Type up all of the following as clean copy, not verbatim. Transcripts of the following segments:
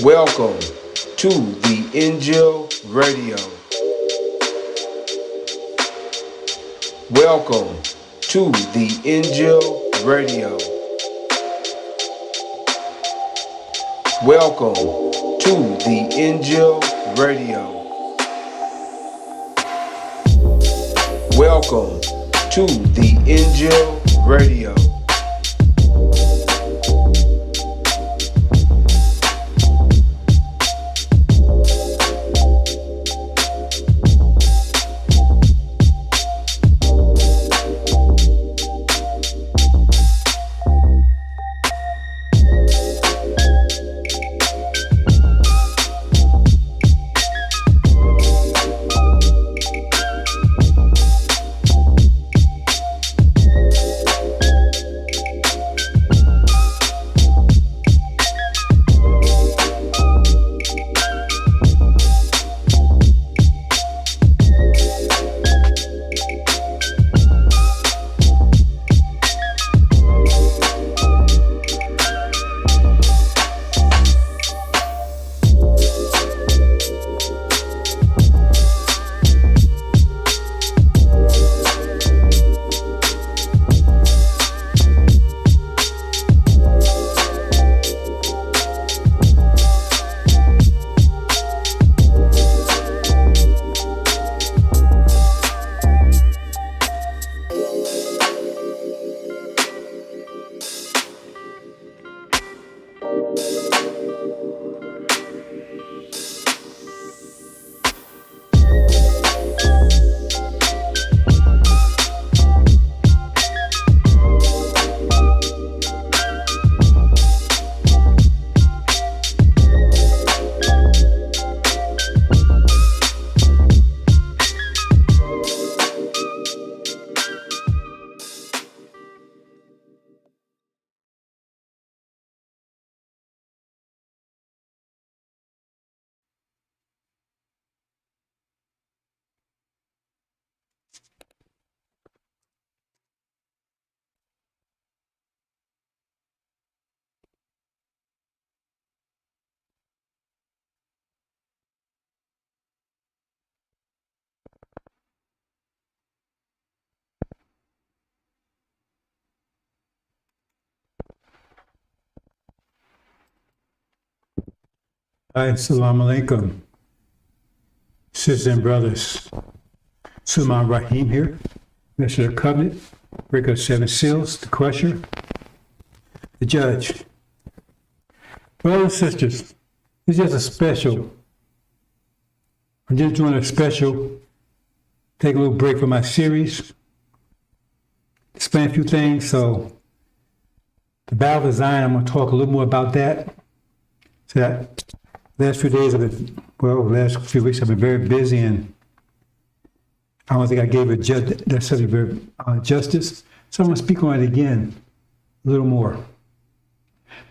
Welcome to the Injil Radio. Welcome to the Injil Radio. Welcome to the Injil Radio. Welcome to the Injil Radio. Hi, Assalamu alaikum, sisters and brothers. Sulman Rahim here, Master of the Covenant, breaker of 7 seals, the crusher, the judge. Brothers and sisters, it's just a special. I'm just doing a special, take a little break from my series, explain a few things. So, the Battle of Zion, I'm going to talk a little more about that. So that last few days last few weeks I've been very busy, and I don't think I gave it that subject very justice. So I'm going to speak on it again a little more.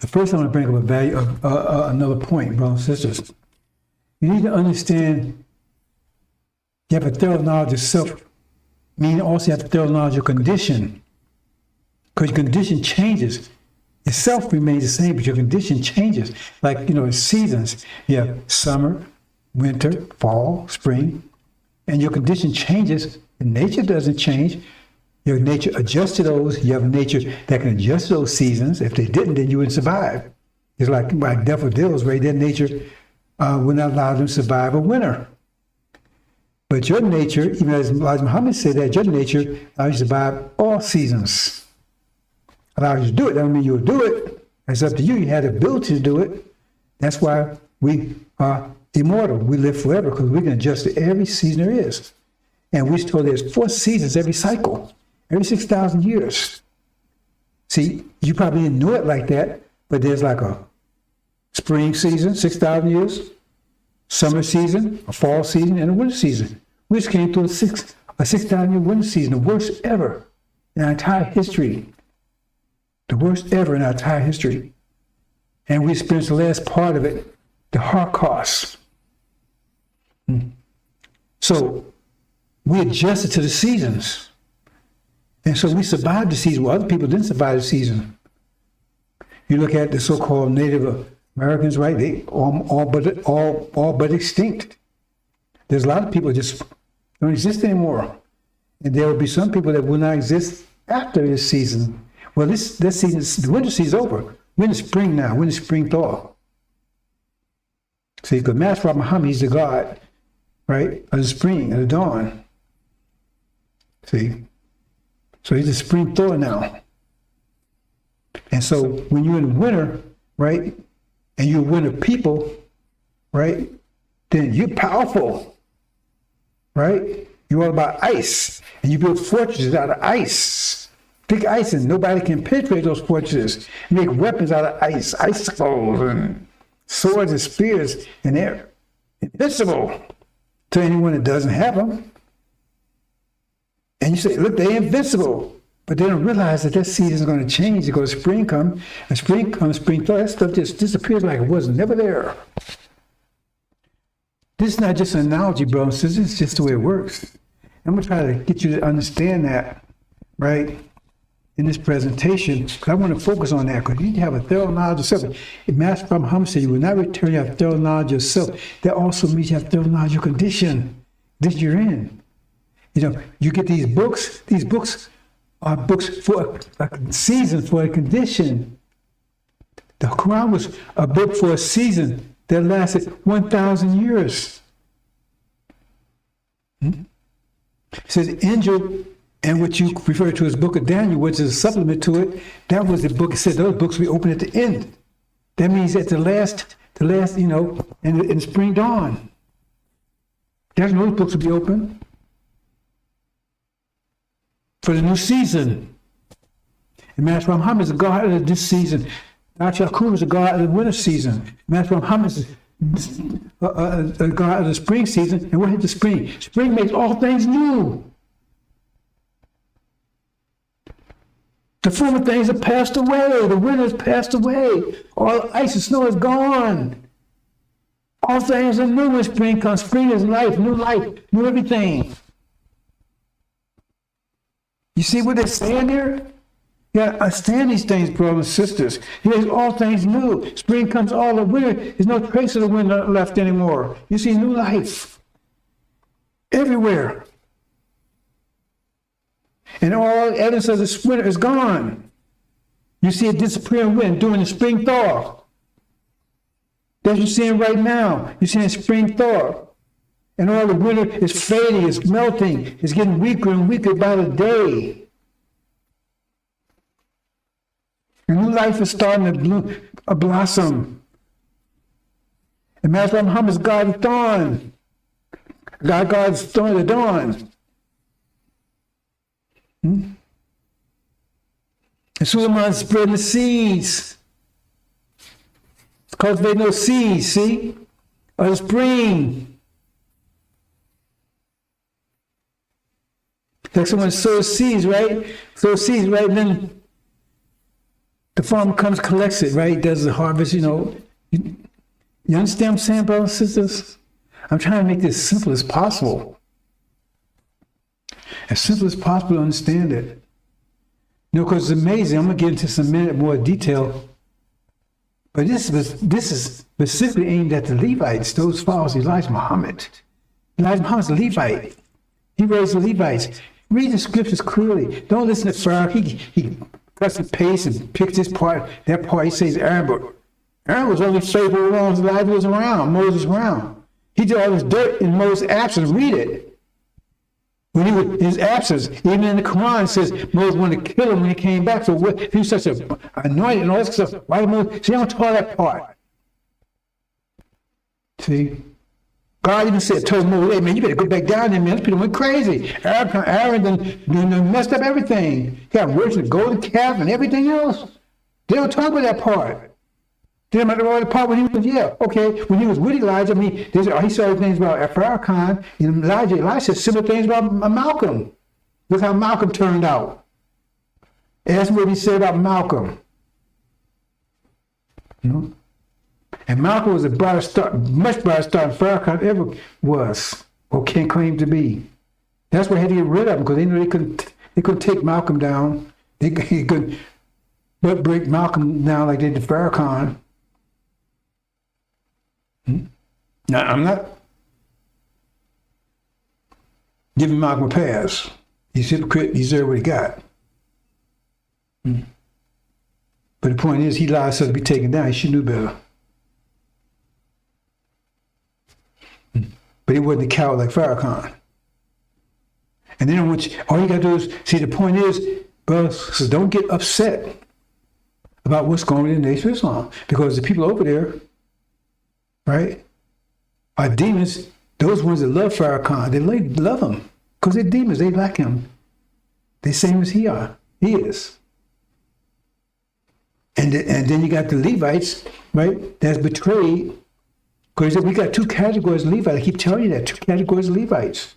But first I want to bring up a value of another point, brothers and sisters. You need to understand you have a thorough knowledge of self, meaning also you have a thorough knowledge of condition. Because your condition changes. Itself remains the same, but your condition changes. Like, it's seasons. You have summer, winter, fall, spring, and your condition changes. And nature doesn't change. Your nature adjusts to those. You have a nature that can adjust to those seasons. If they didn't, then you wouldn't survive. It's like daffodils, right? Their nature would not allow them to survive a winter. But your nature, even as Elijah Muhammad said that, your nature allows you to survive all seasons. Allows you to do it. That doesn't mean you'll do it. It's up to you. You have the ability to do it. That's why we are immortal. We live forever because we can adjust to every season there is. And we're told there's 4 seasons every cycle, every 6,000 years. See, you probably didn't know it like that, but there's like a spring season, 6,000 years, summer season, a fall season, and a winter season. We just came through a 6,000 year winter season, the worst ever in our entire history. The worst ever in our entire history. And we experienced the last part of it, the Holocaust. So we adjusted to the seasons. And so we survived the season. Well, other people didn't survive the season. You look at the so-called native Americans, right? They all but extinct. There's a lot of people just don't exist anymore. And there will be some people that will not exist after this season. Well, this season, the winter season's over. Winter, spring now. Winter, spring, thaw. See, because Master Muhammad, he's the God, right, of the spring, of the dawn. See? So he's the spring thaw now. And so when you're in winter, right, and you're winter people, right, then you're powerful, right? You're all about ice, and you build fortresses out of ice. Big ice, and nobody can penetrate those fortresses. You make weapons out of ice, icicles, and swords and spears, and they're invincible to anyone that doesn't have them. And you say, look, they're invincible. But they don't realize that season is going to change because spring comes, and spring comes, spring thaw, that stuff just disappears like it was never there. This is not just an analogy, bro and sisters. It's just the way it works. I'm going to try to get you to understand that, right, in this presentation, because I want to focus on that, because you need to have a thorough knowledge of self. If Master Muhammad said you will not return, you have thorough knowledge of self. That also means you have thorough knowledge of your condition that you're in. You know, you get these books are books for a season, for a condition. The Quran was a book for a season that lasted 1,000 years. It says Injil, and what you refer to as Book of Daniel, which is a supplement to it, that was the book. It said those books will be open at the end. That means at the last, you know, in spring dawn. Those books will be open for the new season. And Master Muhammad is the God of this season. Yakub is the God of the winter season. Master Muhammad is a God of the spring season. And what is the spring? Spring makes all things new. The former things have passed away. The winter has passed away. All ice and snow is gone. All things are new when spring comes. Spring is life, new everything. You see what they're saying here? Yeah, understand these things, brothers and sisters. Here's all things new. Spring comes, all the winter. There's no trace of the winter left anymore. You see new life everywhere. And all evidence of this winter is gone. You see it disappearing when? During the spring thaw. That's what you're seeing right now. You're seeing spring thaw. And all the winter is fading, it's melting, it's getting weaker and weaker by the day. A new life is starting to bloom, blossom. And Master Muhammad is God of dawn. God's dawn of dawn. And Suleiman's spreading the seeds. It's cultivating those seeds, see? Of the spring. Like someone sows seeds, right? Sows seeds, right? And then the farmer comes, collects it, right? Does the harvest, you know. You understand what I'm saying, brothers and sisters? I'm trying to make this as simple as possible. As simple as possible to understand it. You know, because it's amazing. I'm going to get into some minute more detail. But this is specifically aimed at the Levites, those followers of Elijah Muhammad. Elijah Muhammad's a Levite. He raised the Levites. Read the scriptures clearly. Don't listen to Pharaoh. He cuts and pastes and picks this part, that part. He says Aaron, but Aaron was only faithful as long as Elijah was around, Moses was around. He did all this dirt in Moses' absence. Read it. When he was his absence, even in the Quran, it says Moses wanted to kill him when he came back. So if he was such an anointed and all this stuff, why did Moses? See, I don't tell that part. See? God even told Moses, hey man, you better go back down there, man. These people went crazy. Aaron done messed up everything. He got worship the golden calf and everything else. They don't talk about that part. They don't talk about the part when he was, when he was with Elijah, I mean, he said things about Farrakhan and Elijah said similar things about Malcolm. Look how Malcolm turned out. And that's what he said about Malcolm. You know? And Malcolm was a brighter star, much brighter star than Farrakhan ever was, or can claim to be. That's why they had to get rid of him, because they knew they couldn't take Malcolm down. They couldn't break Malcolm down like they did Farrakhan. Now, I'm not giving Malcolm a pass. He's a hypocrite. He deserves what he got. But the point is, he allowed himself to be taken down. He should knew better. But he wasn't a coward like Farrakhan. And then all you got to do is, see, the point is, brothers, so don't get upset about what's going on in the Nation of Islam. Because the people over there, right, are demons. Those ones that love Farrakhan, they love him. Because they're demons, they like him. They're same as he is. And then you got the Levites, right, that's betrayed. Because we got two categories of Levites. I keep telling you that, two categories of Levites.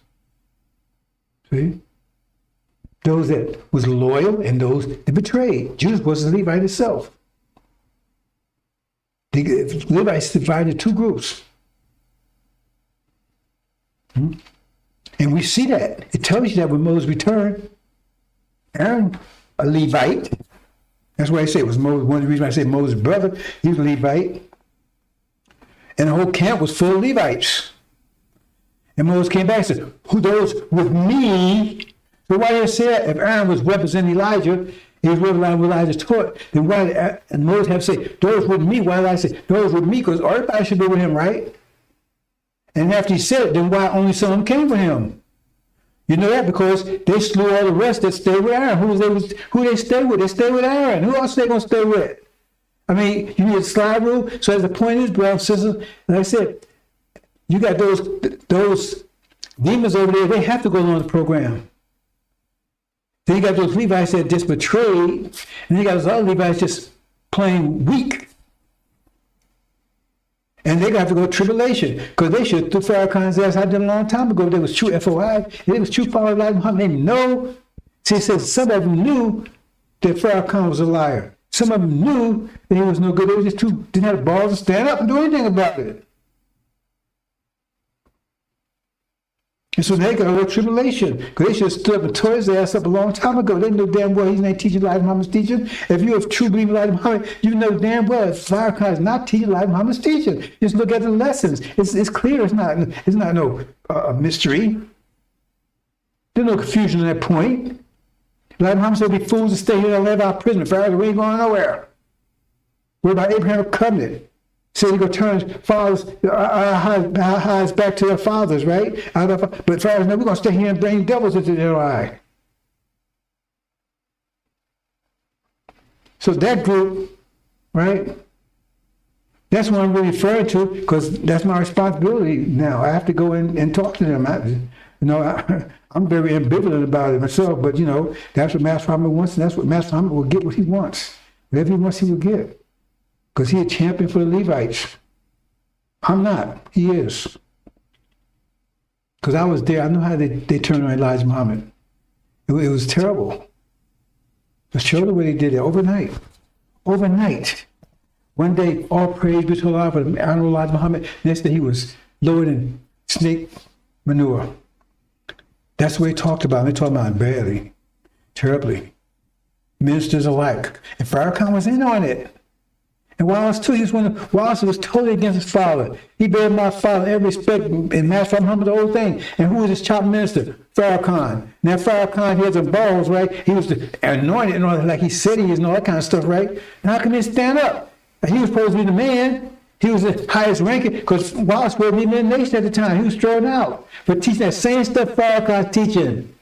See? Those that was loyal and those that betrayed. Judas was the Levite itself. The Levites divided into two groups. And we see that. It tells you that when Moses returned, Aaron, a Levite, that's why I say it was Moses. One of the reasons I say Moses' brother, he was a Levite. And the whole camp was full of Levites. And Moses came back and said, who those with me? So why did I say that? If Aaron was representing Elijah, he was representing what Elijah taught, then why did and Moses have to say, those with me? Why did I say those with me? Because everybody should be with him, right? And after he said it, then why only some of them came with him? You know that because they slew all the rest that stayed with Aaron. Who they stayed with? They stayed with Aaron. Who else are they going to stay with? I mean, you need a slide rule. So as the point is, brothers and sisters, like I said, you got those demons over there, they have to go on the program. Then you got those Levites that just betrayed, and you got those other Levites just plain weak. And they got to go to tribulation, because they should have threw Farrakhan's ass out there a long time ago. They was true FOI, they was true followers like Muhammad. They know. See, it says some of them knew that Farrakhan was a liar. Some of them knew that he was no good. They was just didn't have the balls to stand up and do anything about it. And so they got a little tribulation, because they should have stood up and tore his ass up a long time ago. They know damn well he's not teaching like Muhammad's teaching. If you're a true believer like Muhammad, you know damn well if Farrakhan is not teaching like Muhammad's teaching. Just look at the lessons. It's clear. It's not no mystery. There's no confusion at that point. Like Muhammad said, be fools to stay here and live our prison. Farrakhan, we ain't going nowhere. What about Abrahamic covenant? Said he's going to turn his fathers, our eyes back to their fathers, right? But Farrakhan, no, we're going to stay here and bring devils into their eye. So that group, right? That's what I'm really referring to, because that's my responsibility now. I have to go in and talk to them. I'm very ambivalent about it myself, but that's what Master Muhammad wants, and that's what Master Muhammad will get what he wants. Whatever he wants, he will get. Because he's a champion for the Levites. I'm not. He is. Because I was there. I know how they turned on Elijah Muhammad. It was terrible. It was terrible the way they did it overnight. Overnight. One day, all praise be to Allah for the Honorable Elijah Muhammad. Next day, he was lower than snake manure. That's the way he talked about him. They talked about him badly, terribly. Ministers alike. And Farrakhan was in on it. And Wallace too, Wallace was totally against his father. He buried my father in every respect, and Master Muhammad, the whole thing. And who was his top minister? Farrakhan. Now Farrakhan, he had some balls, right? He was anointed and all that, like he said he is and all that kind of stuff, right? And how come he stand up? And he was supposed to be the man. He was the highest ranking, because Wallace wasn't even in the nation at the time. He was thrown out. But teaching that same stuff Farrakhan's teaching.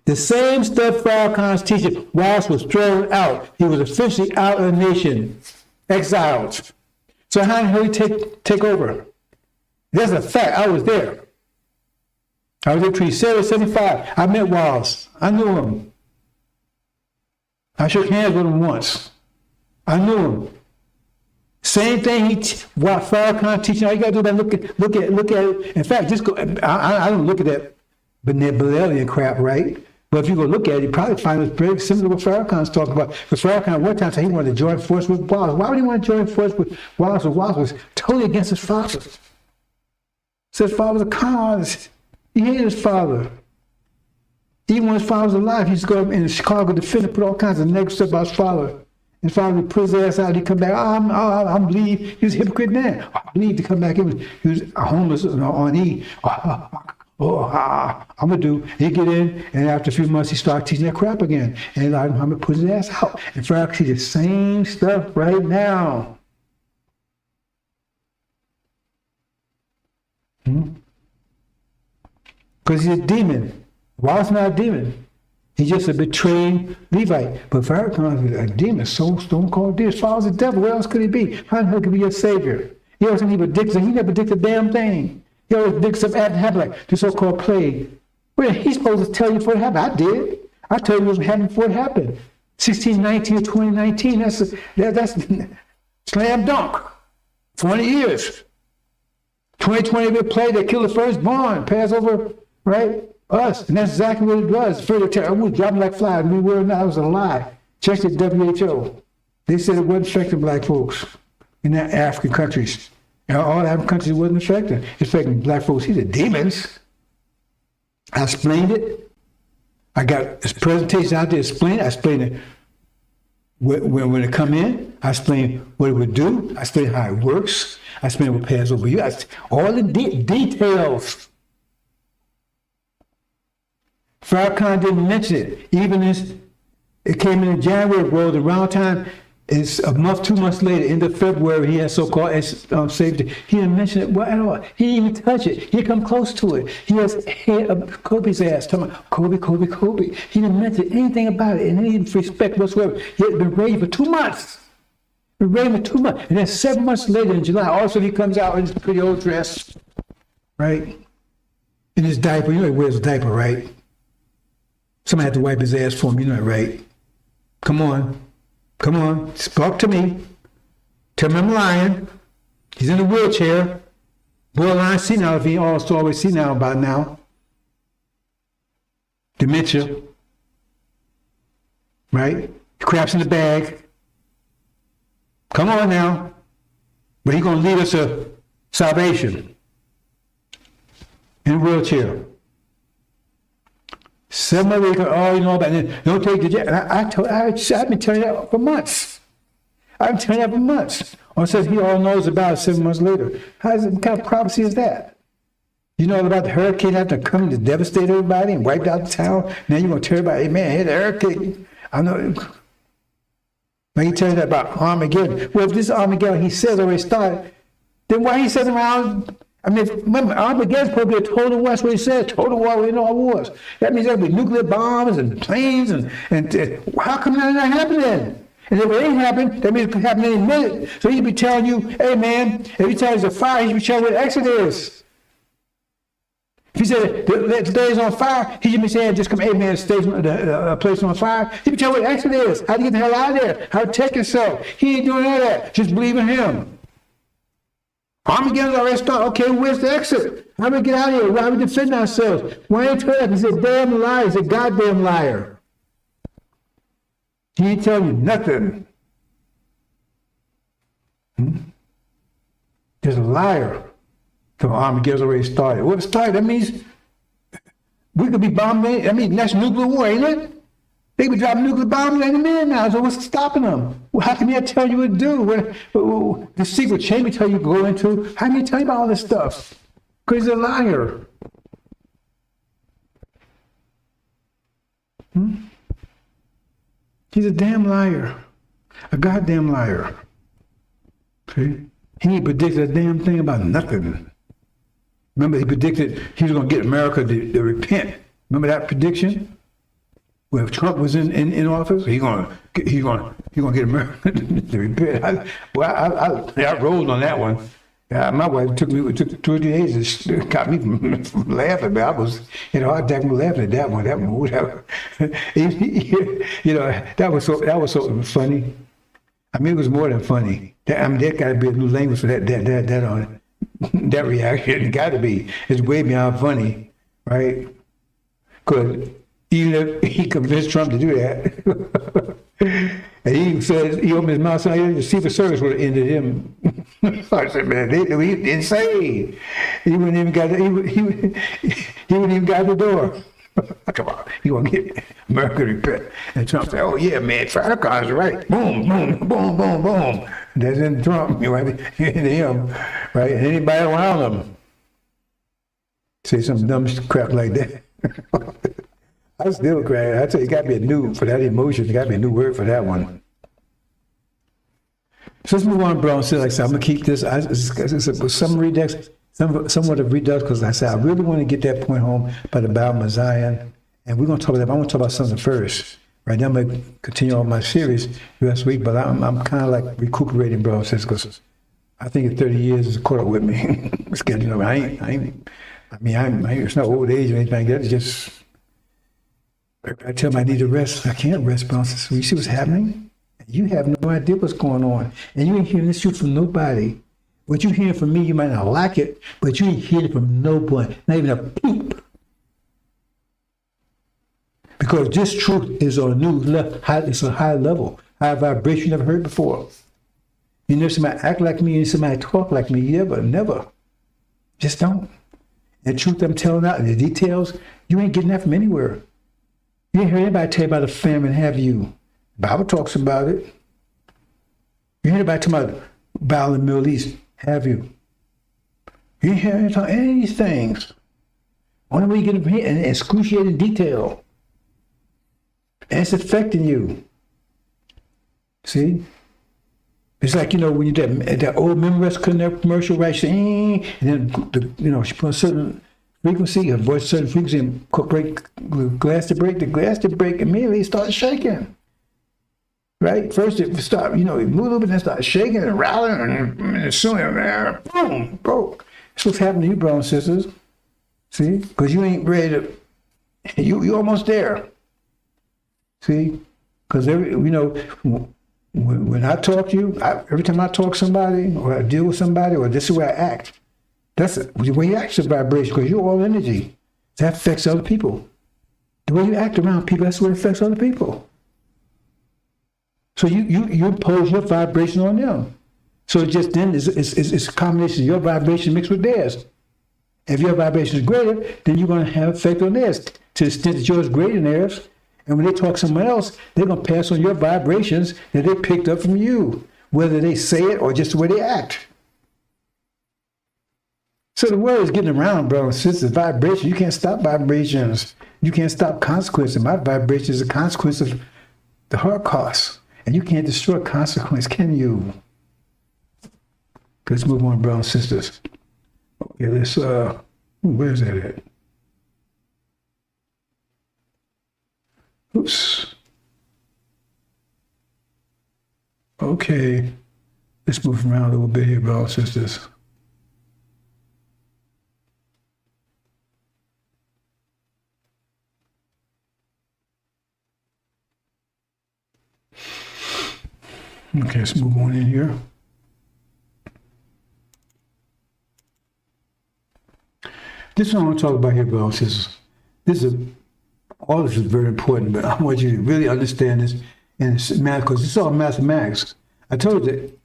The same stuff Farrakhan's teaching. Wallace was thrown out. He was officially out of the nation. Exiled. So how did he take over? That's a fact. I was there. I was there between 75. I met Wallace. I knew him. I shook hands with him once. I knew him. Same thing what Farrakhan teaching. All you gotta do is look at it. In fact, just go. I don't look at that Benevolent crap, right? But if you go look at it, you probably find it's very similar to what Farrakhan's talking about. Because Farrakhan at one time said he wanted to join force with Wallace. Why would he want to join force with Wallace? Wallace was totally against his father. Said his father was a communist. He hated his father. Even when his father was alive, he used to go up in Chicago defend and put all kinds of negative stuff about his father. And finally put his ass out, he come back, I'm believe, he was a hypocrite man. I believe to come back in, he was homeless on E. I'm gonna do. He get in, and after a few months, he started teaching that crap again. And Elijah Muhammad put his ass out. In fact, see the same stuff right now. Because he's a demon. Wild's not a demon. He's just a betraying Levite. But Farrakhan is a demon, so stone cold demon. As far as the devil, where else could he be? How the hell could he be your savior? He always he predicts, he never predicted a damn thing. He always predicts something after happen, like the so-called plague. Well, he's supposed to tell you before it happened. I did. I told you what was happening before it happened. 1619 or 2019, that's slam dunk. 20 years. 2020 be a plague that killed the firstborn, Passover, right? Us, and that's exactly what it was. Further terror, we were dropping like flies. We were not. It was a lie. Check the WHO. They said it wasn't affecting black folks in the African countries. And all African countries wasn't affecting. It's affecting black folks. These are demons. I explained it. I got this presentation out there. I explained it when it come in. I explained what it would do. I explained how it works. I explained what passes over you. All the details. Farrakhan didn't mention it. Even as it came in January, rolled around time, it's a month, 2 months later, end of February, he had so-called safety. He didn't mention it at all. He didn't even touch it. He didn't come close to it. He has head of Kobe's ass, talking about Kobe. He didn't mention anything about it in any respect whatsoever. He had been raised for 2 months. And then 7 months later in July, also he comes out in his pretty old dress, right? In his diaper. You know he wears a diaper, right? Somebody had to wipe his ass for him, you know that, right? Come on, talk to me. Tell me I'm lying. He's in a wheelchair. Borderline senile, if he also always senile by now. Dementia, right? Craps in the bag. Come on now. But he's gonna lead us to salvation. In a wheelchair. 7 months ago, you know about it. Don't take the jet. I've been telling you that for months. Or says he all knows about it 7 months later. What kind of prophecy is that? You know about the hurricane having to come to devastate everybody and wipe out the town? Now you're going to tell everybody, hey man, hey, the hurricane. I know. Now you tell you that about Armageddon. Well, if this Armageddon he says already started, then why he says around? I mean, remember, Armageddon's supposed to be a total war. That's what he said, total war in all wars. That means there'll be nuclear bombs and planes, and how come that not happening? And if it ain't happening, that means it could happen any minute. So he'd be telling you, hey man, every time there's a fire, he'd be telling you what exit is. If he said the stage on fire, he should be saying, just come, hey man, the place on fire. He'd be telling you what exit is, how to get the hell out of there, how to take yourself. He ain't doing all that, just believe in him. Armageddon's already started. Okay, where's the exit? How do we get out of here? Why do we defend ourselves? Why ain't that? He's a damn liar. He's a goddamn liar. He ain't telling you nothing. There's a liar. The Armageddon's already started. What started? That means we could be bombing. I mean, that's nuclear war, ain't it? They could be dropping nuclear bombs any minute now, so what's stopping them? Well, how can they tell you what to do? The secret chamber tell you to go into, how can you tell you about all this stuff? Because he's a liar. He's a damn liar. A goddamn liar. See? He ain't predicted a damn thing about nothing. Remember, he predicted he was going to get America to repent. Remember that prediction? Well, if Trump was in office, he's gonna get America to repent. I rolled on that one. My wife took 2 or 3 days. It got me from laughing. But I was in a hard attack from laughing at that one. That was so funny. I mean, it was more than funny. There got to be a new language for that on it. That reaction, it got to be. It's way beyond funny, right? Because even if he convinced Trump to do that, and he said, he opened his mouth, saying, the Secret Service would have ended him. I said, man, he's insane. He wouldn't even got the door. Come on, you want to get America repair? And Trump said, "Oh yeah, man, Farrakhan's right. Boom, boom, boom, boom, boom." That's in Trump, right? And him, right? And anybody around him say some dumb crap like that. I still cry. I tell you, it got to be a new for that emotion. It got to be a new word for that one. So let's move on, bro. So like I said, I'm gonna keep this. It's some redux, somewhat of redux, because like I said I really want to get that point home about the Battle of Zion, and we're gonna talk about that. I want to talk about something first. Right now, I'm gonna continue on my series last week, but I'm kind of like recuperating, bro, because I think in 30 years it's caught up with me. It's getting, I ain't. It's not old age or anything like that. It's just I tell them I need to rest. I can't rest, bro. So you see what's happening? You have no idea what's going on. And you ain't hearing this truth from nobody. What you're hearing from me, you might not like it, but you ain't hearing it from no one, not even a peep. Because this truth is on a new level, it's a high level, high vibration you never heard before. You never see somebody act like me and somebody talk like me, never. Just don't. And the truth I'm telling out, and the details, you ain't getting that from anywhere. You ain't heard anybody tell you about a famine, have you? The Bible talks about it. You hear anybody talking about battle in the Middle East, have you? You ain't hearing any of these things. Only way you get it from here in excruciating detail. And it's affecting you. See? It's like, when you did that old Memorex commercial, right? And then, she put a certain frequency, a voice, a certain frequency, and break glass to break. The glass to break immediately starts shaking. Right? First it stopped, it moved a little bit, then started shaking and rattling, and soon, boom, broke. That's what's happening to you, brothers and sisters. See? Because you ain't ready to, you almost there. See? Because when I talk to you, every time I talk to somebody, or I deal with somebody, or this is where I act, that's the way you act is vibration, because you're all energy. That affects other people. The way you act around people, that's what affects other people. So you impose your vibration on them. So it just then it's a combination of your vibration mixed with theirs. If your vibration is greater, then you're going to have effect on theirs to the extent that yours is greater than theirs. And when they talk to someone else, they're going to pass on your vibrations that they picked up from you, whether they say it or just the way they act. So the word is getting around, bro. Since it's vibration, you can't stop vibrations. You can't stop consequences. My vibration is a consequence of the Holocaust. And you can't destroy consequence, can you? Let's move on, brothers and sisters. Okay, let's, where's that at? Oops. Okay, let's move around a little bit here, brothers and sisters. Okay, let's move on in here. This is what I want to talk about here, brothers and sisters. All this is very important, but I want you to really understand this, and it's math, because it's all mathematics. I told you that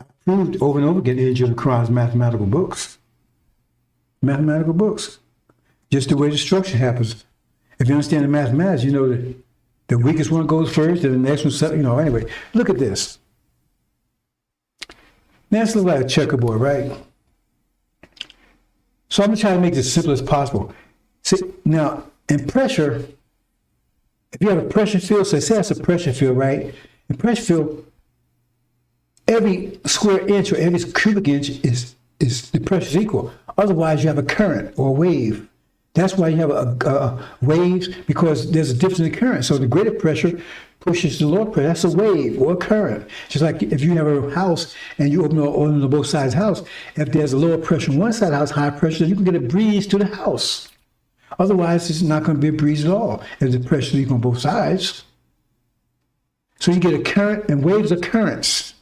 I proved over and over again Injil and Quran's mathematical books. Mathematical books. Just the way the structure happens. If you understand the mathematics, you know that the weakest one goes first, and the next one, anyway. Look at this. Now, this looks like a checkerboard, right? So I'm going to try to make this as simple as possible. See, now, in pressure, if you have a pressure field, so say that's a pressure field, right? In pressure field, every square inch or every cubic inch is the pressure is equal. Otherwise, you have a current or a wave. That's why you have waves, because there's a difference in the current. So the greater pressure pushes the lower pressure. That's a wave or a current. Just like if you have a house and you open both sides of the house, if there's a lower pressure on one side of the house, high pressure, then you can get a breeze to the house. Otherwise, it's not going to be a breeze at all if the pressure is equal on both sides. So you get a current, and waves are currents.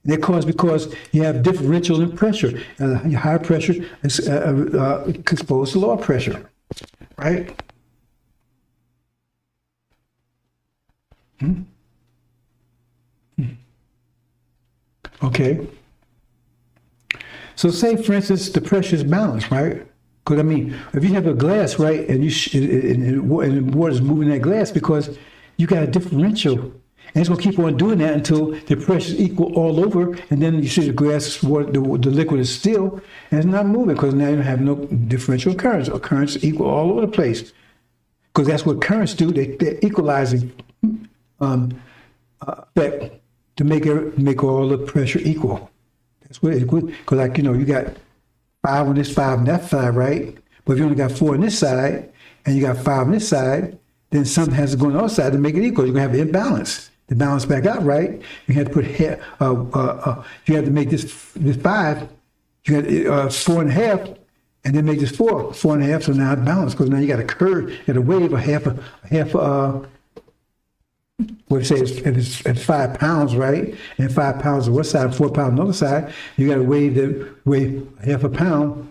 They're caused because you have differential in pressure. Your higher pressure is exposed to lower pressure, right? Okay. So say, for instance, the pressure is balanced, right? Because I mean, if you have a glass, right, and and the water's moving that glass because you got a differential, and it's gonna keep on doing that until the pressure's equal all over, and then you see the glass, water, the liquid is still, and it's not moving because now you don't have no differential currents, or currents equal all over the place. Because that's what currents do. They're equalizing effect to make all the pressure equal. That's what it would. Because like you got 5 on this, 5 on that side, right? But if you only got 4 on this side and you got 5 on this side, then something has to go on the other side to make it equal. You're gonna have an imbalance. To balance back out, right? You have to put you have to make this 5. You got 4.5. And then make this 4.5, so now it's balanced, because now you got a curve, and a wave, what you say, if it's 5 pounds, right? And 5 pounds on one side, 4 pounds on the other side, you got a wave that weighs half a pound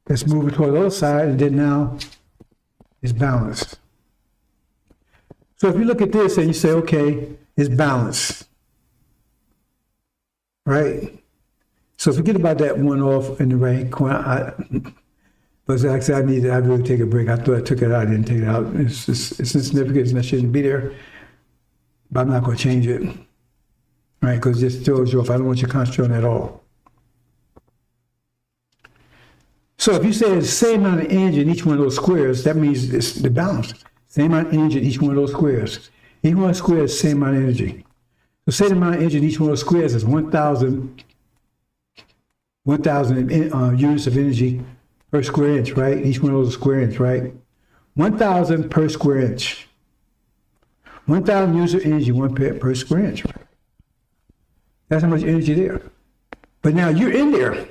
that's moving toward the other side, and then now it's balanced. So if you look at this and you say, okay, it's balanced, right? So forget about that one off in the right corner. But like I said, I really take a break. I thought I took it out. I didn't take it out. It's insignificant and it shouldn't be there. But I'm not going to change it, right? Because it just throws you off. I don't want you to concentrate on that at all. So if you say it's the same amount of energy in each one of those squares, that means it's the balance. Same amount of energy in each one of those squares. Each one of those squares is the same amount of energy. So say the amount of energy in each one of those squares is 1,000 units of energy per square inch, right? Each one of those is square inch, right? 1,000 per square inch. 1,000 units of energy, per square inch, right? That's how much energy there. But now you're in there.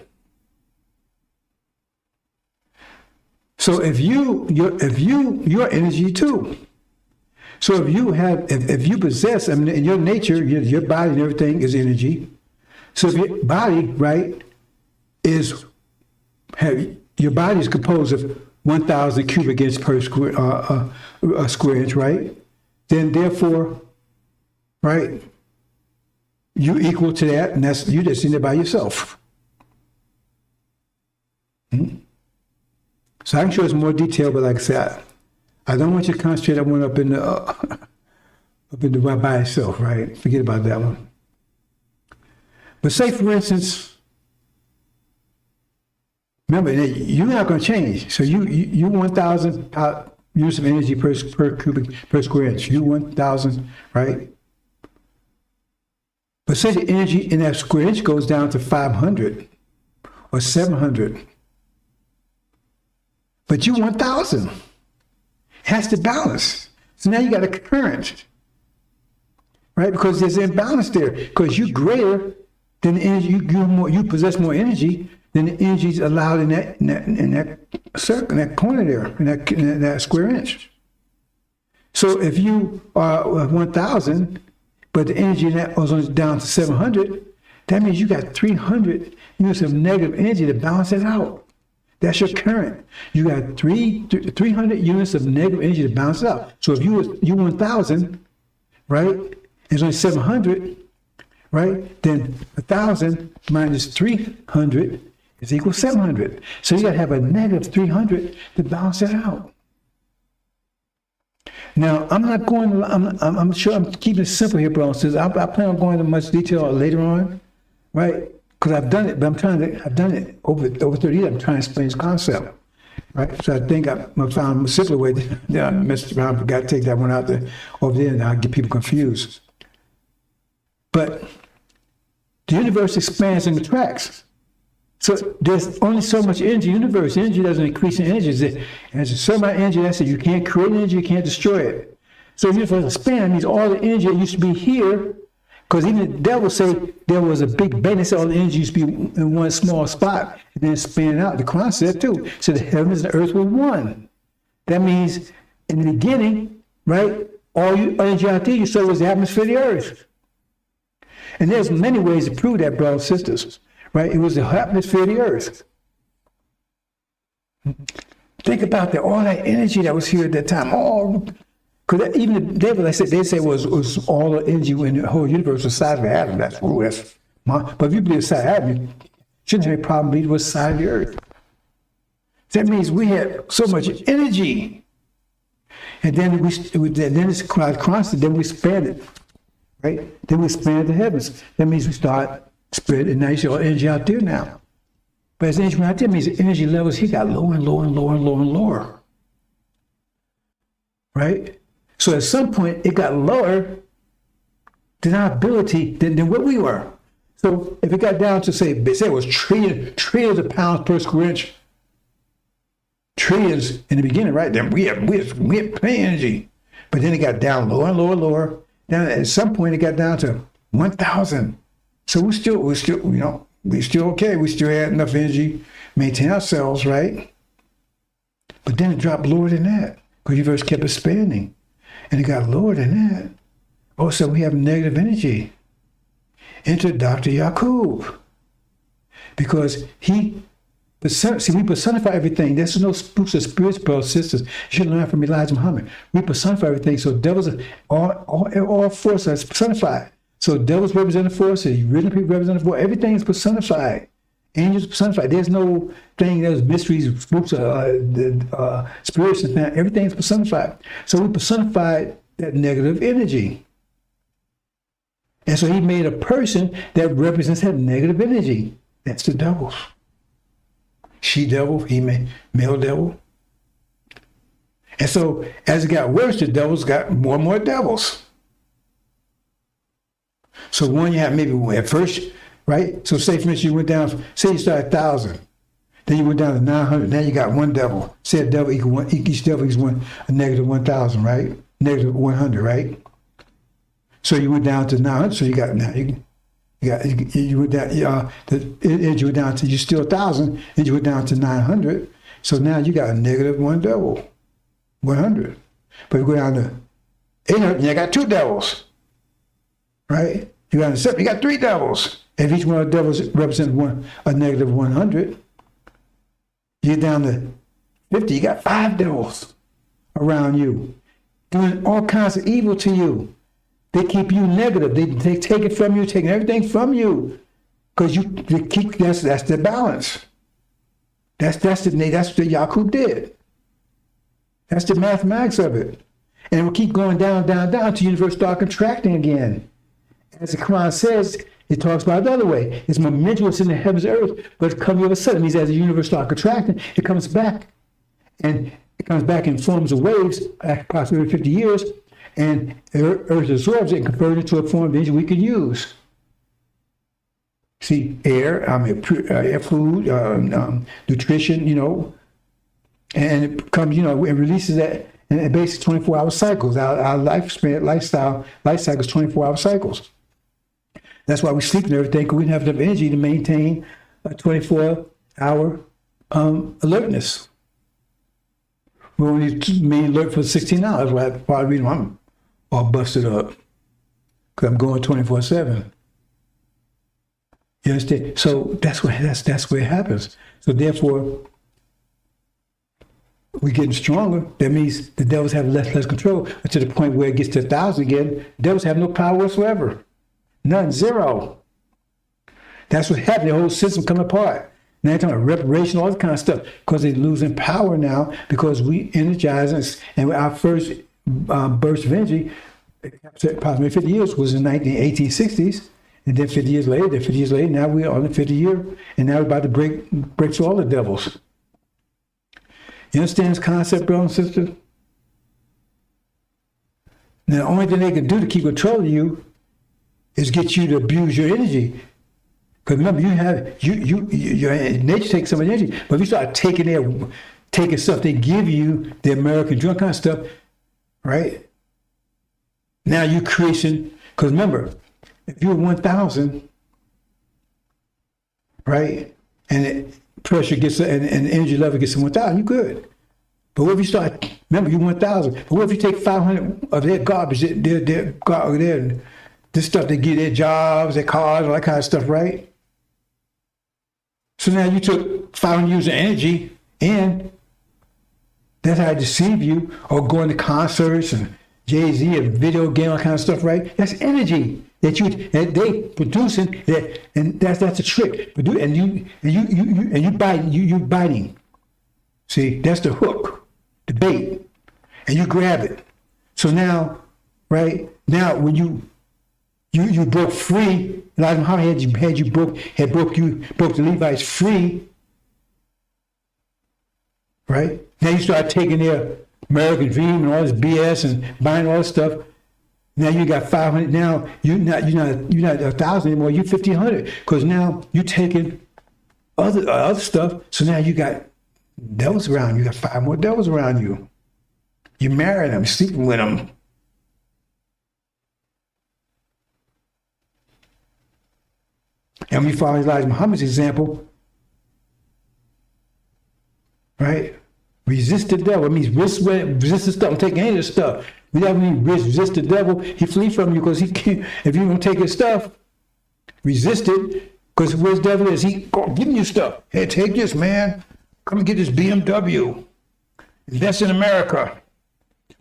So if your energy too. So if you possess, I mean, in your nature, your body and everything is energy. So if your body, right, your body is composed of 1,000 cubic inches per square inch, right? Then therefore, right, you equal to that, and that's you just in there by yourself. So I can show us more detail, but like I said, I don't want you to concentrate that one up in the by itself, right? Forget about that one. But say, for instance, remember, you're not going to change. So you 1,000 units of energy per square inch. You 1,000, right? But say the energy in that square inch goes down to 500 or 700. But you 1,000. It has to balance. So now you got a current, right? Because there's an imbalance there. Because you're greater than the energy, you possess more energy than the energy is allowed in that circle, in that corner there, in that square inch. So if you are 1,000, but the energy in that was only down to 700, that means you got 300 units of negative energy to balance it out. That's your current. You got 300 units of negative energy to balance it out. So if you 1,000, right, it's only 700, right, then 1,000 minus 300 is equal to 700. So you got to have a negative 300 to balance it out. Now, I'm sure I'm keeping it simple here, bro. Says I plan on going into much detail later on, right? Because I've done it, but I've done it over 30 years. I'm trying to explain this concept, right? So I think I found a simpler way. I messed around, got to take that one out there over there, and I'll get people confused. But the universe expands and contracts. So there's only so much energy in the universe. Energy doesn't increase in energy. There's a certain amount of energy. That's it. You can't create energy. You can't destroy it. So if the universe expands, that means all the energy that used to be here. Because even the devil say there was a big bang. They said all the energy used to be in one small spot and then span out. The Quran said too. So the heavens and the earth were one. That means in the beginning, right, all your energy out there you saw was the atmosphere of the earth. And there's many ways to prove that, brothers and sisters. Right? It was the atmosphere of the earth. Think about that, all that energy that was here at that time. Because even the devil, they say was all the energy in the whole universe was the size of an atom. That's true. But if you believe the size of an atom, you shouldn't have a problem believing it was the size of the earth. That means we had so much energy. And then it's constant, then we expand it, right? Then we expand the heavens. That means we start spreading, and now you see all energy out there now. But as energy out there means the energy levels, he got lower and lower and lower and lower and lower. Right? So at some point, it got lower than our ability, than what we were. So if it got down to, say it was trillions of pounds per square inch, trillions in the beginning, right? Then we had plenty of energy. But then it got down lower and lower and lower. Then at some point, it got down to 1,000. So we're still, we're still okay. We still had enough energy to maintain ourselves, right? But then it dropped lower than that because the universe kept expanding. And it got lower than that. Also, we have negative energy. Enter Dr. Yakub. Because we personify everything. There's no spooks of spirits, brothers and sisters. You should learn from Elijah Muhammad. We personify everything. So devils, all forces are personified. So devils represent the forces, rhythm people represent the force. Everything is personified. Angels personified. There's no thing, there's mysteries, spooks, spirits, and that. Everything's personified. So we personified that negative energy. And so he made a person that represents that negative energy. That's the devils. She devil, male devil. And so as it got worse, the devils got more and more devils. So one you have maybe at first, right? So say for instance you went down, say you started 1,000, then you went down to 900, now you got one devil. Say a devil equal one, each devil equals a negative 1,000, right? Negative 100, right? So you went down to 900, so you got, now you went down, you went down to, you're still 1,000, and you went down to 900. So now you got a negative one devil, 100. But you go down to 800, you got two devils, right? You got three devils. If each one of the devils represents a negative 100, you get down to 50, you got 5 devils around you, doing all kinds of evil to you. They keep you negative. They take it from you, taking everything from you, because that's the balance. That's what Yakub did. That's the mathematics of it, and it will keep going down, down, down to the universe start contracting again. As the Quran says, it talks about it the other way. It's momentous in the heavens and earth, but it comes all of a sudden. It means as the universe starts contracting, it comes back, and it comes back in forms of waves, approximately 50 years. And Earth absorbs it and converts it into a form of energy we can use. See, air, food, nutrition, and it comes, it releases that, and it basically 24-hour cycles. Our life cycles 24-hour cycles. That's why we sleep and everything, because we don't have enough energy to maintain a 24-hour alertness. We only remain alert for 16 hours. Why the reason I'm all busted up, because I'm going 24/7. You understand? So that's where it happens. So therefore, we're getting stronger. That means the devils have less control, to the point where it gets to 1,000 again. The devils have no power whatsoever. None, zero. That's what happened. The whole system come apart. Now they're talking about reparation, all that kind of stuff, because they're losing power now, because we energize us, and our first burst of energy, approximately 50 years, was in the 1860s, and then 50 years later, now we're on the 50 year, and now we're about to break through all the devils. You understand this concept, brother and sister? Now, the only thing they can do to keep control of you is get you to abuse your energy. Because remember, your nature takes some energy, but if you start taking stuff they give you, the American drug kind of stuff, right? Now you're creation, because remember, if you're 1,000, right, and pressure gets, and energy level gets to 1,000, you're good. But what if you start, remember, you're 1,000, but what if you take 500 of their garbage, this stuff they give, their jobs, their cars, all that kind of stuff, right? So now you took 500 years of energy, and that's how I deceive you, or going to concerts and Jay-Z and video game, all kind of stuff, right? That's energy that they producing, and that's a trick. And you biting. See, that's the hook, the bait, and you grab it. So now, right now, when you broke free, Elijah Muhammad broke the Levites free, right? Now you start taking their American dream and all this BS and buying all this stuff. Now you got 500. Now you're not 1,000 anymore. You're 1,500 because now you're taking other stuff. So now you got devils around you. You got 5 more devils around you. You're marrying them, sleeping with them. And when you follow Elijah Muhammad's example, right? Resist the devil. It means resist the stuff. Take any of the stuff. That means resist the devil. He flee from you because he can't. If you don't take his stuff, resist it. Because where the devil is, he giving you stuff. Hey, take this, man. Come and get this BMW. Invest in America.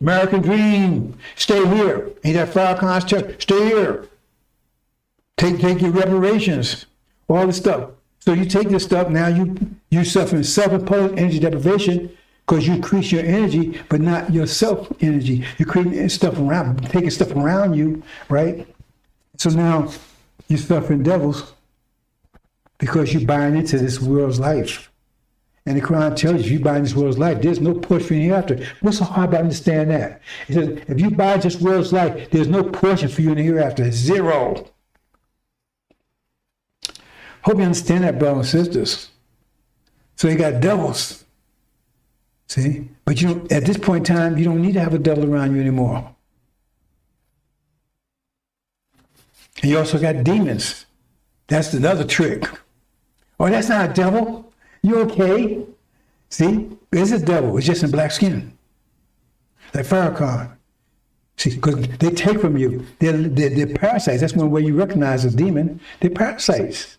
American dream. Stay here. Ain't that Farrakhan's church? Stay here. Take your reparations. All this stuff. So you take this stuff. Now you suffering self-imposed energy deprivation. Because you increase your energy, but not your self-energy. You're creating stuff around, taking stuff around you, right? So now you're suffering devils because you're buying into this world's life. And the Quran tells you, if you buy this world's life, there's no portion for you hereafter. What's so hard about understanding that? It says, if you buy this world's life, there's no portion for you in the hereafter. Zero. Hope you understand that, brothers and sisters. So you got devils. See, but you don't, at this point in time, you don't need to have a devil around you anymore. And you also got demons. That's another trick. Oh, that's not a devil. You okay? See, it's a devil. It's just in black skin. Like Farrakhan. See, because they take from you. They're parasites. That's one way you recognize a demon. They're parasites.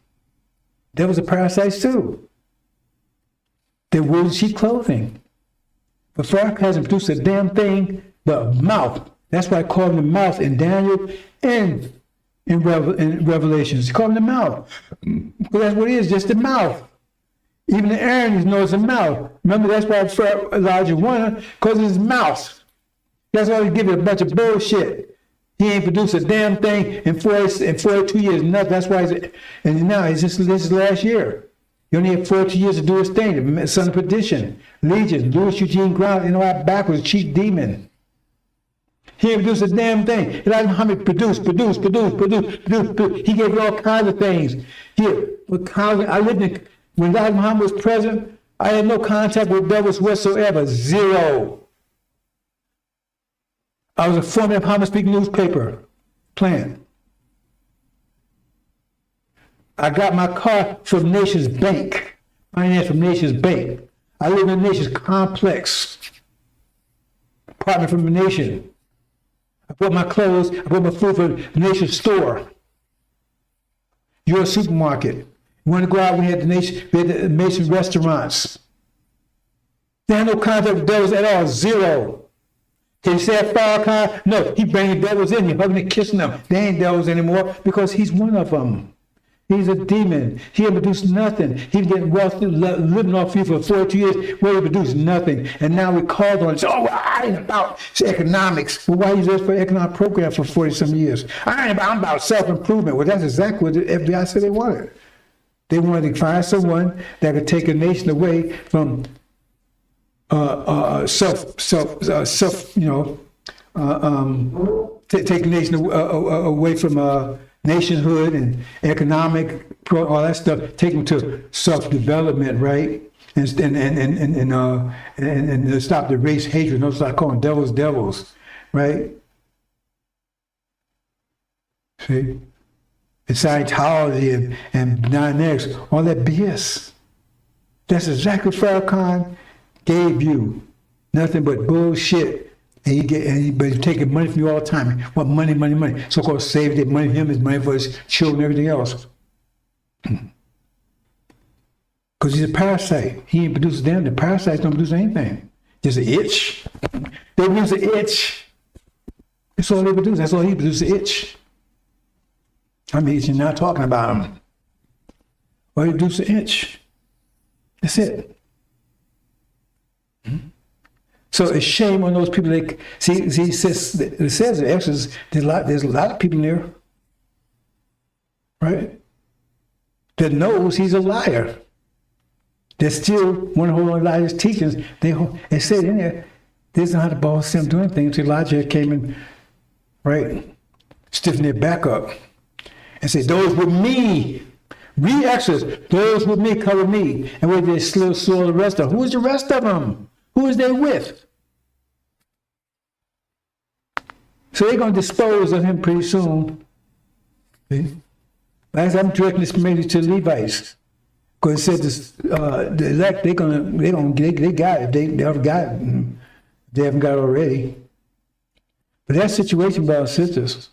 Devils are parasites too. They're wolves in sheep clothing. But Farrakhan hasn't produced a damn thing but mouth. That's why I call him the mouth in Daniel and in Revelations. He called him the mouth. Because that's what it is, just the mouth. Even the Aaron knows the mouth. Remember, that's why Elijah wanted, because of his mouth. That's why he give it a bunch of bullshit. He ain't produced a damn thing in 42 years, nothing. That's why and now this is last year. You only have 42 years to do his thing. The son of perdition, Legion, Louis Eugene Grant, our backwards, chief demon. He didn't produce a damn thing. Elijah Muhammad produced. He gave you all kinds of things. Here, I lived in, when Elijah Muhammad was present, I had no contact with devils whatsoever. Zero. I was a former Muhammad Speak newspaper plant. I got my car from Nations Bank, finance from Nations Bank. I live in Nations Complex, apartment from the Nation. I bought my clothes, I bought my food from the Nation store. Your supermarket. You want to go out, we had the Mason restaurants. They had no contact with devils at all, zero. Can you say Farrakhan? No, he bringing devils in, he hugging and kissing them. They ain't devils anymore because he's one of them. He's a demon. He ain't produced nothing. He's getting wealthy, living off you for 42 years, where he produced nothing. And now we called on him. Oh, well, I ain't about economics. Well, why you there for an economic program for 40-some years? I'm about self-improvement. Well, that's exactly what the FBI said they wanted. They wanted to find someone that could take a nation away from take a nation away from nationhood and economic, all that stuff, take them to self-development, right? And stop the race hatred. Don't start calling devils, right? See? And Scientology and 9X, all that BS. That's exactly what Farrakhan gave you. Nothing but bullshit. But he's taking money from you all the time. What money? So-called save their money for him, his money for his children, everything else. Because he's a parasite. He ain't produced them. The parasites don't produce anything. Just an itch. They produce an itch. That's all they produce. That's all he produces, an itch. I'm itching, not talking about him. All he produces an itch. That's it. So it's shame on those people. It says in Exodus, there's a lot of people in there, right, that knows he's a liar. They still want to hold on to Elijah's teachings. It said in there, there's not the boss them doing things until Elijah came in, right, stiffen their back up and said, those with me, read Exodus, those with me cover me. And where they still saw the rest of them. Who is the rest of them? Who is they with? So they're going to dispose of him pretty soon. As I'm directing this message to the Levites, because it said this, the elect, they got it. They already got it. They haven't got it already. But that situation, brothers and sisters.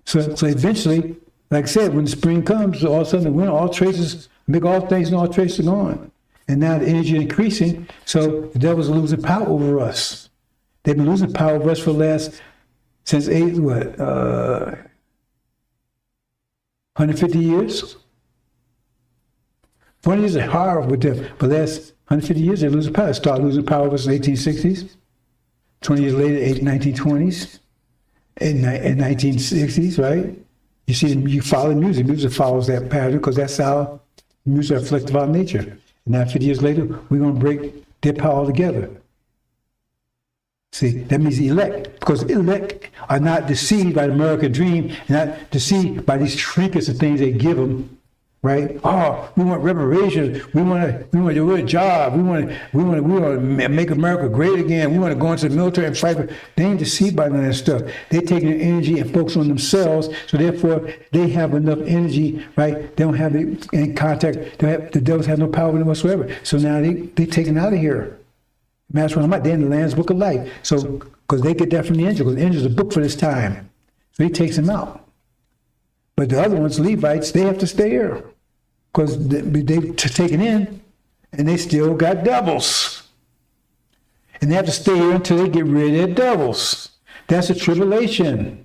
So eventually, like I said, when the spring comes, all of a sudden the winter, all traces, make all things and all traces are gone. And now the energy increasing, so the devil's losing power over us. They've been losing power over us for the last, since 150 years? 20 years are hard with them. For the last 150 years, they're losing power. They started losing power over us in the 1860s. 20 years later, 1920s. In 1960s, right? You see, you follow the music. Music follows that pattern because that's how music reflects our nature. And now 50 years later, we're going to break their power altogether. See, that means elect, because elect are not deceived by the American dream, not deceived by these trinkets and things they give them, right? Oh, we want reparations. We want to do a job. We want to make America great again. We want to go into the military and fight. They ain't deceived by none of that stuff. They're taking their energy and focus on themselves. So therefore, they have enough energy, right? They don't have any contact. The devils have no power over them whatsoever. So now they taken out of here. That's what I'm at. They're in the Lamb's Book of Life. So, because they get that from the angel, because the angel's a book for this time. So he takes them out. But the other ones, Levites, they have to stay here. Because they've taken in, and they still got devils. And they have to stay here until they get rid of their devils. That's a tribulation.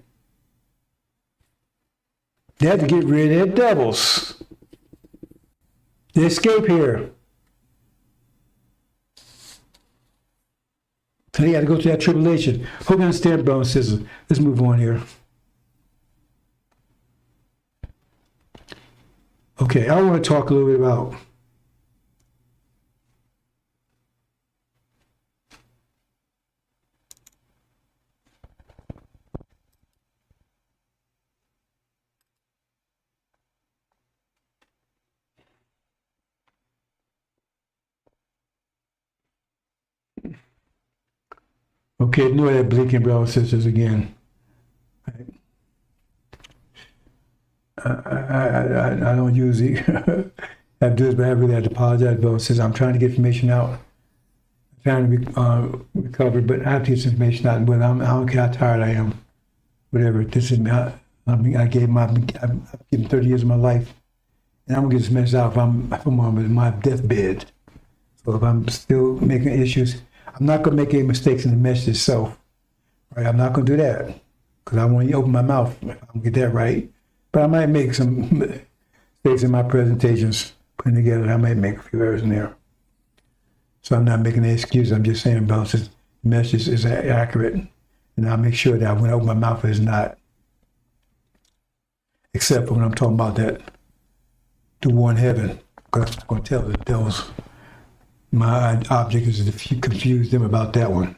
They have to get rid of their devils. They escape here. So they got to go through that tribulation. Hope you understand, brothers and sisters. Let's move on here. Okay, I want to talk a little bit about okay, ignore that blinking, brothers and sisters, again. I don't usually I do this, but I really have to apologize, brothers and sisters. I'm trying to get information out. I'm trying to recover, but I have to get some information out. But I don't care how tired I am. Whatever. This is I've given 30 years of my life, and I'm gonna get this message out if I'm on my deathbed. So if I'm still making issues, I'm not going to make any mistakes in the message itself. Right? I'm not going to do that because I want you to open my mouth. I don't get that right. But I might make some mistakes in my presentations, putting together. I might make a few errors in there. So I'm not making any excuses. I'm just saying about the message is accurate. And I'll make sure that when I open my mouth, it's not. Except for when I'm talking about that, the war in heaven. Because I'm going to tell the devils. My object is to confuse them about that one.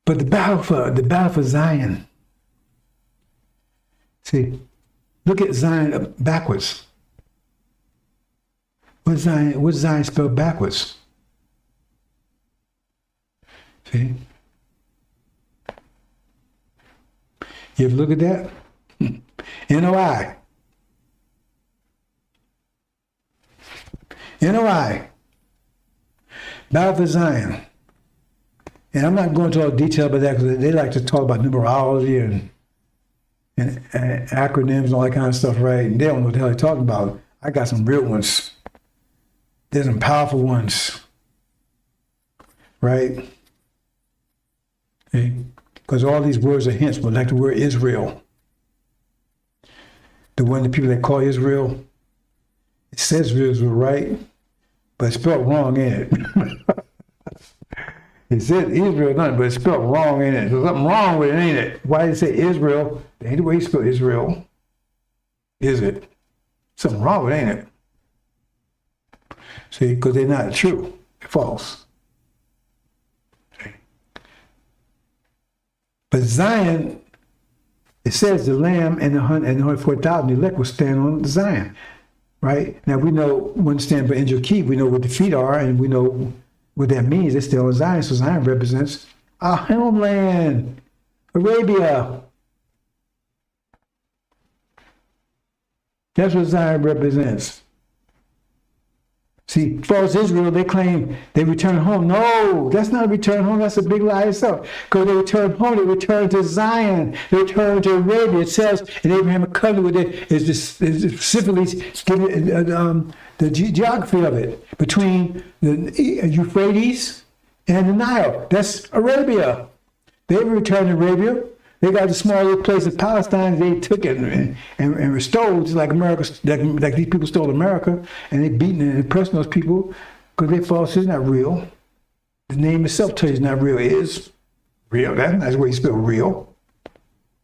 But the battle for Zion. See, look at Zion backwards. What's Zion spelled backwards? See? You ever look at that? N-O-I. N-O-I. Battle for Zion. And I'm not going into all detail about that because they like to talk about numerology and acronyms and all that kind of stuff, right? And they don't know what the hell they're talking about. I got some real ones. There's some powerful ones, right? Because all these words are hints, but like the word Israel. The people that call Israel, it says Israel, right? But it's spelled wrong, ain't it? It said Israel, nothing, but it's spelled wrong, ain't it? There's something wrong with it, ain't it? Why did it say Israel? It ain't the way you spell Israel, is it? Something wrong with it, ain't it? See, because they're not true. They're false. See? But Zion, it says the Lamb and the 144,000 elect will stand on Zion, right? Now we know, we understand by Injil key, we know what the feet are, and we know what that means. They still on Zion, so Zion represents our homeland, Arabia. That's what Zion represents. See, false Israel, they claim they return home. No, that's not a return home. That's a big lie itself. Because they return home, they return to Zion. They return to Arabia. It says in Abrahamic covenant with it is specifically given the geography of it between the Euphrates and the Nile. That's Arabia. They returned to Arabia. They got the small little place of Palestine. They took it and restored, just like America, like these people stole America, and they beaten and oppressed those people because they false. It's not real. The name itself tells you it's not real. It is real. That's where you spell real.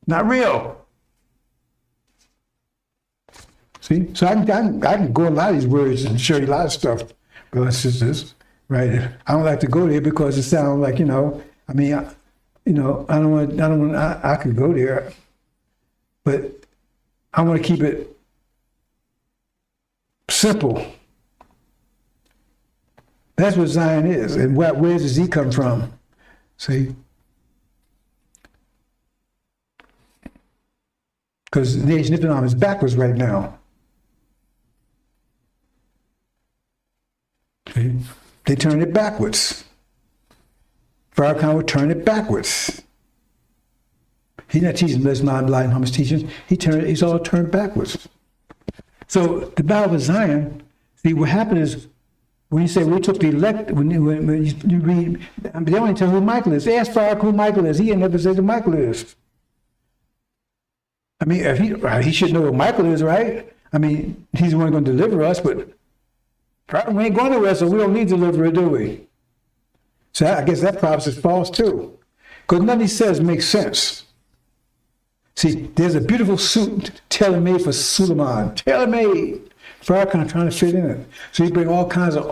Not real. See, so I can go a lot of these words and show you a lot of stuff, brothers and sisters. Right? I don't like to go there because it sounds like, I mean. I could go there, but I want to keep it simple. That's what Zion is. And where does Z come from? See? Because the nation of Islam is backwards right now. See? They turned it backwards. Farrakhan would turn it backwards. He's not teaching Islam, blind Muhammad's teachings. He's all turned backwards. So the Battle of Zion, see, what happened is, when you say we took the elect, when you read, they only tell who Michael is. They ask Farrakhan who Michael is. He never says who Michael is. I mean, if he should know who Michael is, right? I mean, he's the one going to deliver us, but we ain't going to so we don't need deliverer, do we? So I guess that prophecy is false too. Because nothing he says makes sense. See, there's a beautiful suit tailor-made for Suleiman. Tailor-made. Farrakhan trying to fit in it. So you bring all kinds of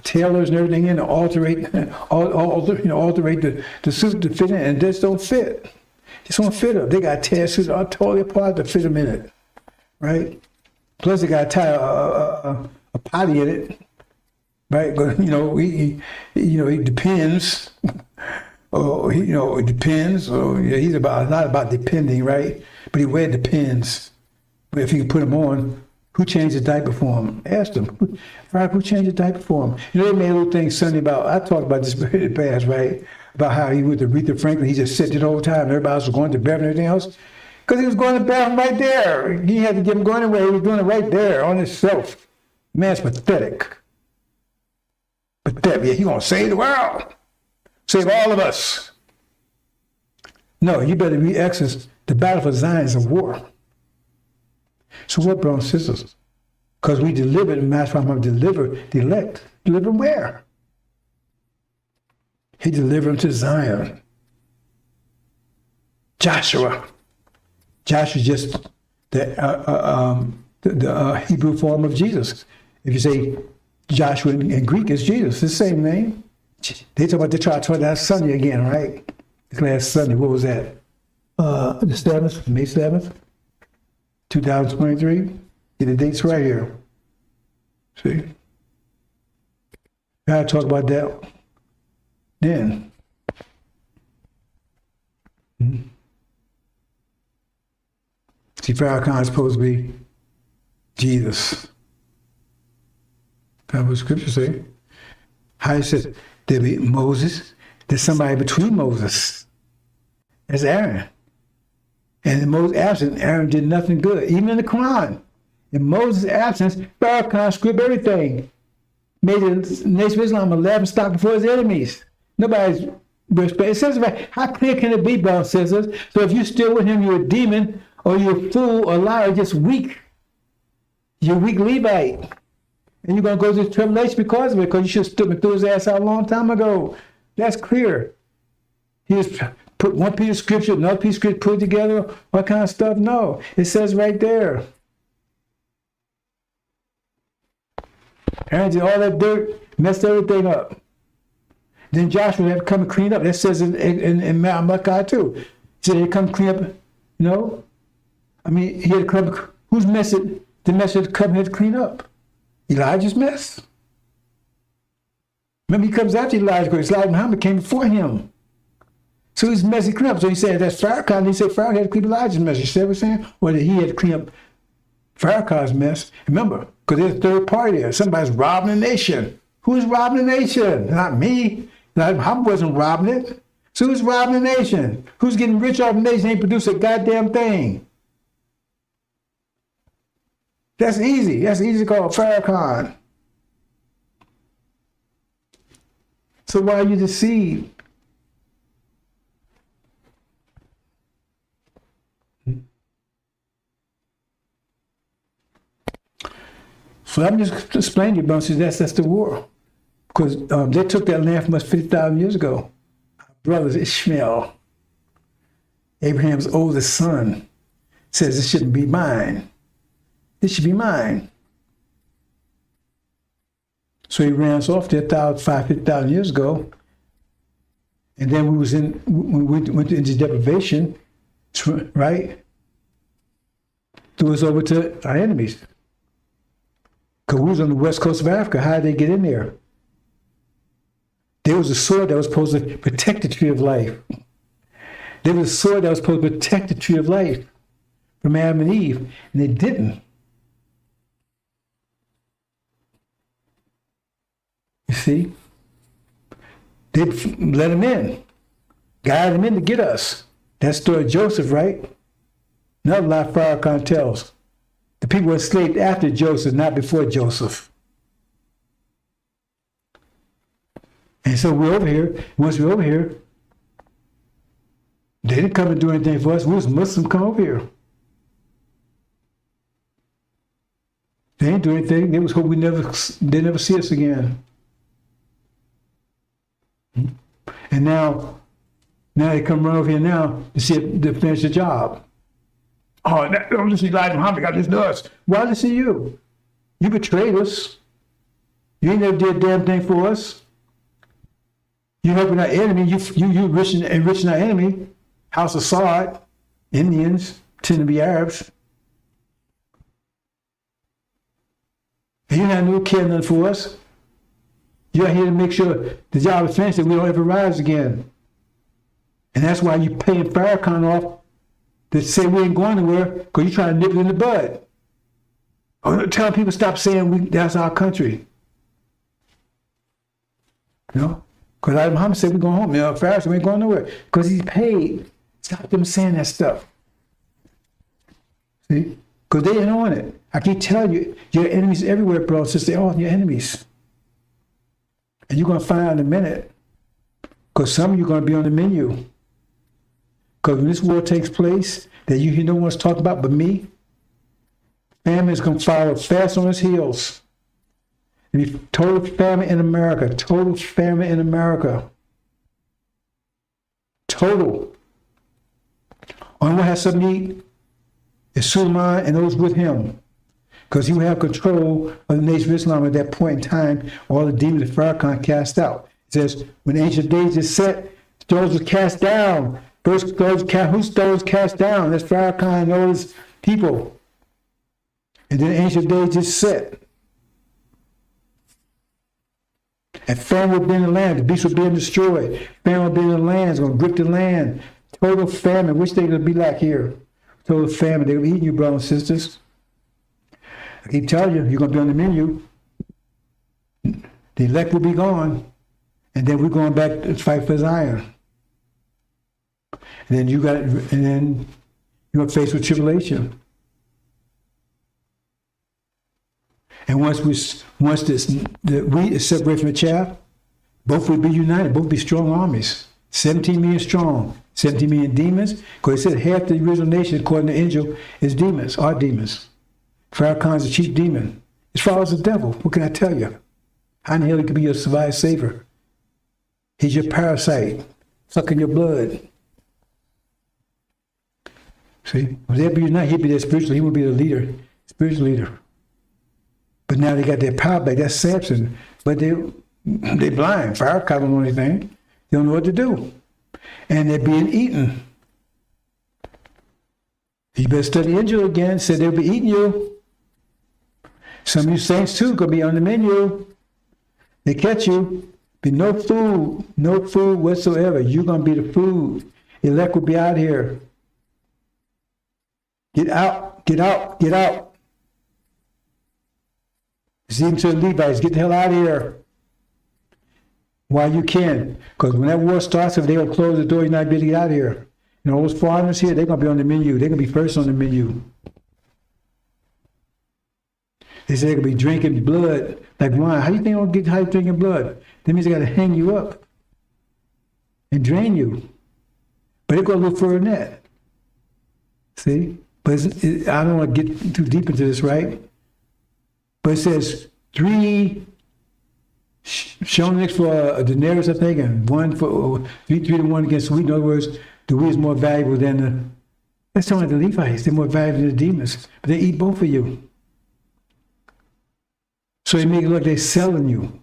tailors and everything in to alterate the suit to fit in, and this don't fit. Just don't fit them. They got tear suits all totally apart to fit them in it. Right? Plus they got to tie a potty in it. Right, but he depends. It depends. He's not about depending, right? But he wears depends. But if you can put him on, who changed the diaper for him? Ask him. Right, who changed the diaper for him? They made a little thing Sunday about. I talked about this in the past, right? About how he went to Aretha Franklin. He just sat there the whole time. Everybody else was going to bed and everything else, because he was going to bed right there. He had to get him going anywhere. He was doing it right there on himself. Man's pathetic. But he gonna save the world, save all of us. No, you better read Exodus. The battle for Zion is a war. So what, brothers and sisters? Because we delivered, and Master Muhammad delivered the elect. Deliver them where? He delivered them to Zion. Joshua is just the Hebrew form of Jesus. If you say Joshua in Greek is Jesus, the same name. They try to talk that Sunday again, right? This last Sunday, what was that? The 7th, May 7th, 2023. Yeah, the date's right here. See? Gotta talk about that then. Mm-hmm. See, Farrakhan is supposed to be Jesus. That's what Scripture say. How it says, there'll be Moses, there's somebody between Moses. That's Aaron. And in Moses' absence, Aaron did nothing good, even in the Quran. In Moses' absence, Farrakhan script everything. Made the Nation of Islam a laughing stock before his enemies. Nobody's respect. It says, how clear can it be, brothers and sisters? So if you're still with him, you're a demon, or you're a fool, or a liar, just weak. You're a weak Levite. And you're going to go through tribulation because of it, because you should have stood and threw his ass out a long time ago. That's clear. He just put one piece of scripture, another piece of scripture put together, what kind of stuff? No. It says right there. Aaron did all that dirt, messed everything up. Then Joshua had to come and clean up. That says in Malachi too. He said he'd come clean up, you know? I mean, he had to come, whose mess the mess had to come here to clean up? Elijah's mess. Remember, he comes after Elijah because Elijah Muhammad came before him. So his mess he cleaned up. So he said that's Farrakhan. He said Farrakhan had to clean Elijah's mess. You see what I'm saying? Or that he had to clean up Farrakhan's mess. Remember, because there's a third party there. Somebody's robbing the nation. Who's robbing the nation? Not me. I wasn't robbing it. So who's robbing the nation? Who's getting rich off the nation? Ain't produce a goddamn thing. That's easy. That's easy to call Farrakhan. So why are you deceived? So I'm just explaining to you, brothers, that's the war. Because they took that land from us 50,000 years ago. Our brothers, Ishmael, Abraham's oldest son, says this shouldn't be mine. This should be mine. So he ran us off there 50,000 years ago. And then we went into deprivation, right? Threw us over to our enemies. Because we was on the west coast of Africa. How did they get in there? There was a sword that was supposed to protect the tree of life. There was a sword that was supposed to protect the tree of life from Adam and Eve, and they didn't. You see? They let them in, guided them in to get us. That story of Joseph, right? Another lie Farrakhan tells. The people were enslaved after Joseph, not before Joseph. And so we're over here. Once we're over here, they didn't come and do anything for us. We was Muslims come over here. They didn't do anything. They was hoping they never see us again. And now they come run over here now to see if they finish the job. Oh, don't listen to Elijah Muhammad, got listen to us. Why listen to you? You betrayed us. You ain't never did a damn thing for us. You helping our enemy, you enriching our enemy, House of Saud, Indians, tend to be Arabs. And you're not no care nothing for us. You're here to make sure the job is finished and we don't ever rise again. And that's why you're paying Farrakhan off to say we ain't going anywhere because you're trying to nip it in the bud. Or telling people stop saying that's our country. You know? Because Elijah Muhammad said we're going home. You know, Farrakhan, we ain't going nowhere. Because he's paid. Stop them saying that stuff. See? Because they ain't on it. I keep telling you, your enemies everywhere, bro. Since they're all your enemies. And you're going to find out in a minute. Because some of you are going to be on the menu. Because when this war takes place, that you hear no one's talking about but me, famine is going to follow fast on its heels. There'll be total famine in America. Total famine in America. Total. Only one has something to eat is Suleiman and those with him. Because he will have control of the Nation of Islam at that point in time, all the demons that Farrakhan cast out. It says, when the ancient days is set, stones were cast down. First, whose stones cast down? That's Farrakhan and all his people. And then the ancient days is set. And famine will be in the land. The beasts will be destroyed. Famine will be in the land. It's going to grip the land. Total famine. Which they're going to be like here? Total famine. They're going to be eating you, brothers and sisters. I keep telling you, you're going to be on the menu. The elect will be gone. And then we're going back to fight for Zion. And then you're faced with tribulation. And once the wheat is separated from the chaff, both will be united, both be strong armies. 17 million strong, 17 million demons. Because it said half the original nation, according to Injil, is demons, are demons. Farrakhan is the chief demon. It follows the devil. What can I tell you? How in the hell he could be your survived savior? He's your parasite, sucking your blood. See, if they be united, he'd be their spiritual, he would be the leader, spiritual leader. But now they got their power back. That's Samson. But they blind. Pharaoh don't know anything. They don't know what to do. And they're being eaten. You better study Injil again. Said they'll be eating you. Some of you saints too gonna be on the menu. They catch you. Be no food whatsoever. You're gonna be the food. Elect will be out here. Get out, get out, get out. It's even to the Levites, get the hell out of here. While you can. Because when that war starts, if they're gonna close the door, you're not able to get out of here. You know, those foreigners here, they're gonna be on the menu. They're gonna be first on the menu. They say they're gonna be drinking blood like wine. How do you think they'll get how drinking blood? That means they gotta hang you up and drain you. But they're gonna look further than that. See? But I don't want to get too deep into this, right? But it says 3 showniks for a denarius, I think, and 1 for 3 to 1 against the wheat. In other words, the wheat is more valuable than the. That's only the Levites. They're more valuable than the demons. But they eat both of you. So they make it look like they're selling you.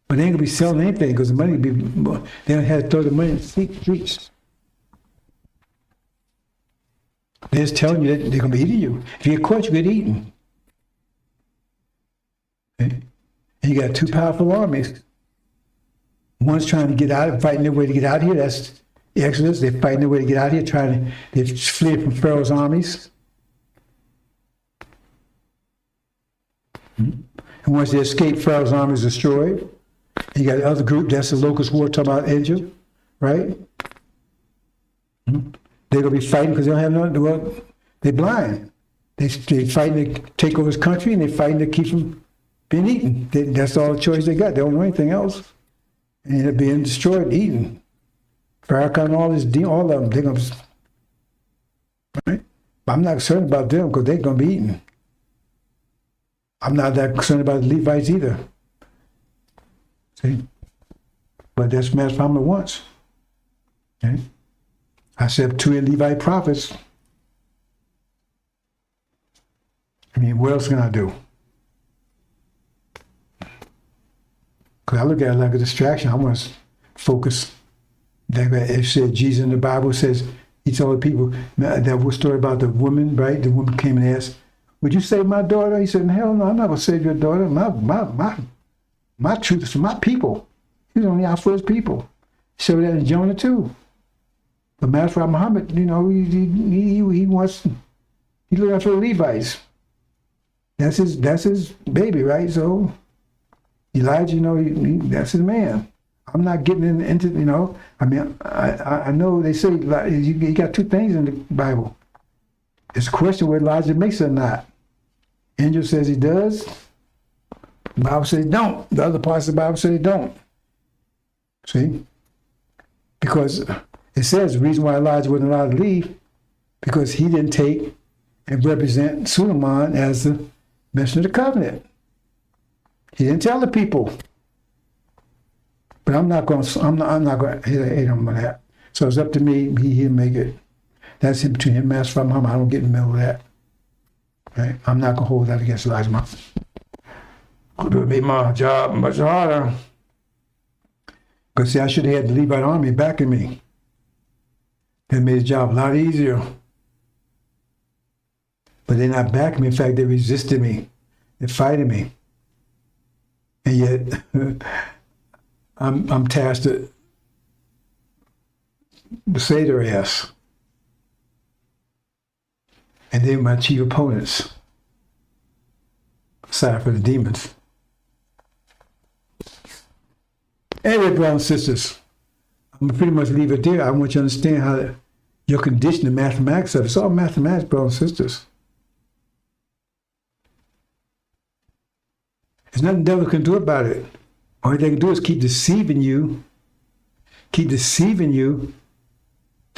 But they ain't gonna be selling anything because the money will be. They don't have to throw the money in the streets. They're just telling you that they're going to be eating you. If you get caught, you get eaten. Okay? And you got 2 powerful armies. One's trying to get out, fighting their way to get out here. That's the Exodus. They're fighting their way to get out here, they're fleeing from Pharaoh's armies. And once they escape, Pharaoh's army is destroyed. And you got the other group, that's the locust war, talking about Injil, right? They're going to be fighting because they don't have no, well, they're blind. They're fighting to take over his country, and they're fighting to keep from being eaten. That's all the choice they got. They don't know anything else. And they're being destroyed, eaten. Farrakhan and all of them, they're going to, right? But I'm not concerned about them because they're going to be eaten. I'm not that concerned about the Levites either. See? But that's what Master Muhammad wants. Okay? I said 2 Levite prophets. I mean, what else can I do? Because I look at it like a distraction. I want to focus. Like it said, Jesus in the Bible says, he told the people, that story about the woman, right? The woman came and asked, would you save my daughter? He said, hell no, I'm not going to save your daughter. My truth is for my people. He's only out for his people. He showed that in Jonah too. But Master Muhammad, you know, he look out for the Levites. That's his baby, right? So Elijah, you know, that's his man. I'm not getting into, you know. I mean, I know they say you got 2 things in the Bible. It's a question whether Elijah makes it or not. Angel says he does. The Bible says he don't. The other parts of the Bible say he don't. See? Because it says the reason why Elijah wasn't allowed to leave, because he didn't take and represent Suleiman as the messenger of the covenant. He didn't tell the people. But I'm not going to hate him on that. So it's up to me. He'll make it. That's him between him, Master Muhammad. I don't get in the middle of that. Right? I'm not going to hold that against Elijah Muhammad. Could have made my job much harder. Because see, I should have had the Levite army backing me. That made the job a lot easier. But they're not backing me. In fact, they resisted me. They're fighting me. And yet, I'm tasked to say their ass. And they're my chief opponents. Aside for the demons. Anyway, brothers and sisters, I'm gonna pretty much leave it there. I want you to understand how your condition, the mathematics of it. It's all mathematics, brothers and sisters. There's nothing the devil can do about it. All they can do is keep deceiving you to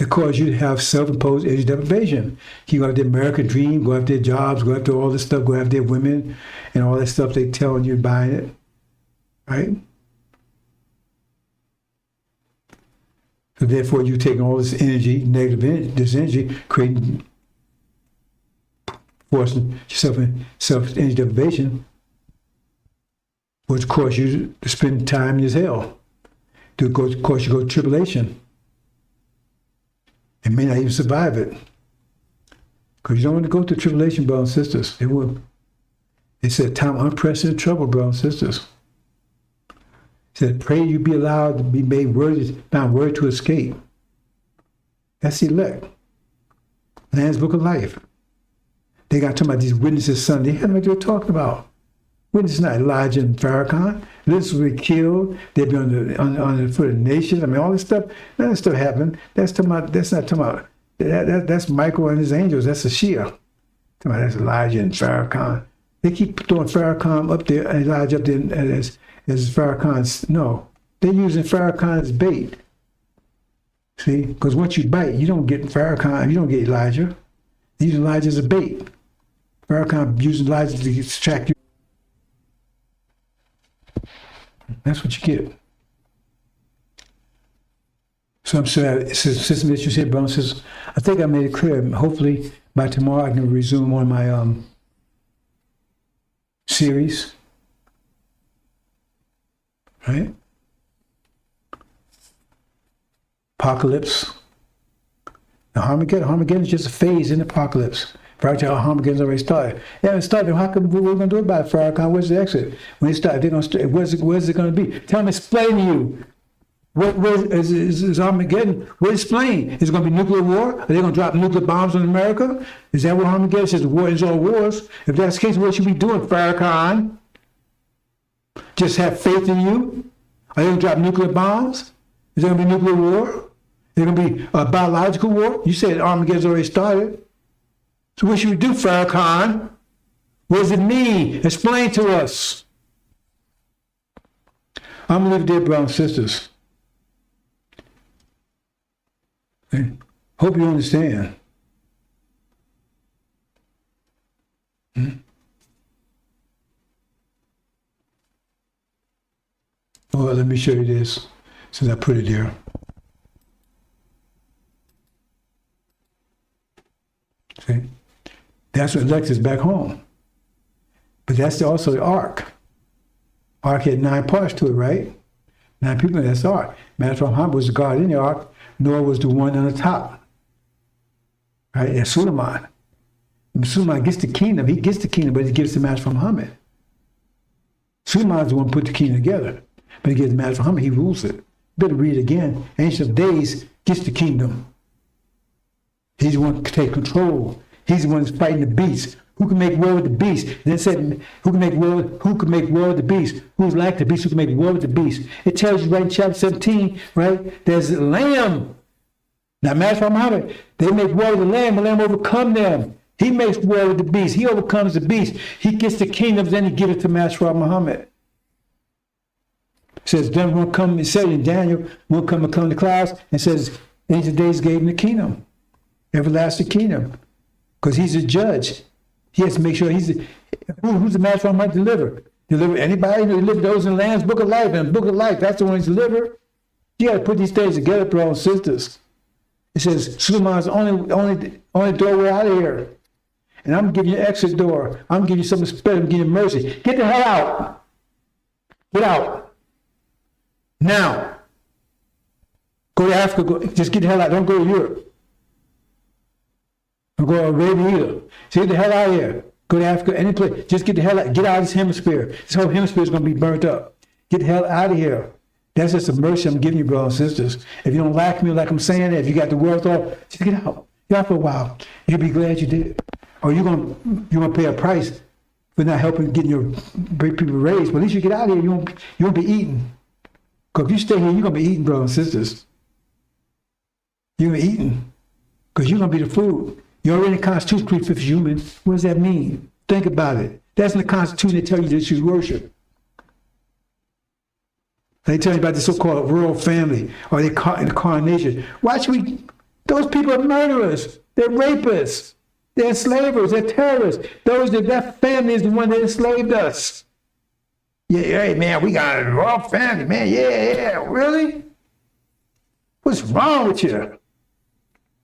cause you to have self-imposed energy deprivation. You go after the American dream, go after their jobs, go after all this stuff, go after their women, and all that stuff they telling you buying it, right? So therefore, you're taking all this energy, negative energy, this energy, creating, forcing yourself in self-energy deprivation, which cause you to spend time in this hell, to cause you to go to tribulation, and may not even survive it. Because you don't want to go through tribulation, brothers and sisters. It will. It's a time of unprecedented trouble, brothers and sisters. It said, pray you be allowed to be made worthy, found worthy to escape. That's the elect. Lamb's Book of Life. They got talking about these witnesses Sunday. They had no idea what they're talking about. Witnesses not Elijah and Farrakhan. This will be killed. They'll be on the foot of the nations. I mean, all this stuff. None of that stuff happened. That's talking about. That's not talking about. That's Michael and his angels. That's a Shia. Talking about that's Elijah and Farrakhan. They keep throwing Farrakhan up there, Elijah up there as Farrakhan's. No, they're using Farrakhan as bait. See, because once you bite, you don't get Farrakhan. You don't get Elijah. They use Elijah as a bait. Farrakhan using Elijah to distract you. That's what you get. So I'm sorry, system issues here, brothers and sisters. I think I made it clear. Hopefully by tomorrow I can resume one of my series. Right? Apocalypse. Now Armageddon is just a phase in the apocalypse. Armageddon's already started. They haven't started. How come what are we going to do about it, Farrakhan? Where's the exit? When they start, they're going to. Where's it going to be? Tell them, explain to you. What is Armageddon? What explain? Is it going to be nuclear war? Are they going to drop nuclear bombs on America? Is that what Armageddon says? The war is all wars. If that's the case, what should we do, Farrakhan? Just have faith in you? Are they going to drop nuclear bombs? Is there going to be nuclear war? Is there going to be a biological war? You said Armageddon's already started. So what should we do, Farrakhan? What does it mean? Explain to us. I'm going to leave it there, brothers and sisters. Okay. Hope you understand. Well, let me show you this, since I put it there. See? That's what elect is back home. But that's also the ark. Ark had 9 parts to it, right? 9 people, that's the ark. Matter of fact, was the God in the ark. Noah was the one on the top. Right? And Suleiman. Suleiman gets the kingdom. He gets the kingdom, but he gives the Master Muhammad. Suleiman's the one who put the kingdom together. But he gives the Master Muhammad, he rules it. Better read it again. Ancient of Days gets the kingdom. He's the one who can take control. He's the one that's fighting the beast. Who can make war with the beast? And then said, who can make war with the beast? Who's like the beast? Who can make war with the beast? It tells you right in chapter 17, right? There's a lamb. Now, Master Muhammad, they make war with the lamb overcome them. He makes war with the beast. He overcomes the beast. He gets the kingdoms, then he gives it to Master Muhammad. It says, then one come, it said in Daniel, one come the clouds, and says, Ancient Days gave him the kingdom, everlasting kingdom. Because he's a judge. He has to make sure who's the Master Muhammad deliver? Deliver anybody? Deliver those in the Lamb's Book of Life. And the Book of Life, that's the one he's delivered. You got to put these things together, brothers and sisters. It says, Suleiman's only doorway out of here. And I'm giving you an exit door. I'm giving you something special. I'm giving you mercy. Get the hell out. Get out. Now. Go to Africa. Just get the hell out. Don't go to Europe. Don't go to Arabia either. So get the hell out of here. Go to Africa, any place. Just get the hell out. Get out of this hemisphere. This whole hemisphere is going to be burnt up. Get the hell out of here. That's just a mercy I'm giving you, brothers and sisters. If you don't like me like I'm saying, if you got the world thought, just get out. Get out for a while. You'll be glad you did. Or you're gonna pay a price for not helping getting your people raised. But at least you get out of here. You won't be eating. Because if you stay here, you're gonna be eating, brothers and sisters. You're gonna be eating. Because you're gonna be the food. You're already in the Constitution, 3/5 human. What does that mean? Think about it. That's in the Constitution. They tell you that you should worship. They tell you about the so-called royal family or the incarnation. Why should we? Those people are murderers. They're rapists. They're enslavers. They're terrorists. That family is the one that enslaved us. Yeah, hey man, we got a royal family, man. Yeah, really? What's wrong with you?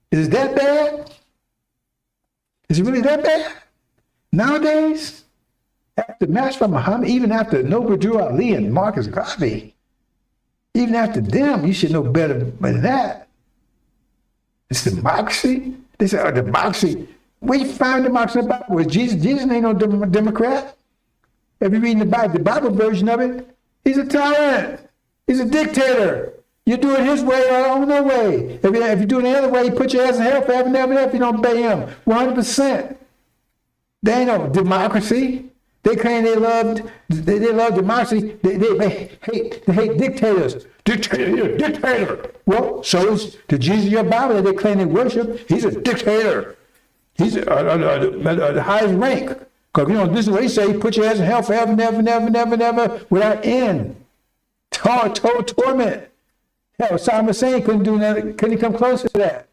Is it that bad? Is it really that bad? Nowadays, after Master Muhammad, even after Noble Drew Ali and Marcus Garvey, even after them, you should know better than that. It's democracy. They say, democracy. Where you find democracy in the Bible? Was Jesus ain't no Democrat. If you're reading the Bible version of it, he's a tyrant. He's a dictator. You do it his way or on no way. If you do it the other way, you put your ass in hell forever and ever if you don't obey him. 100%. They ain't no democracy. They claim they love democracy. They hate dictators. Dictator, dictator. Well, so is the Jesus of your Bible that they claim they worship. He's a dictator. He's the highest rank. Because, this is what he said. He put your ass in hell forever, never, without end. Total torment. Hell, Saddam Hussein couldn't do nothing, couldn't come close to that.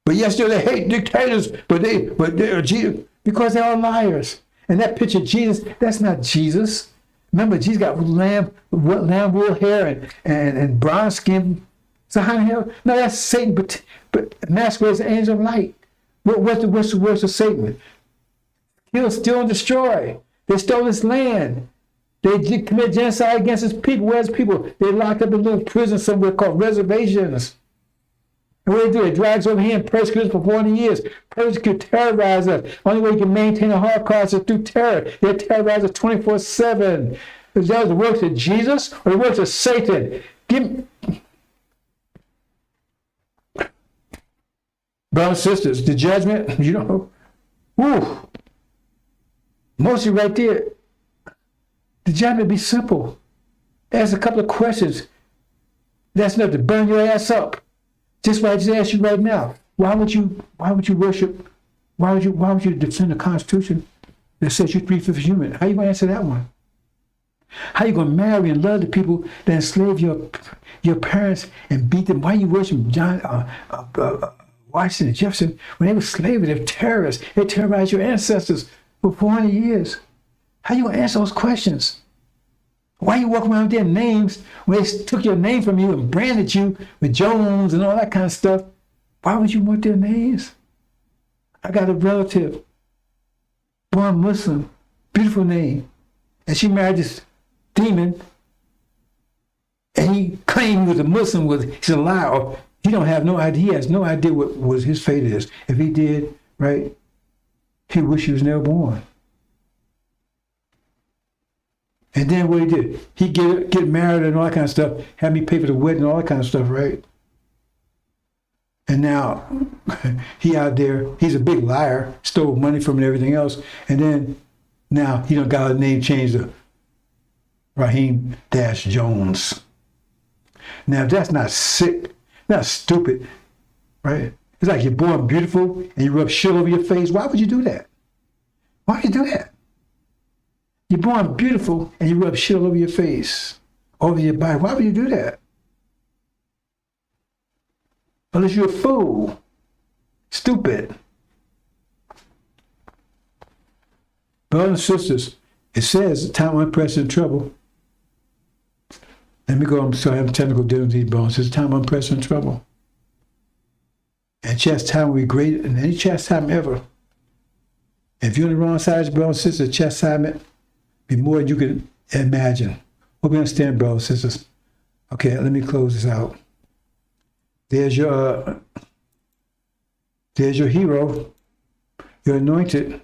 But yes, they hate dictators, but they're Jesus, because they're all liars. And that picture of Jesus, that's not Jesus. Remember, Jesus got lamb wool hair and brown skin. So how the hell? No, that's Satan, but masquerades the angel of light. What's the worst of Satan? Kill, steal, and destroy. They stole his land. They commit genocide against his people. Where's people? They locked up in a little prison somewhere called reservations. And what do? They drag us over here and persecute us for 40 years. Persecute, terrorize us. Only way you can maintain a Holocaust is through terror. They terrorize us 24/7. Is that the works of Jesus or the works of Satan? Brothers and sisters, the judgment, woo. Mostly right there. The judgment be simple. Ask a couple of questions. That's enough to burn your ass up. Just what I just asked you right now. Why would you worship? Why would you defend the Constitution that says you're 3/5 human? How you gonna answer that one? How you gonna marry and love the people that enslave your parents and beat them? Why you worship Washington and Jefferson when they were slaves? They're terrorists. They terrorized your ancestors for 400 years. How you gonna answer those questions? Why you walking around with their names when they took your name from you and branded you with Jones and all that kind of stuff? Why would you want their names? I got a relative, born Muslim, beautiful name, and she married this demon, and he claimed he was a Muslim. He's a liar. He don't have no idea. He has no idea what his fate is. If he did, right, he wish he was never born. And then what he did, he get married and all that kind of stuff, have me pay for the wedding and all that kind of stuff, right? And now he out there, he's a big liar, stole money from and everything else. And then now he done got his name changed to Raheem Jones. Now if that's not sick, not stupid, right? It's like you're born beautiful and you rub shit over your face. Why would you do that? Why would you do that? You're born beautiful and you rub shit all over your face, over your body. Why would you do that? Unless you're a fool, stupid. Brothers and sisters, it says, time unprecedented trouble. Let me go, I'm sorry, I'm technical difficulties, brothers. It's time unprecedented trouble. And chastisement will be greater than any chastisement ever. If you're on the wrong side, brothers and sisters, chastisement be more than you can imagine. Hope you understand, brothers and sisters. Okay, let me close this out. There's your hero, your anointed.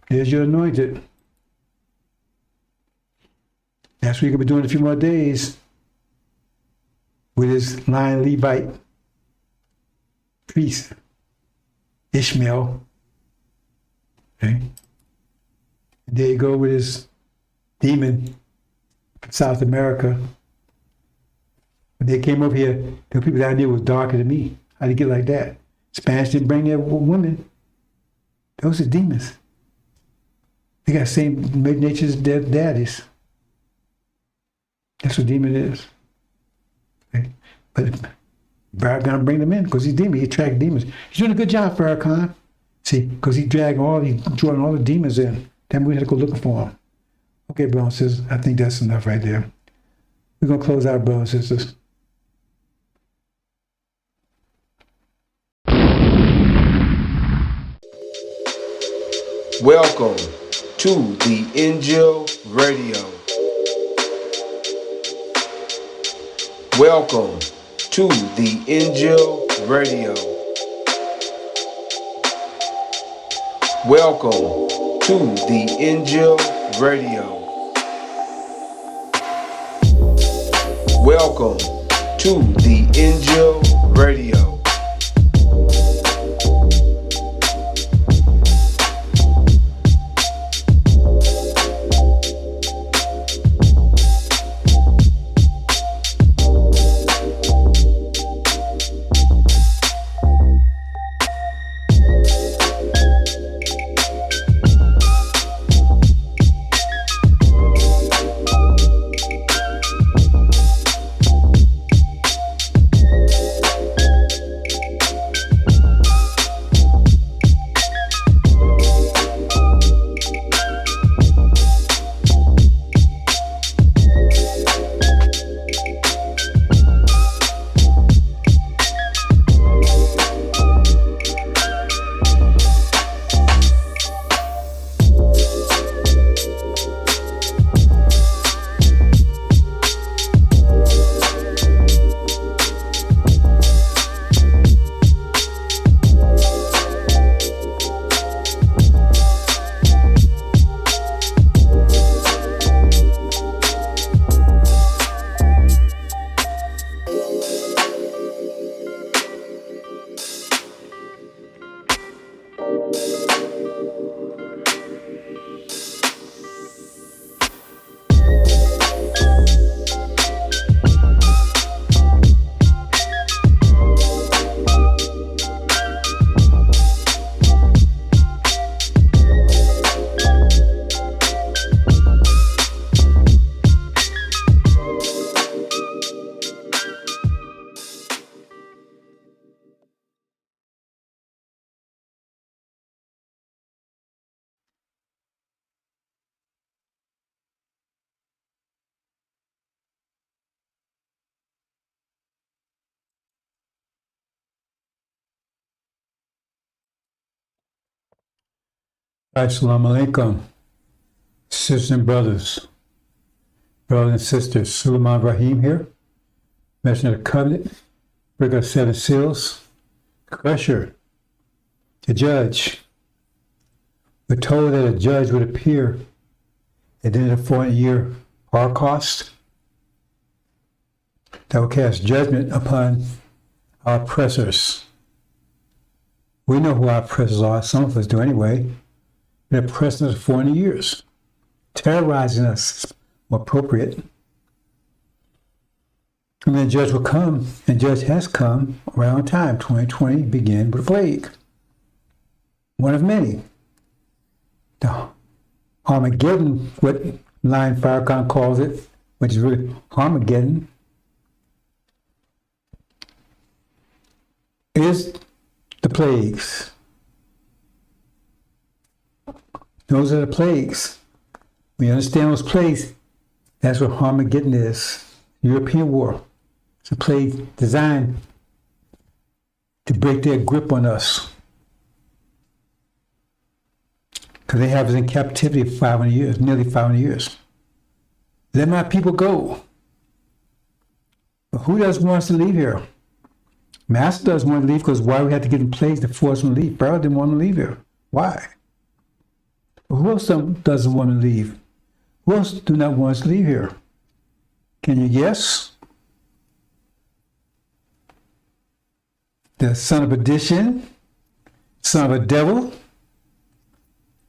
There's your anointed. That's what you're going to be doing in a few more days with his lion Levite priest, Ishmael. Okay. And there you go with his demon from South America. When they came over here, there were people down there was darker than me. How'd they get like that? Spanish didn't bring their women. Those are demons. They got the same nature as their daddies. That's what demon is. Okay. But Farrakhan gonna bring them in because he's demon. He attracts demons. He's doing a good job, Farrakhan. See, because he's drawing all the demons in. Then we had to go looking for him. Okay, brothers and sisters, I think that's enough right there. We're going to close out, brothers and sisters. Welcome to the Injil Radio. Welcome to the Injil Radio. Welcome to the Injil Radio. Welcome to the Injil Radio. Assalamu alaikum, sisters and brothers and sisters. Suleiman Rahim here, Messenger of the Covenant, breaker of 7 seals, crusher, the judge. We're told that a judge would appear at the end of the 40-year Holocaust that will cast judgment upon our oppressors. We know who our oppressors are, some of us do anyway. They're oppressing us for 40 years, terrorizing us, more appropriate. And then the judge will come, and the judge has come around time. 2020 began with a plague, one of many. The Armageddon, what Lion Farrakhan calls it, which is really Armageddon, is the plagues. Those are the plagues. We understand those plagues. That's what Armageddon is. European war. It's a plague designed to break their grip on us. Because they have us in captivity for 500 years, nearly 500 years. Let my people go. But who doesn't want us to leave here? Master doesn't want to leave, because why we have to get in plagues to force him to leave? Pharaoh didn't want to leave here. Why? Who else doesn't want to leave? Who else do not want us to leave here? Can you guess? The son of perdition, son of a devil,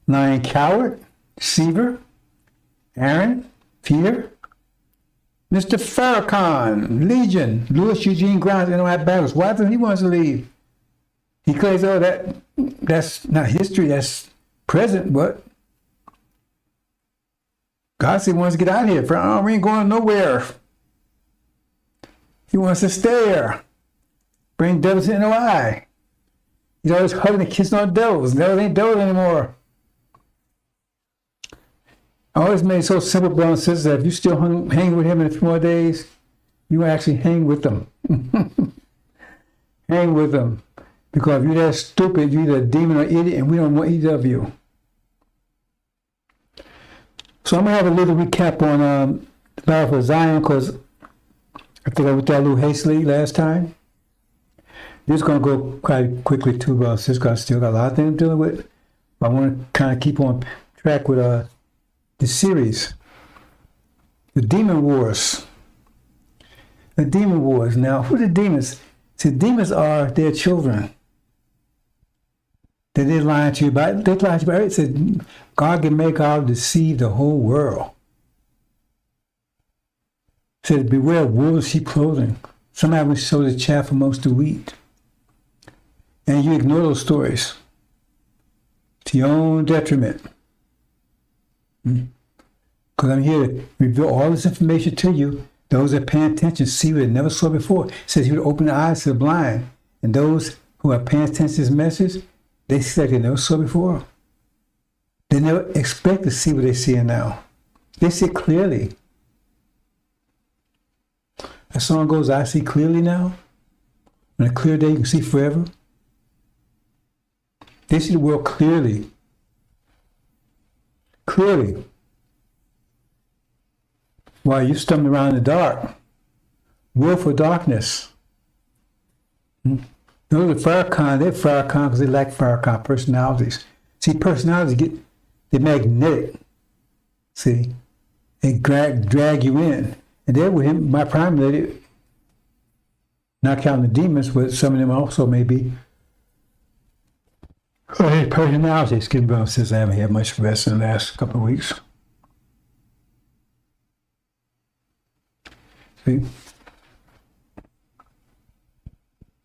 lying coward, deceiver, Aaron, Peter, Mr. Farrakhan, Legion, Louis Eugene Grimes, and all that battles. Why doesn't he want us to leave? He claims, oh, that's not history, that's present, but God said he wants to get out of here. Oh, we ain't going nowhere. He wants to stay there. Bring devils into the eye. He's always hugging and kissing on devils. Devils ain't devils anymore. I always made it so simple, brothers and sisters, that if you still hang with him in a few more days, you actually hang with them. Hang with them. Because if you're that stupid, you're either a demon or idiot, and we don't want either of you. So I'm going to have a little recap on the Battle for Zion, because I think I went that a little hastily last time. This is going to go quite quickly too, brothers and sisters, because I still got a lot of things I'm dealing with. But I want to kind of keep on track with the series. The Demon Wars. The Demon Wars. Now, who are the demons? See, demons are their children. They didn't lie to you about. They lied to you about it. It said God can make out deceive the whole world. It said, beware of wolves in sheep clothing. Somebody will sow the chaff amongst the wheat. And you ignore those stories to your own detriment. Because I'm here to reveal all this information to you. Those that pay attention see what they never saw before. It says he would open the eyes to the blind. And those who are paying attention to this message, they see like they never saw before. They never expect to see what they see now. They see clearly. The song goes, I see clearly now. On a clear day, you can see forever. They see the world clearly. Clearly. While you stumbling around in the dark. Willful darkness. Those are Farrakhan. They're Farrakhan because they lack Farrakhan personalities. See, personalities they're magnetic. See, they drag you in. And there with him, my prime lady, not counting the demons, but some of them also may be personalities. Excuse me, since I haven't had much rest in the last couple of weeks. See?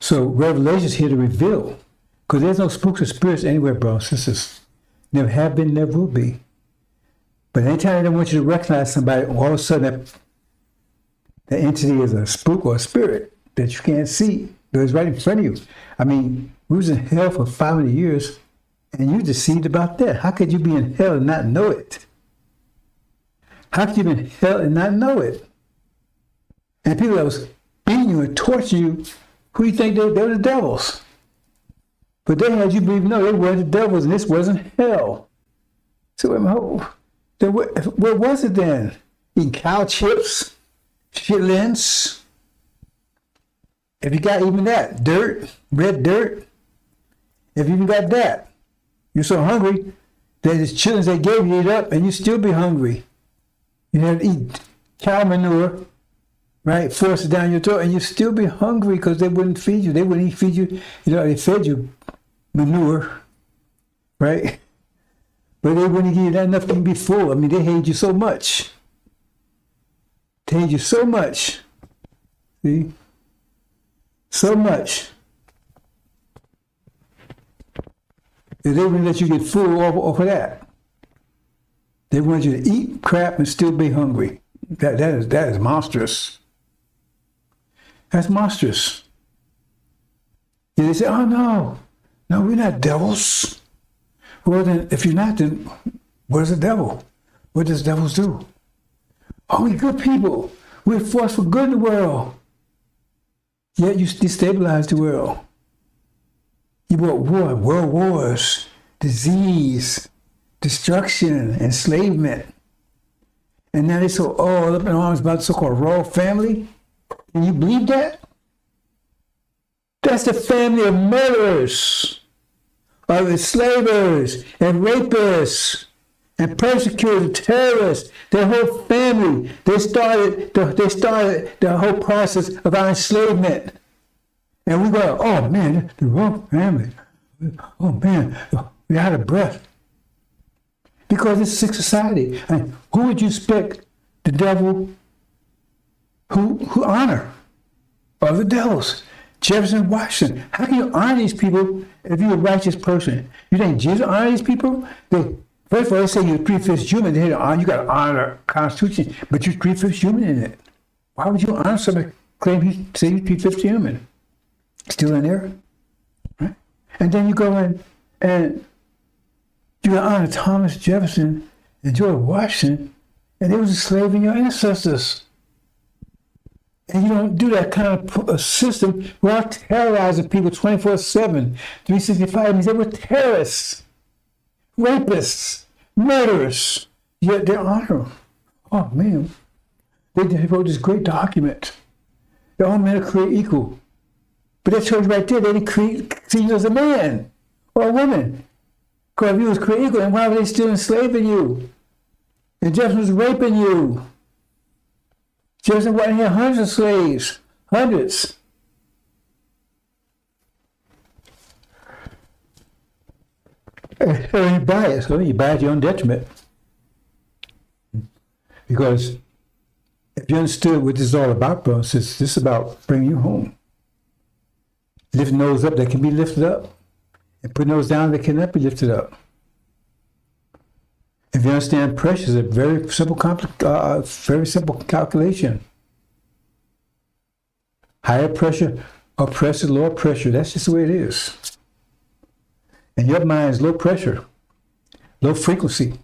So Revelation's here to reveal, because there's no spooks or spirits anywhere, brothers and sisters. Never have been, never will be. But anytime they want you to recognize somebody, all of a sudden that entity is a spook or a spirit that you can't see, but it's right in front of you. I mean, we was in hell for 500 years, and you deceived about that. How could you be in hell and not know it? How could you be in hell and not know it? And people that was beating you and torturing you, who do you think they were? The devils. But they had you believe, no, they were the devils, and this wasn't hell. So where was it then? Eating cow chips, chitlins. If you got even that, dirt, red dirt, if you even got that, you're so hungry that the chitlins they gave you eat up, and you still be hungry. You have to eat cow manure, right? Force it down your throat, and you still be hungry because they wouldn't feed you. They wouldn't feed you. They fed you manure, right? But they wouldn't give you that enough to be full. I mean, they hated you so much. They hated you so much. See? So much. That they wouldn't let you get full off of that. They want you to eat crap and still be hungry. That is monstrous. That's monstrous. And they say, oh no, we're not devils. Well then, if you're not, then what is the devil? What does devils do? Oh, we're good people. We're a force for good in the world. Yet you destabilize the world. You brought war, world wars, disease, destruction, enslavement. And now they're so all up in arms about the so-called royal family. Can you believe that? That's the family of murderers, of enslavers and rapists and persecutors, terrorists. Their whole family. They started the whole process of our enslavement. And we go, oh man, the wrong family. Oh man, we're out of breath. Because it's a sick society. And who would you expect the devil who honor? Other devils. Jefferson, Washington. How can you honor these people if you're a righteous person? You think Jesus honor these people? First of all, they say you're 3/5 human. You got to honor the Constitution, but you're 3/5 human in it. Why would you honor somebody claim he's 3/5 human? Still in there, right? And then you go in and you honor Thomas Jefferson and George Washington, and they was enslaving your ancestors. And you don't do that kind of a system without terrorizing people 24/7, 365. Means they were terrorists, rapists, murderers. Yet they honor them. Oh man, they wrote this great document. That all men are created equal. But that shows right there, they didn't see you as a man or a woman. Because if you was created equal, then why were they still enslaving you? And Jefferson was raping you. Jefferson wasn't here, hundreds of slaves. Hundreds. And you buy it. So you buy it at your own detriment. Because if you understood what this is all about, bro, this is about bringing you home. Lifting those up that can be lifted up. And putting those down that cannot be lifted up. If you understand pressure, it's a very simple calculation. Higher pressure or pressure, lower pressure. That's just the way it is. And your mind is low pressure, low frequency.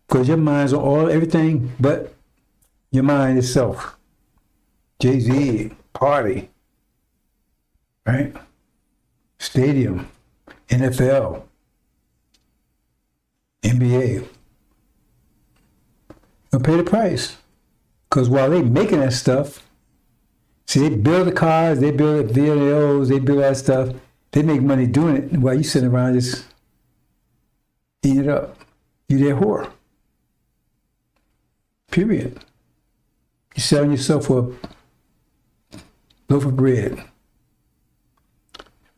Because your mind's on everything but your mind itself. Jay-Z, party, right? Stadium, NFL, NBA. They'll pay the price. Because while they making that stuff, see, they build the cars, they build the videos, they build that stuff. They make money doing it while you sitting around just eating it up. You their whore. Period. You're selling yourself for a loaf of bread.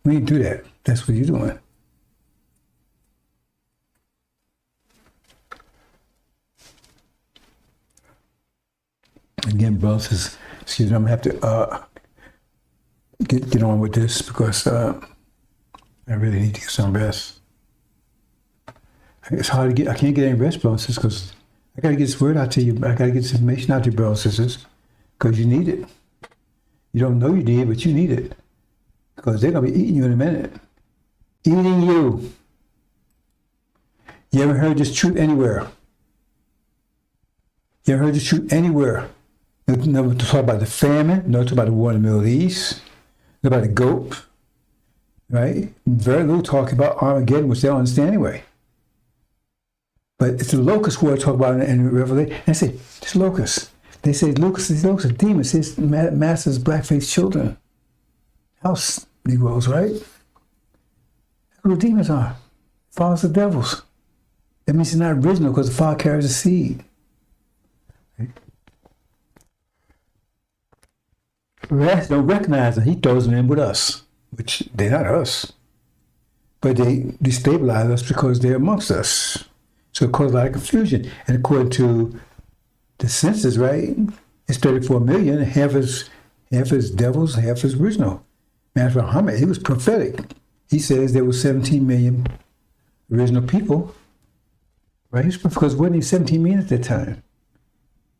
We ain't do that. That's what you're doing. Again, brothers, excuse me, I'm going to have to get on with this because I really need to get some rest. It's hard to get, I can't get any rest, brothers, because I got to get this word out to you. I got to get this information out to you, brothers and sisters, because you need it. You don't know you need it, but you need it. Because they're going to be eating you in a minute. Eating you. You ever heard this truth anywhere? You ever heard this truth anywhere? Never talk about the famine, never talk about the war in the Middle East, never about the goat, right? Very little talk about Armageddon, which they don't understand anyway. But it's the locust war I talk about in Revelation. And they say, this locust. They say, these locusts are demons. It's masters, black-faced children. House Negroes, right? That's who the demons are. Fathers of devils. That means it's not original because the father carries a seed. Right? Rats don't recognize them. He throws them in with us, which they're not us. But they destabilize us because they're amongst us. So it causes a lot of confusion. And according to the census, right, it's 34 million. Half is devils, half is original. Master Muhammad, he was prophetic. He says there were 17 million original people, right? Because wasn't he 17 million at that time?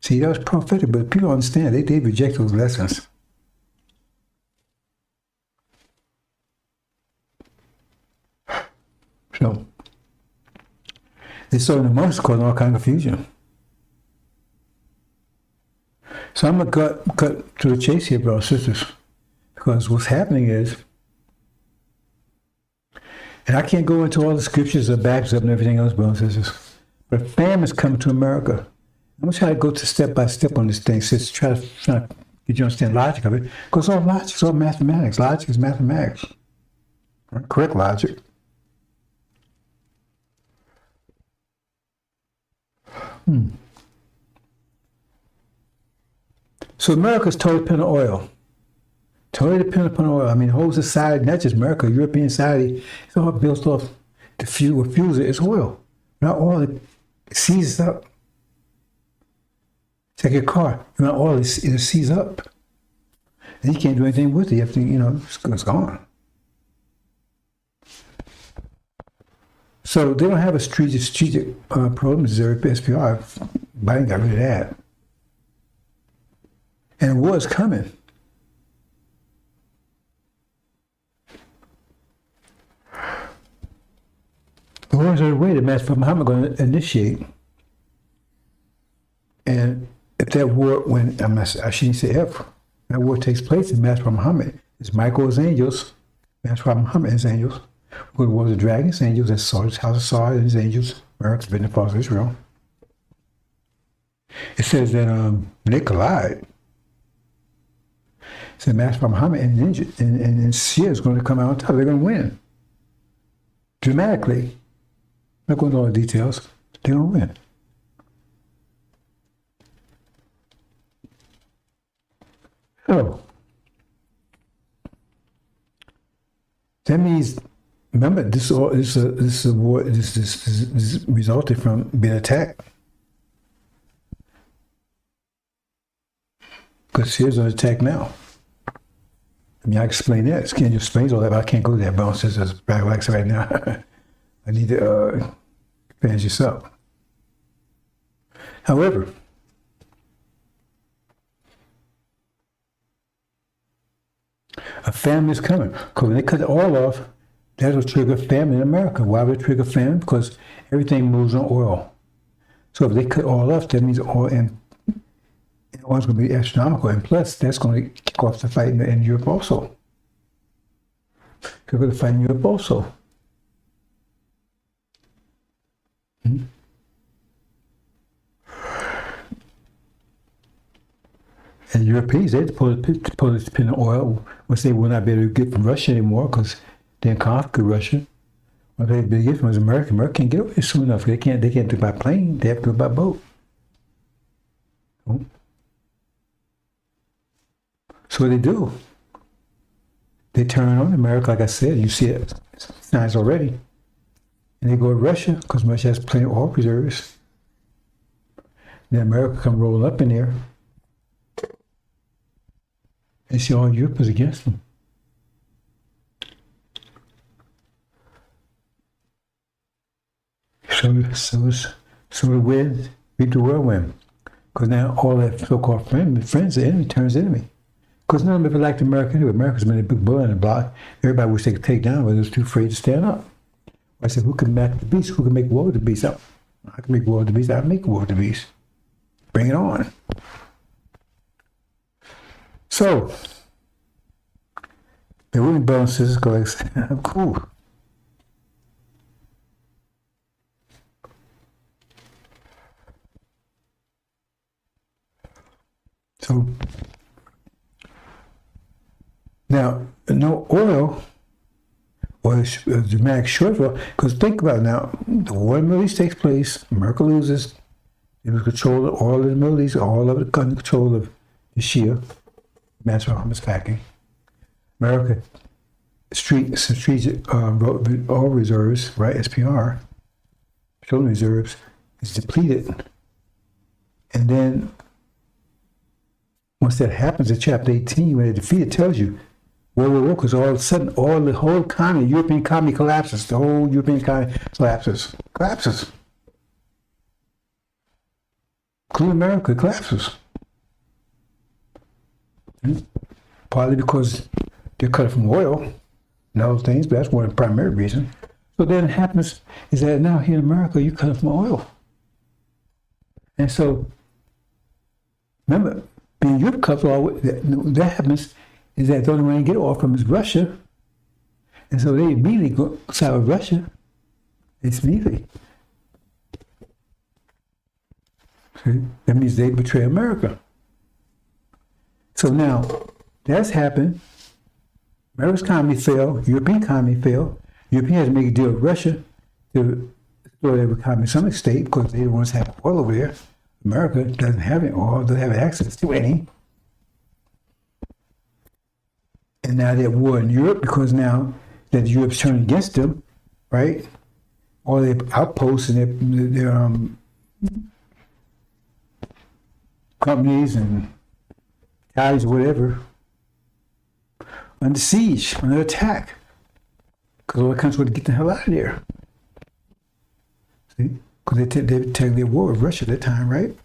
See, that was prophetic, but people don't understand. They reject those lessons. So, they saw in the most causing all kind of confusion. So I'm going to cut to the chase here, brothers and sisters. Because what's happening is, and I can't go into all the scriptures that backs up and everything else, brothers and sisters, but famine's coming to America. I'm going to try to go to step by step on this thing, sis, try to get you to understand logic of it. Because all logic is all mathematics. Logic is mathematics. Correct logic. So America's totally dependent on oil. Totally dependent upon oil. I mean, the whole society, not just America, European society, it's all built off the fuel. What fuels it is oil. Not oil, it seizes up. It's like your car. Not oil, it seizes up. And you can't do anything with it. You have to, it's gone. So they don't have a strategic program, zero SPR. Biden got rid of that. And war is coming. signs of the way that Master Prophet Muhammad going to initiate. And if that war, I shouldn't say if, that war takes place in Master Prophet Muhammad, it's Michael's angels, Master Prophet Muhammad and his angels, who the war of the dragons, angels, and Sardis, House of Sard and his angels, America's been the false Israel. It says that when they collide, it says Master Prophet Muhammad and Shia is going to come out on top. They're going to win. Dramatically. Not going into all the details. They're going to win. So, that means, remember, this war resulted from being attacked. Because Syria's under attack now. I mean, I explain that. Skin just explains all that, but I can't go there. But since there's black wax right now, I need to finish this up. However, a famine is coming. Because when they cut the oil off, that'll trigger famine in America. Why would it trigger famine? Because everything moves on oil. So if they cut oil off, that means oil and oil's going to be astronomical. And plus, that's going to kick off the fight in Europe also. Kick off the fight in Europe also. And Europeans, they pull this pin of oil, which they will not be able to get from Russia anymore because they didn't conquer Russia. What they'd be able to get from is America. America can't get away soon enough. They can't do it by plane. They have to go by boat. So what they do, they turn on America, like I said. You see it signs already. And they go to Russia because Russia has plenty of oil reserves. Then America come roll up in there. And see all Europe is against them. So the wind beat the whirlwind. Because now all that so-called friends, the enemy turns enemy. Because none of them ever liked America anyway. America's been a big bull in the block. Everybody wished they could take down, but they was too afraid to stand up. I said, who can match the beast? Who can make war with the beast? I can make war with the beast. I can make war with the beast. Bring it on. So, the winning bonuses go like, cool. So, now, no oil or a dramatic shortfall, because think about it now, the war in the Middle East takes place, America loses, they lose control of all of the Middle East, all of it under control of the Shia, Master Muhammad's backing. America, strategic oil reserves, right, SPR, petroleum reserves, is depleted. And then, once that happens in chapter 18, when they're defeated, tells you, because all of a sudden, the whole economy, European economy collapses. The whole European economy collapses. Including America, it collapses. Partly because they're cut from oil and other things, but that's one of the primary reasons. So then it happens is that now here in America, you cut from oil. And so, remember, being Europe cut from oil, that happens is that the only way to get oil from is Russia. And so they immediately go side with Russia. It's immediately. See? That means they betray America. So now, that's happened. America's economy fell, European economy fell. Europeans had to make a deal with Russia to restore their economy to some extent because they the ones have oil over there. America doesn't have any oil, doesn't have access to any. And now they're at war in Europe because now that Europe's turning against them, right? All their outposts and their companies and guys, whatever, under siege, under attack. Because all the countries want to get the hell out of there. See? Because they take their war with Russia at that time, right?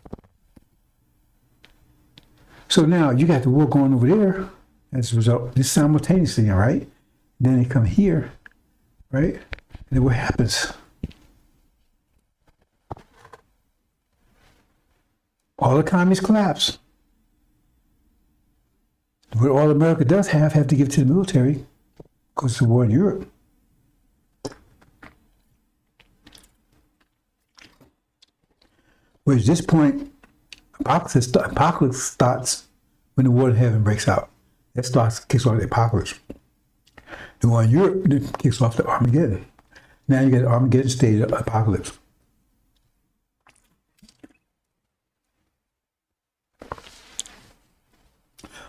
So now you got the war going over there as a result, this simultaneously, all right? Then they come here, right? And then what happens? all economies collapse. What all America does have to give to the military, because it's a war in Europe. Whereas at this point, apocalypse starts when the war in heaven breaks out. That kicks off the apocalypse. The war in Europe kicks off the Armageddon. Now you get the Armageddon stage of apocalypse.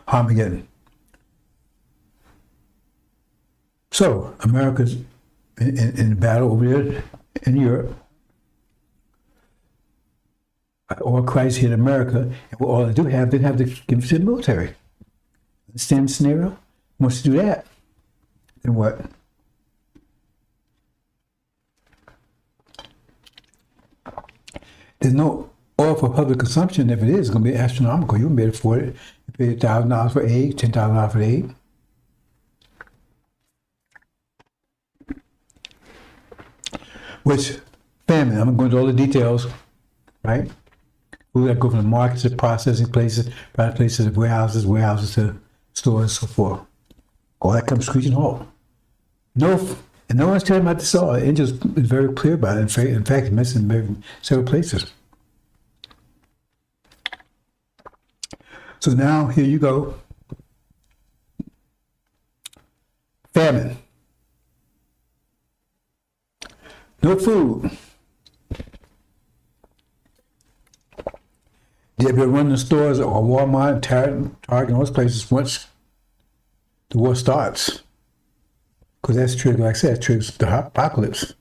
Armageddon. So America's in the battle over there in Europe. All crisis hit America, and what all they do have, they have to give it to the military. Understand the scenario? Once you do that, then what? There's no oil for public consumption. If it is, it's going to be astronomical. You won't be able to afford it. You pay $1,000 for aid, $10,000 for aid. Which famine? I'm going to go into all the details, right? We got to go from the markets to processing places, private places to warehouses to stores, and so forth. All that comes screeching halt. And no one's telling about this all. Angel is very clear about it. In fact, it mentioned in several places. So now, here you go. Famine. No food. You ever run the stores or Walmart, Target, and those places once the war starts? Because that's true, like I said, triggers the apocalypse.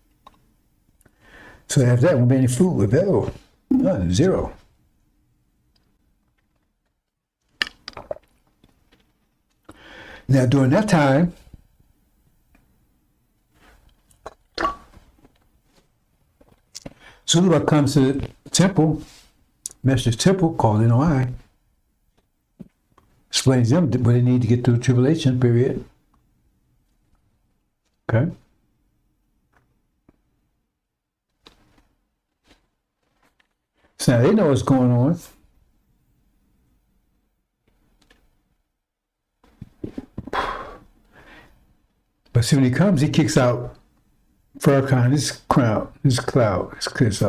So after that, there won't be any food available. None, zero. Now, during that time, Sullivan comes to the temple, Master's temple, called NOI, explains them what they need to get through the tribulation period. Okay? So now they know what's going on. But see, when he comes, he kicks out Farrakhan, his crown, his cloud, his goons.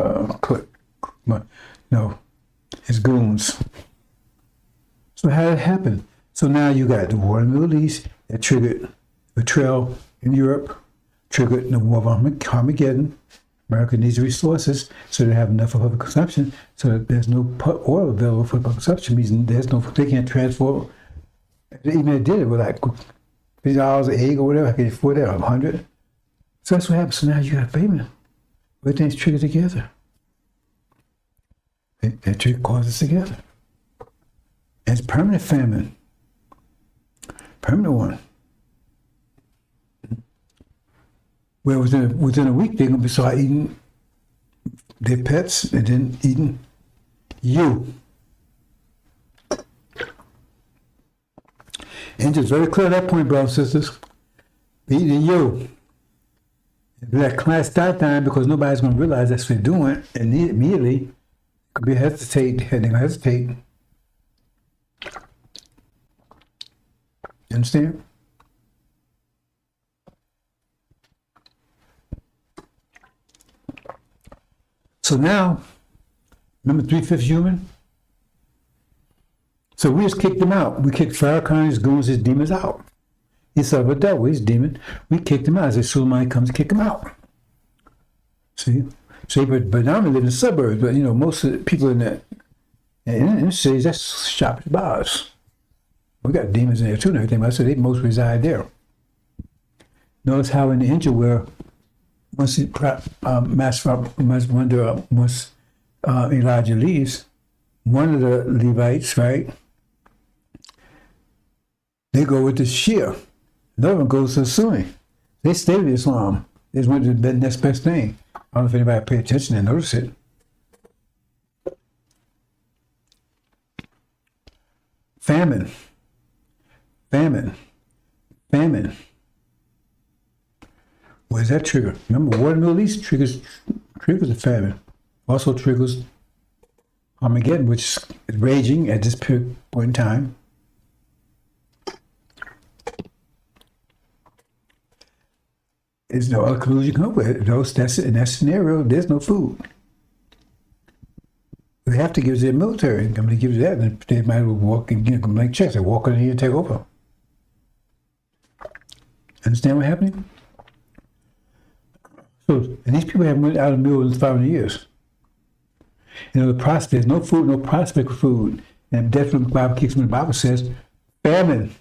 So how did it happen? So now you got the war in the Middle East that triggered betrayal in Europe, triggered the war of Armageddon. America needs resources, so they have enough of public consumption, so that there's no oil available for public consumption. Means they can't transfer. Even they did it with like $50 an egg or whatever. I can afford that, 100. So that's what happens. So now you got famine. Everything's triggered together. That trigger causes together. And it's permanent famine. Permanent one. Well, within a week, they're going to start eating their pets and then eating you. And just very clear at that point, brothers and sisters. Eating you. That class start time, because nobody's going to realize that's what they're doing, and immediately could be hesitate. They're going to hesitate. You understand? So now, remember 3/5 human? So we just kicked them out. We kicked Farrakhan, his goons, his demons out. He's of a devil, he's a demon. We kicked him out. As Suleiman comes to kick him out. See? But now we live in the suburbs, but most of the people in the cities, that's shopping bars. We got demons in there too and everything, but I said they most reside there. Notice how in the Injil where once Elijah leaves, one of the Levites, right, they go with the Shia. Another one goes to the Sunni. They stay with Islam. They just went to the next best thing. I don't know if anybody paid attention and noticed it. Famine. What does that trigger? Remember, war in the Middle East triggers the famine. Also triggers Armageddon, which is raging at this point in time. There's no other conclusion you come up with. In that scenario, there's no food. They have to give it to the military. I'm going to give you that, and they might walk and make checks. They walk in here and take over. Understand what's happening? So, and these people haven't went out of the mill in 500 years. You know, the prospect, there's no food, no prospect for food. And definitely the Bible kicks when the Bible says, famine,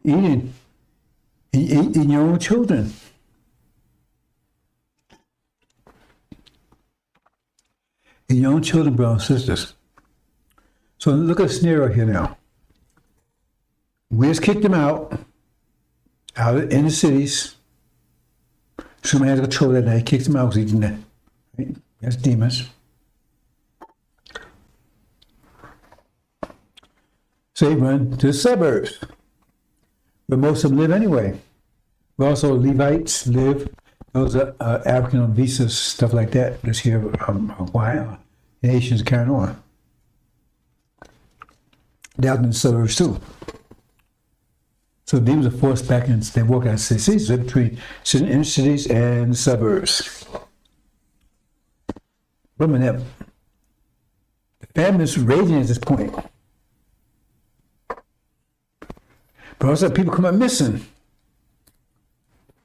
eating your own children. In your own children, brothers and sisters. So look at the scenario here now. We just kicked them out in the cities. Somebody has control of that. He kicked them out because he didn't that. Right? That's demons. So they run to the suburbs, where most of them live anyway. But also Levites live. Those are African on visas, stuff like that. Let's hear why nations carrying on. Down in the suburbs too. So demons are forced back in. They walk out of cities, between inner cities and the suburbs. Women have the famine is raging at this point. But also people come up missing.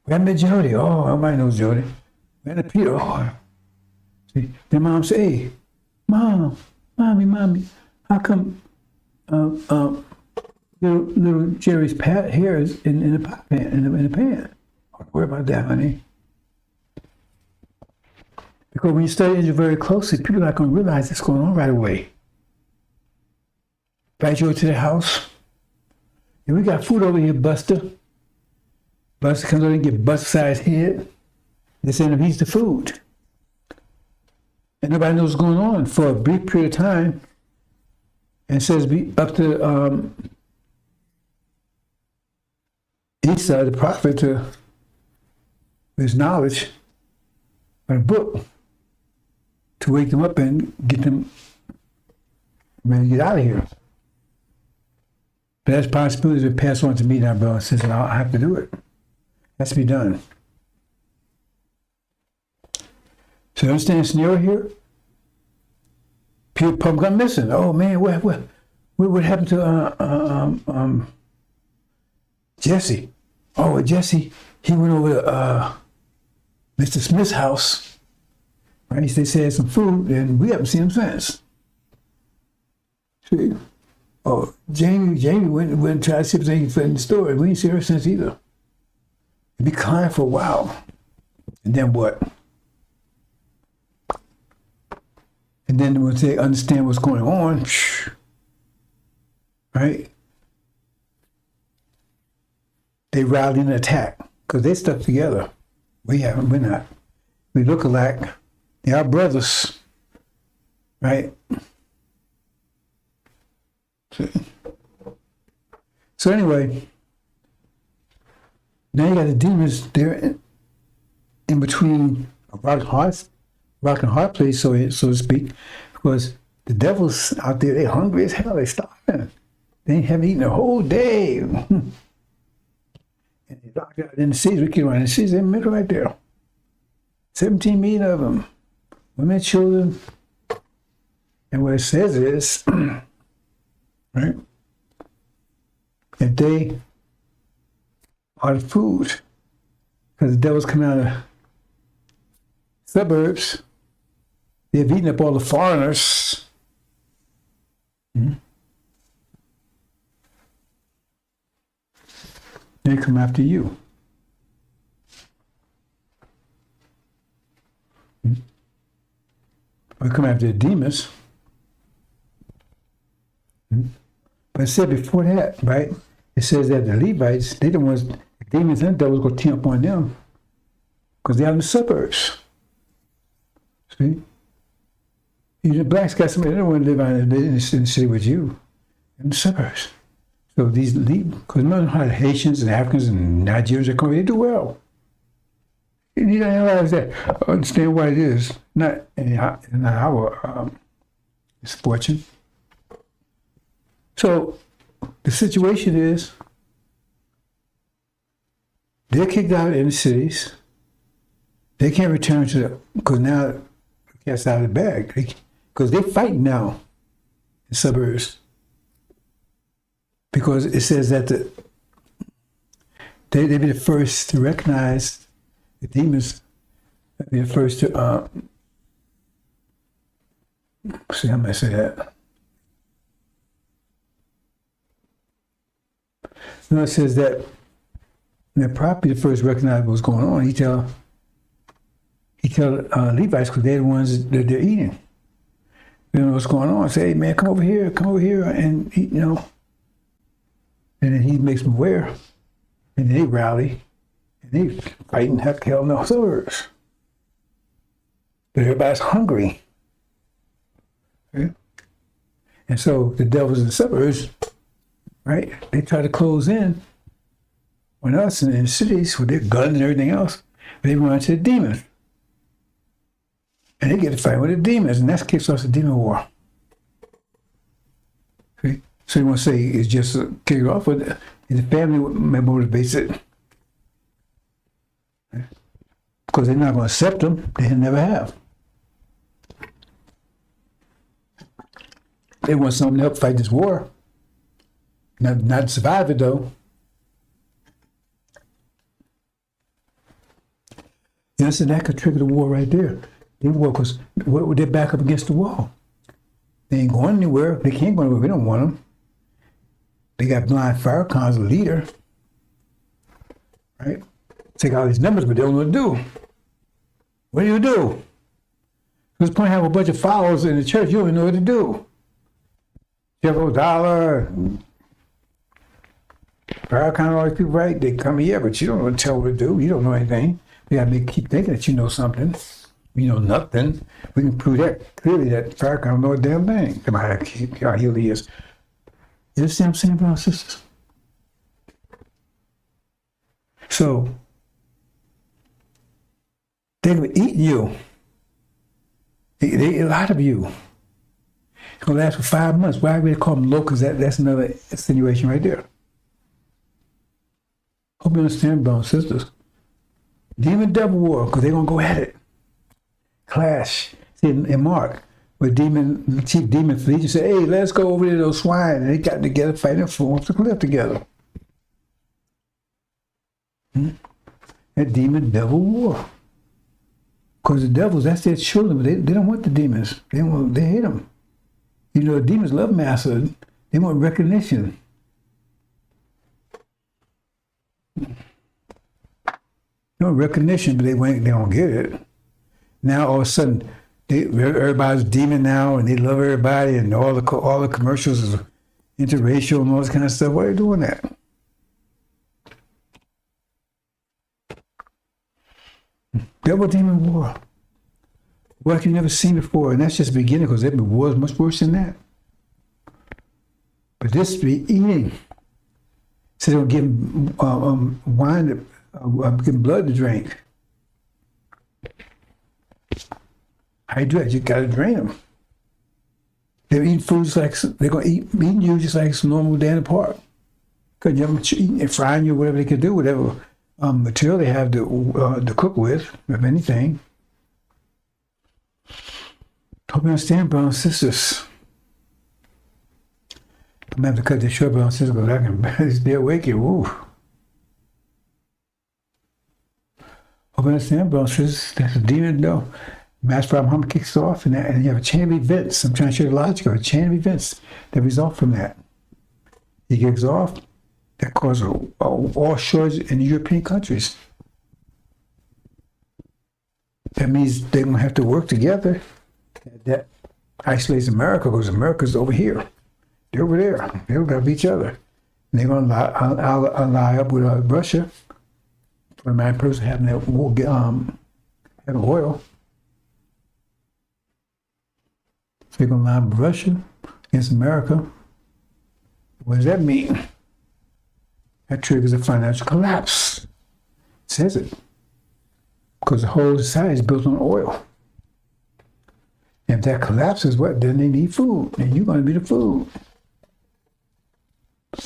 We haven't met Jody. Oh, everybody knows Jody. We haven't met Peter. Oh. See, their mom say, hey, mommy, how come little Jerry's hair is in the pot pan, in the pan? Don't worry about that, honey. Because when you study Injil very closely, people are not going to realize what's going on right away. Invite you over to the house. And we got food over here, Buster. Buster comes over and gets Buster-sized head. They send him, he's the food. And nobody knows what's going on for a brief period of time. And says be up to Esau, the prophet, to his knowledge of a book to wake them up and get them ready to get out of here. But that's possibility to pass on to me now, brother and sister, and I have to do it. Has to be done. So you understand the scenario here? People got missing. Oh man, what happened to Jesse? Oh, Jesse, he went over to Mr. Smith's house. Right? They said some food, and we haven't seen him since. See? Oh, Jamie went and tried to see if they could fit in the store. We ain't seen her since either. Be quiet for a while. And then what? And then once they understand what's going on, right? They rally and attack because they stuck together. We haven't, we're not. We look alike. They are brothers, right? So anyway, now you got the demons there in between a rock and hard place, so to speak, because the devils out there, they're hungry as hell, they're starving. They haven't eaten a whole day. And they locked out in the cities, we came around in the cities, they're in the middle right there. 17 million of them, women and children. And what it says is, right, that they are the food, because the devil's coming out of suburbs. They've eaten up all the foreigners. They come after you. They come after the demons. But it said before that, right? It says that the Levites, they the ones, the demons and the devils go team up on them because they're out in the suburbs. See? Even the blacks got somebody, they don't want to live out in the city with you, in the suburbs. So these, because none of the Haitians and Africans and Nigerians are coming, they do well. You need to analyze that, understand what it is, not in our his fortune. So the situation is they're kicked out in the cities. They can't return to the, because now the cat's out of the bag. Because they're fighting now in the suburbs. Because it says that they be the first to recognize the demons, be the first to, see how am I say that? No, it says that they're probably the first to recognize what's going on. He tell Levites, because they're the ones that they're eating. You know what's going on. Say, hey man, come over here, and eat, you know. And then he makes them aware, and they rally, and they fighting hell no suburbs. But everybody's hungry. Okay? And so the devils in the suburbs, right, they try to close in on us in the cities with their guns and everything else. They run into the demons. And they get to fight with the demons, and that kicks off the demon war. Okay? So you want to say it's just kick it off with the family motivates it. Okay? Because they're not going to accept them, they never have. They want something to help fight this war. Not to survive it though. You know, so that could trigger the war right there. They're back up against the wall. They ain't going anywhere. They can't go anywhere. We don't want them. They got blind Farrakhan as a leader. Right? Take all these numbers, but they don't know what to do. What do you do? There's point to have a bunch of followers in the church, you don't know what to do. Jeff O'Dollar, Farrakhan, all these people, right? They come here, but you don't know what to tell what to do. You don't know anything. You gotta keep thinking that you know something. You know nothing. We can prove that clearly that Farrakhan don't know a damn thing. Come on, how healed he is. You understand what I'm saying, brothers and sisters? So they're gonna eat you. They eat a lot of you. It's gonna last for 5 months. Why do we call them locusts? That's another insinuation right there. Hope you understand, brothers and sisters. Demon devil war, because they're gonna go at it. Clash. See, in Mark, where the chief demon Legion said, hey, let's go over to those swine. And they got together fighting for off the cliff together. That demon devil war. Because the devils, that's their children, but they don't want the demons. They hate them. You know, the demons love massa. They want recognition. They want recognition, but they don't get it. Now all of a sudden, everybody's demon now, and they love everybody, and all the commercials is interracial and all this kind of stuff. Why are you doing that? Devil demon war. What you've never seen before, and that's just the beginning, because there been wars much worse than that. But this be eating. So they'll give wine, give blood to drink. How you do that? You gotta drain them. They're eating food just like they're gonna eating you just like it's a normal day in the park. Cause you're eating and frying you, whatever they can do, whatever material they have to cook with, if anything. Hope you understand, brothers and sisters. I'm gonna have to cut this short, brothers and sisters, because I can barely stay awake here. Woo. Hope you understand, brothers and sisters. That's a demon, though. Master Abrahamic kicks off, and you have a chain of events. I'm trying to show you the logic of a chain of events that result from that. He kicks off, that causes all shortage in the European countries. That means they're going to have to work together. That isolates America, because America's over here. They're over there. They're going to have each other. And they're going to ally up with Russia. For my person having that war, having oil. So they're going to line up with Russia against America. What does that mean? That triggers a financial collapse. It says it. Because the whole society is built on oil. And if that collapses, what? Then they need food, and you're going to be the food.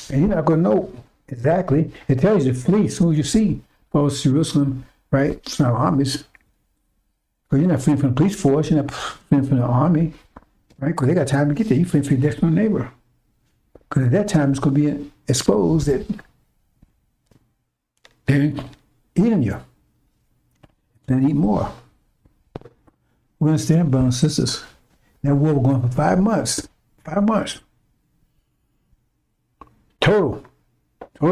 And you're not going to know exactly. It tells you to flee as soon as you see folks Jerusalem, right? It's not armies. But you're not fleeing from the police force. You're not fleeing from the army, right? Because they got time to get there. You're fleeing from your next door neighbor. Because at that time, it's going to be exposed that they're eating you. Then eat more. We understand, brothers and sisters. That war was going for 5 months. 5 months. Total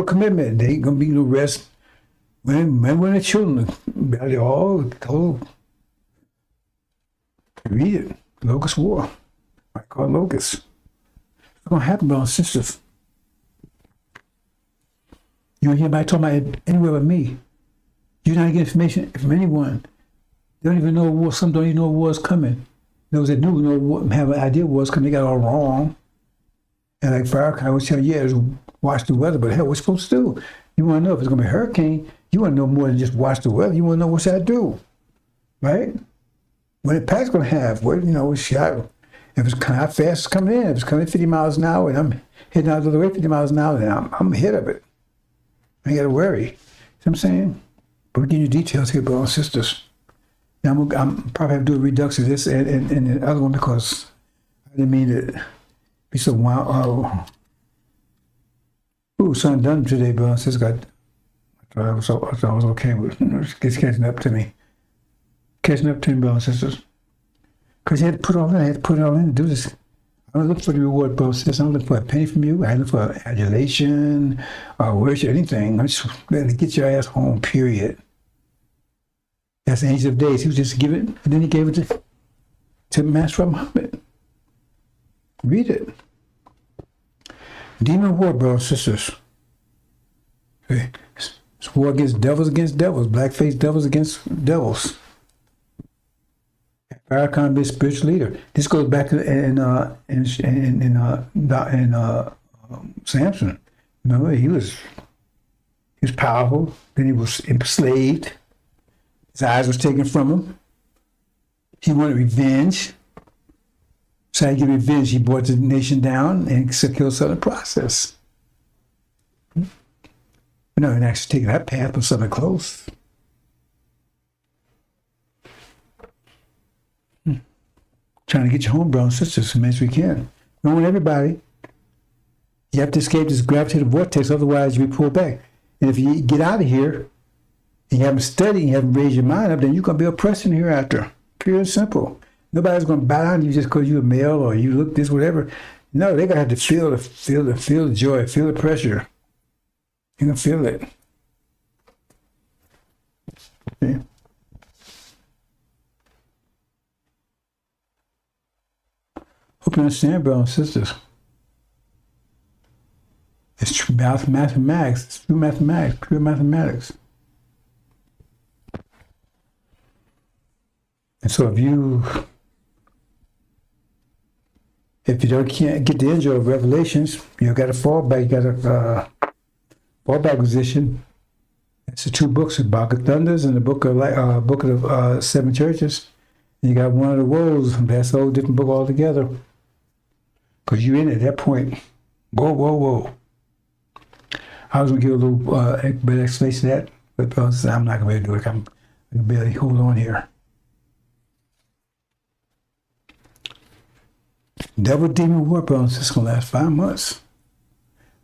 commitment. There ain't going to be no rest. Women and children, they all told. Read it. Locust War. I call it locust. What's going to happen, brothers and sisters? You don't hear anybody talking about it anywhere but me. You're not getting information from anyone. They don't even know war. Some don't even know war is coming. Those that do know, have an idea war is coming, they got it all wrong. And like Farrakhan was telling you, yeah, just watch the weather, but hell, what's supposed to do? You want to know if it's going to be a hurricane, you want to know more than just watch the weather. You want to know what's that do, right? What impact's going to have? What, if it's kind of how fast it's coming in, if it's coming 50 miles an hour and I'm hitting out of the way 50 miles an hour, then I'm ahead of it. I ain't got to worry. You know what I'm saying? But we're giving you details here, brothers and sisters. Now, I'm probably have to do a reduction of this and the other one because I didn't mean to be so wild. Something done today, brothers and sisters. I thought I was okay with it. It's catching up to me. Catching up to me, brothers and sisters. Because you had to put it all in. I had to put it all in to do this. I don't look for the reward, brothers and sisters. I don't look for a penny from you. I don't look for adulation or worship, anything. I'm just ready to get your ass home, period. That's the Angel of Days. He was just giving it, and then he gave it to Master Muhammad. Read it. Demon war, brothers and sisters. Okay. It's war against devils, black-faced devils against devils. Farrakhan be a spiritual leader. This goes back to Samson. Remember, he was powerful. Then he was enslaved. His eyes was taken from him. He wanted revenge. So to get revenge, he brought the nation down and killed us in the process. We're not going to actually take that path, but something close. Trying to get you home, brothers and sisters, as much as we can. We don't want everybody. You have to escape this gravitational vortex, otherwise you'll be pulled back. And if you get out of here, and you haven't studied, and you haven't raised your mind up, then you're going to be oppressed in hereafter. Pure and simple. Nobody's going to bow down to you just because you're a male or you look this, whatever. No, they're going to have to feel the joy, feel the pressure. You're going to feel it. Okay. Hope you understand, brothers and sisters. It's true mathematics. It's true mathematics, pure mathematics. And so if you can't get the Injil of Revelations, you got to fall back. You got a fallback position. It's the two books, the Book of Thunders and the book of the Seven Churches. And you got one of the woes. That's a whole different book altogether. Because you're in at that point. Whoa. I was going to give a little bit of explanation to that, but I'm not going to do it. I can barely hold on here. Devil demon war, brothers, it's going to last 5 months.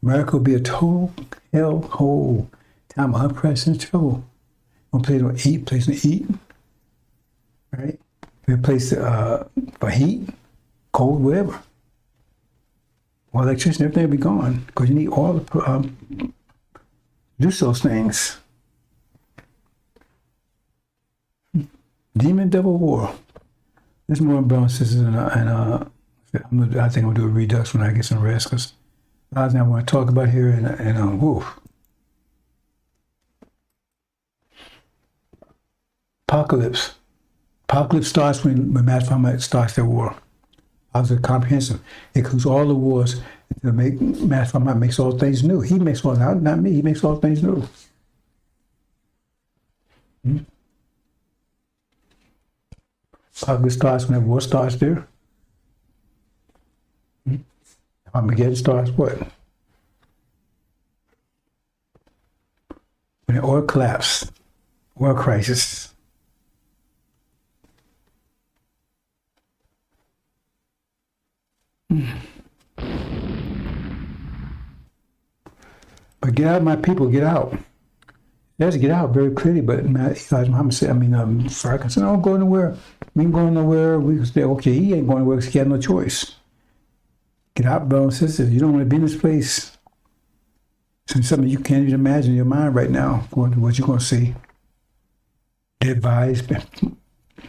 America will be a total hellhole. Time of unprecedented trouble. One place to eat, right? A place for heat, cold, whatever. Well, electricity, everything will be gone because you need all to do those things. Demon devil war. There's more brothers and sisters, and I think I'm going to do a reduction when I get some rest because a lot of things I want to talk about here and woof. Apocalypse. Apocalypse starts when Master Muhammad starts their war. Positive comprehensive. It includes all the wars to make Master Muhammad makes all things new. He makes all, not me, he makes all things new. It starts when that war starts there. Armageddon starts what? When the oil collapsed, oil crisis. But get out, my people, get out. Let's get out very clearly, but Elijah Muhammad said, Farrakhan said, don't go nowhere. We ain't going nowhere. We say, okay, he ain't going nowhere because he had no choice. Get out, brothers and sisters. You don't want to be in this place. It's something you can't even imagine in your mind right now, what you're going to see. Dead bodies, skin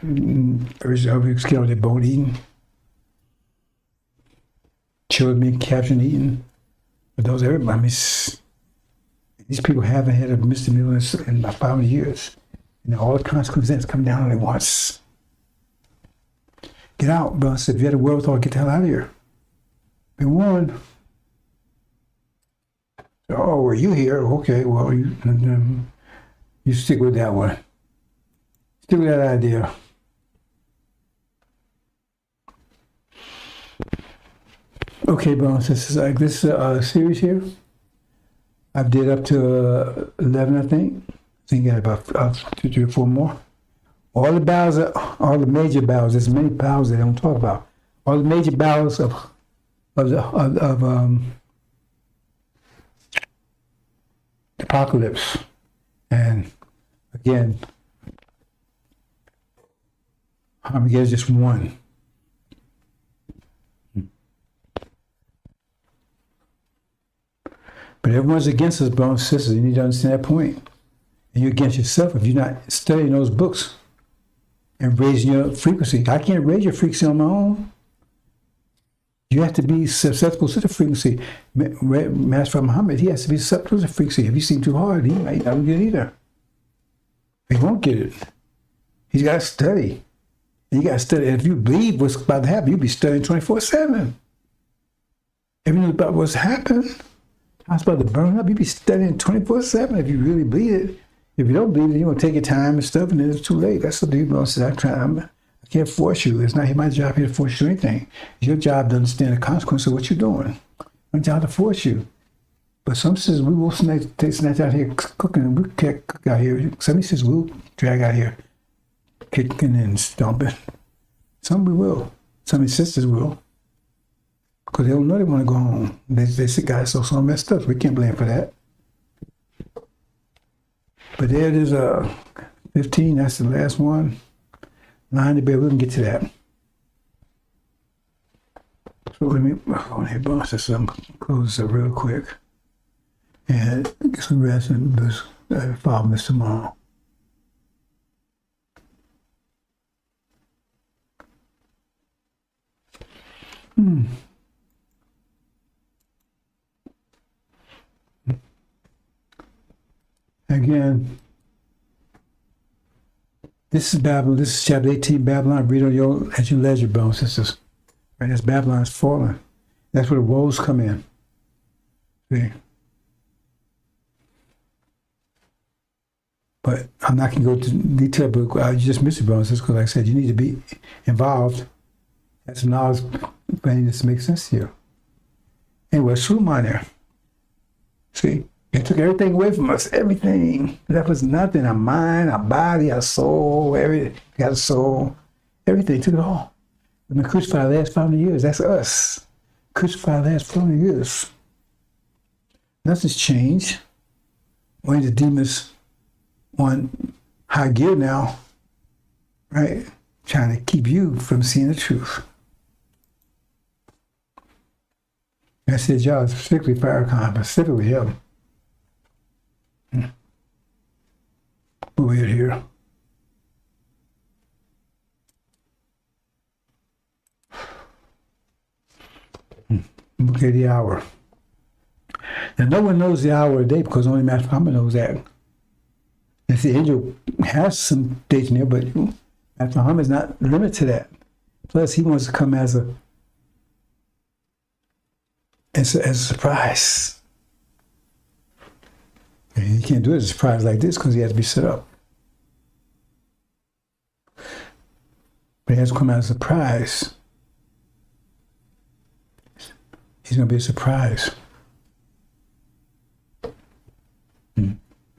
on their bone eaten. Children being captured and eaten. But those, everybody, these people haven't had a misdemeanor in about 500 years. And all the consequences come down on it once. Get out, brothers. If you had a wherewithal, get the hell out of here. Be warned. Oh, were you here? Okay, well, you stick with that one. Stick with that idea. Okay, brothers, this is a series here. I did up to 11, I think. I think I got about 2, 3, or 4 more. All the battles, all the major battles. There's many battles that I don't talk about. All the major battles of apocalypse. And again, Armageddon is just one. But everyone's against us, brothers and sisters. You need to understand that point. And you're against yourself if you're not studying those books and raising your frequency. I can't raise your frequency on my own. You have to be susceptible to the frequency. Master Muhammad, he has to be susceptible to the frequency. If you seem too hard, he might not get it either. He won't get it. He's got to study. And you got to study. And if you believe what's about to happen, you'll be studying 24/7. If you know about what's happened, how it's about to burn up, you'll be studying 24/7 if you really believe it. If you don't believe it, you're going to take your time and stuff, and then it's too late. That's what the people say. I can't force you. It's not my job here to force you to do anything. It's your job to understand the consequence of what you're doing. My job to force you. But some says we will snatch out here cooking, and we can't cook out here. Some says we'll drag out here kicking and stomping. Some we will. Some sisters will. Because they don't know they want to go home. They say, guys, so messed up. We can't blame for that. But there it is, 15. That's the last one. 9 to bed. We can get to that. So let me go ahead, boss. Let's close this up real quick. And get some rest and just follow this tomorrow. Again, this is Babylon. This is chapter 18, Babylon. Read on at your leisure, brothers and sisters. Right, as Babylon is falling. That's where the woes come in. See? But I'm not going to go into detail, but I just missed it, brothers and sisters, because like I said, you need to be involved. That's knowledge, but this makes sense to you. Anyway, Suleiman there. See? They took everything away from us, everything. Left us nothing, our mind, our body, our soul, everything. Got a soul, everything, took it all. We've been crucified the last 500 years, that's us. Crucified the last 500 years. Nothing's changed. Only the demons on high gear now, right? Trying to keep you from seeing the truth. That's their job, specifically Farrakhan, specifically him. Weird here. Okay, the hour. Now, no one knows the hour of the day because only Master Muhammad knows that. And the angel has some dates in there, but Master Muhammad is not limited to that. Plus, he wants to come as a surprise. And he can't do it as a surprise like this because he has to be set up. But it has to come as a surprise. He's going to be a surprise.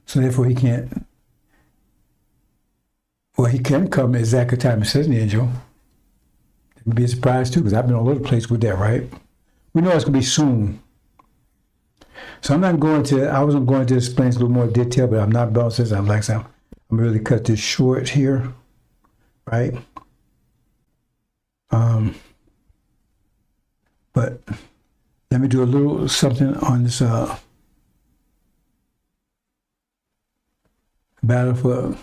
So therefore he can't, well, he can come at exactly the time it says in the angel. It would be a surprise too, because I've been all over the place with that, right? We know it's going to be soon. So I'm not going to, I wasn't going to explain this a little more detail, but I'm not about this. I'm like, I'm really cut this short here, right? But let me do a little something on this battle for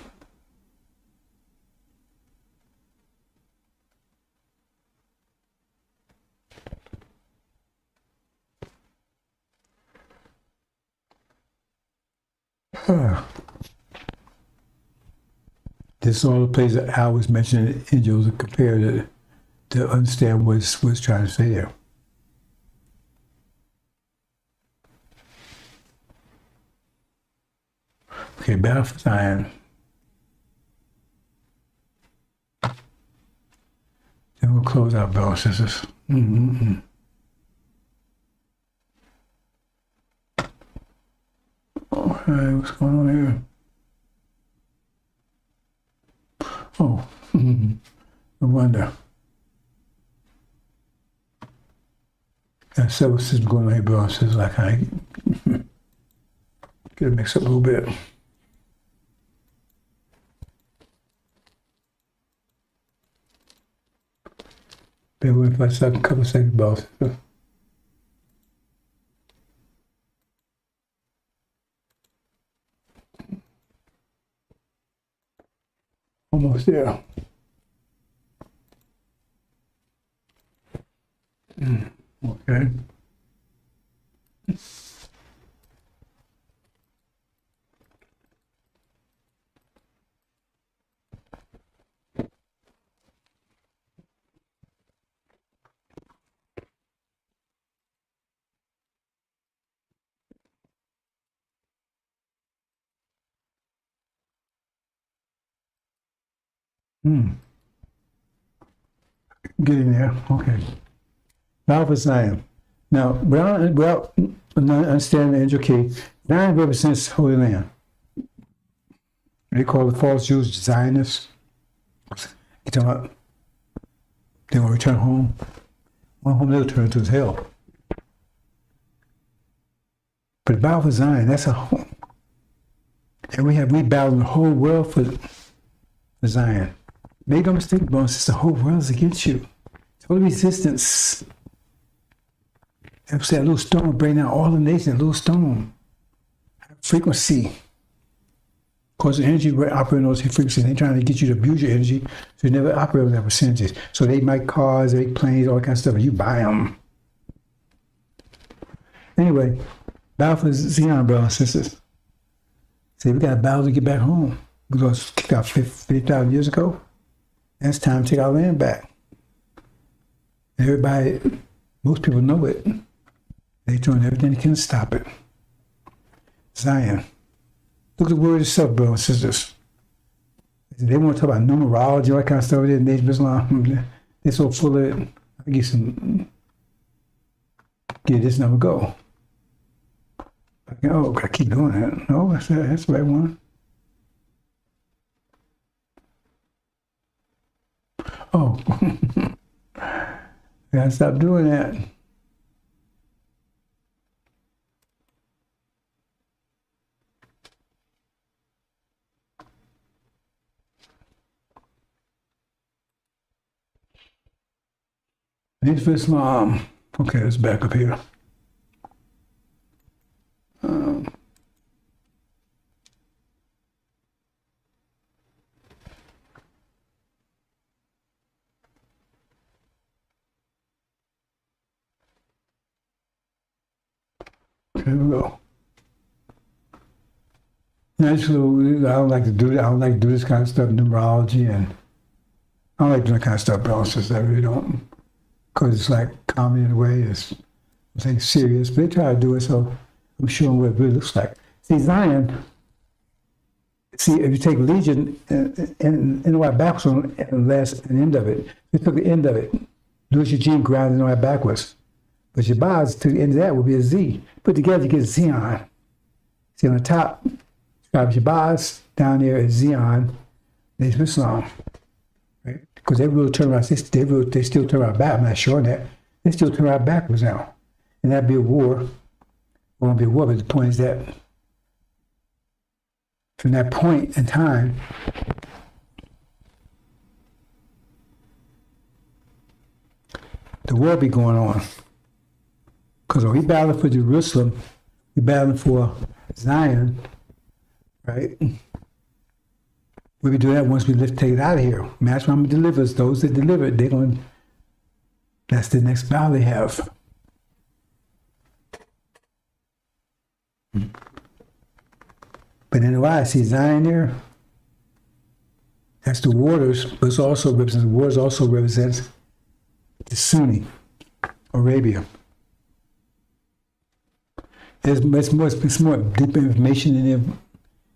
this is all the places that I was mentioning angels to compare to understand what it's trying to say there. Okay, battle for Zion. Then we'll close out, brothers and sisters. Oh, hey, what's going on here? Oh, no wonder. Got several systems going on here, brothers and sisters. Like I get it mixed up a little bit. Bear with me for a couple of seconds, boss. Almost there. Okay. Getting there. Okay. Now for Zion. Now, well, understand the angel key. Zion represents Holy Land. They call the false Jews Zionists. You talking about they want to return home? One home they'll turn to is hell. But the battle for Zion, that's a home. And we battle the whole world for Zion. Make no mistake, brothers, it's the whole world is against you. Total resistance. They say a little stone bring down all the nations, a little stone. Frequency. Of course, the energy operating on those frequencies, they're trying to get you to abuse your energy, so you never operate with that percentages. So they make cars, they make planes, all that kind of stuff, and you buy them. Anyway, battle for Zion, brothers and sisters. See, we got a battle to get back home. We got kicked out 50,000 years ago. And it's time to take our land back. Everybody, most people know it. They're doing everything they can to stop it. Zion. Look at the word itself, brothers and sisters. They want to talk about numerology, all that kind of stuff. They're Native Islam. They're so full of it. I get some. Get this number go. Oh, I keep doing that. No, that's the right one. Oh, gotta stop doing that. Native Islam. Okay, let's back up here. Here we go. Naturally, I don't like to do that. I don't like to do this kind of stuff, numerology, and I don't like doing that kind of stuff, but also I really don't, because it's like comedy in a way. It's serious, but they try to do it, so I'm showing what it really looks like. See, Zion See, if you take legion and NY backwards on the last end of it, you took the end of it. Lose your gene ground NY backwards. But your bars to the end of that would be a Z. Put together, you get Xeon. See on the top, describes your bars. Down there is Xeon. They switch long. Right? Because they will turn around, they still turn around back. I'm not showing that. They still turn around backwards now. And that'd be a war. It won't be a war, but the point is that from that point in time, the war be going on. Because when we battle for Jerusalem, we battling for Zion, right? We can do that once we take it out of here. Matchman delivers. Those that deliver it, they're going. That's the next battle they have. But anyway, I see Zion there. That's the waters, but it's also represents the waters also represents the Sunni Arabia. There's more deeper information in there.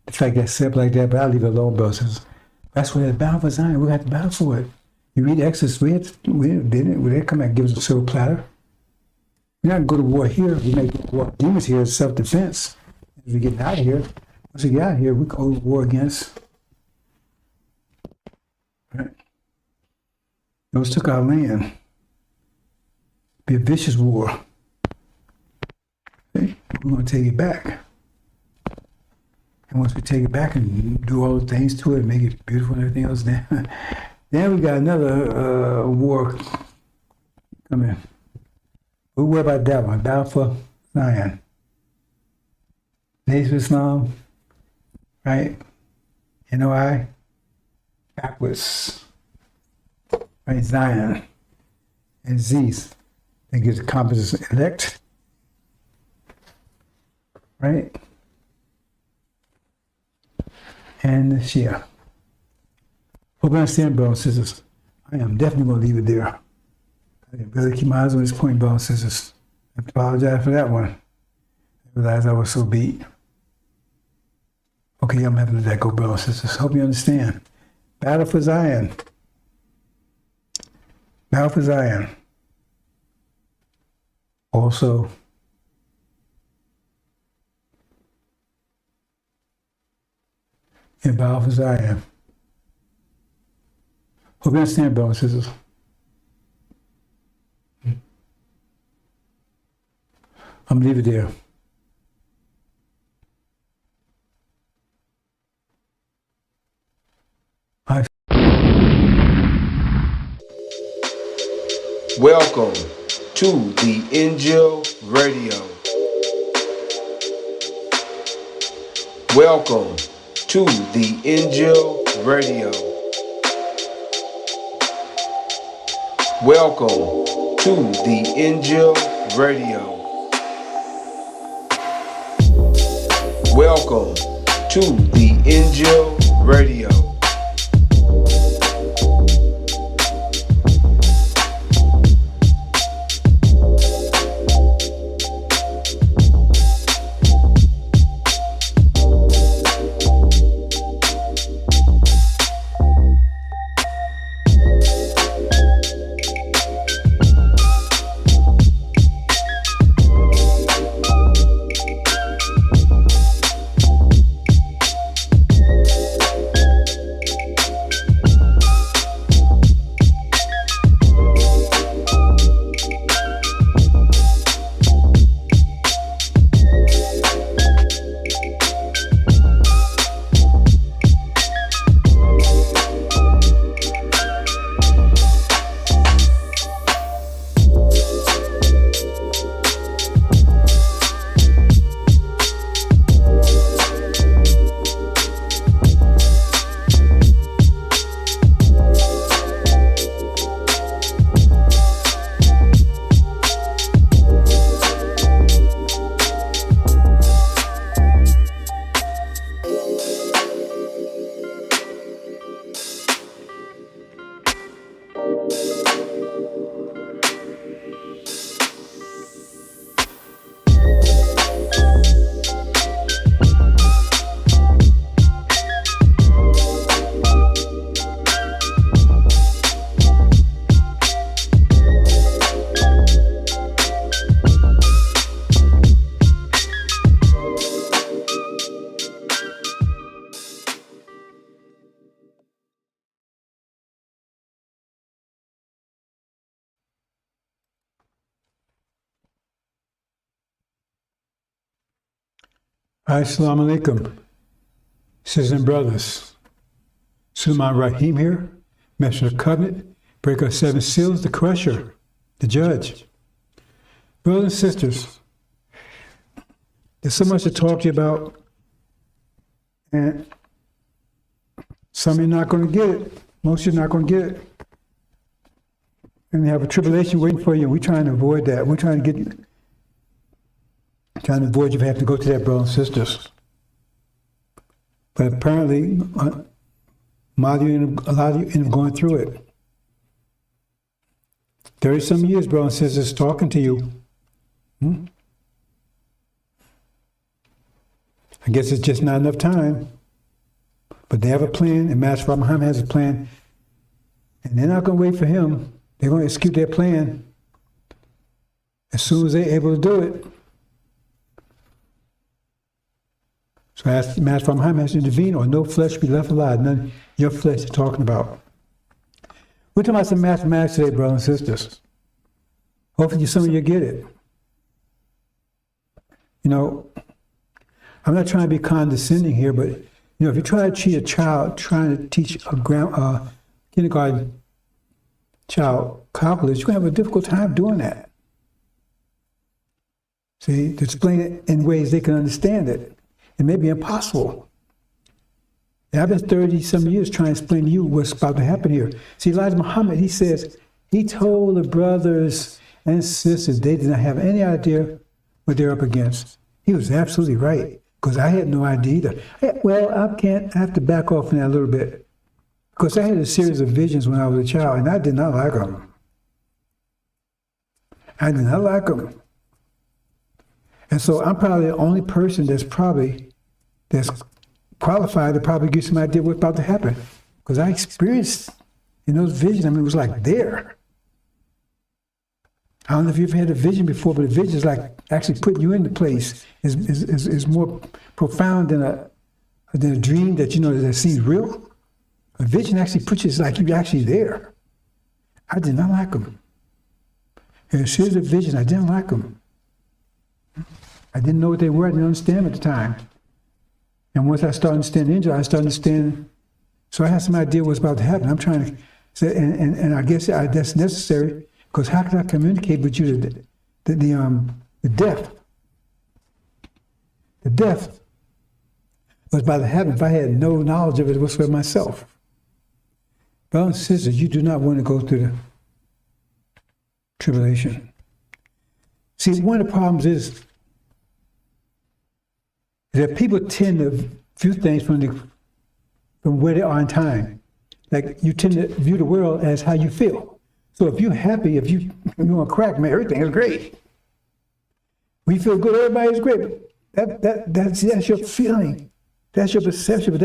The fact that's set up like that, but I'll leave it alone, brothers. That's where the battle for Zion. We got to battle for it. You read Exodus, we didn't come out and give us a silver platter. We're not going to go to war here. We may go to war. Demons here is self-defense. As we get out of here, once we get out of here, we go to war against. Right? Those took our land. Be a vicious war. Okay? We're going to take it back. And once we take it back and do all the things to it, make it beautiful and everything else, then we got another war coming. We'll worry about that one. Battle for Zion. Nation of Islam, right? NOI, backwards. Right? Zion and Z's. That gives the composites elect. Right? And Shia. Hope you understand, brothers and sisters. I am definitely going to leave it there. I better keep my eyes on this point, brothers and sisters. I apologize for that one. I realized I was so beat. Okay, I'm having to let that go, brothers and sisters. Hope you understand. Battle for Zion. Battle for Zion. Also, in Battle for Zion. Hope you understand, brothers and sisters. I'm gonna leave it there. Welcome to the Injil Radio. Welcome to the Injil Radio. Welcome to the Injil Radio. Welcome to the Injil Radio. Assalamu alaikum, sisters and brothers. Sulaiman Rahim here, Master of the Covenant, breaker of 7 seals, the crusher, the judge. Brothers and sisters, there's so much to talk to you about, and some of you are not going to get it. Most of you are not going to get it. And you have a tribulation waiting for you, and we're trying to avoid that. We're trying to avoid you having to go to that, brothers and sisters. But apparently, a lot of you end up going through it. 30-some years, brothers and sisters, talking to you. I guess it's just not enough time. But they have a plan, and Master Abraham has a plan. And they're not going to wait for him. They're going to execute their plan as soon as they're able to do it. So Master Abraham has to intervene, or no flesh be left alive. None of your flesh is talking about. We're talking about some mathematics today, brothers and sisters. Hopefully some of you get it. You know, I'm not trying to be condescending here, but you know, if you try to teach a child, trying to teach a kindergarten child calculus, you're going to have a difficult time doing that. See, to explain it in ways they can understand it. It may be impossible. And I've been 30-some years trying to explain to you what's about to happen here. See, Elijah Muhammad, he says, he told the brothers and sisters they did not have any idea what they're up against. He was absolutely right, because I had no idea either. Well, I have to back off on that a little bit, because I had a series of visions when I was a child, and I did not like them. I did not like them. And so I'm probably the only person that's qualified to probably give some idea what's about to happen. Because I experienced in those visions, I mean, it was like there. I don't know if you've had a vision before, but a vision is like actually putting you into place. Is more profound than a dream that you know that seems real. A vision actually puts you, it's like you're actually there. I did not like them. And a series of visions, I didn't like them. I didn't know what they were. I didn't understand them at the time. And once I started understanding Injil, I started understanding. So I had some idea what's about to happen. I'm trying to say, and I guess that's necessary, because how can I communicate with you the death? The death was about to happen if I had no knowledge of it whatsoever myself. Brothers and sisters, you do not want to go through the tribulation. See, one of the problems is that people tend to view things from where they are in time. Like, you tend to view the world as how you feel. So if you're happy, if you're on crack, man, everything is great. We feel good, everybody's great. That's your feeling. That's your perception, but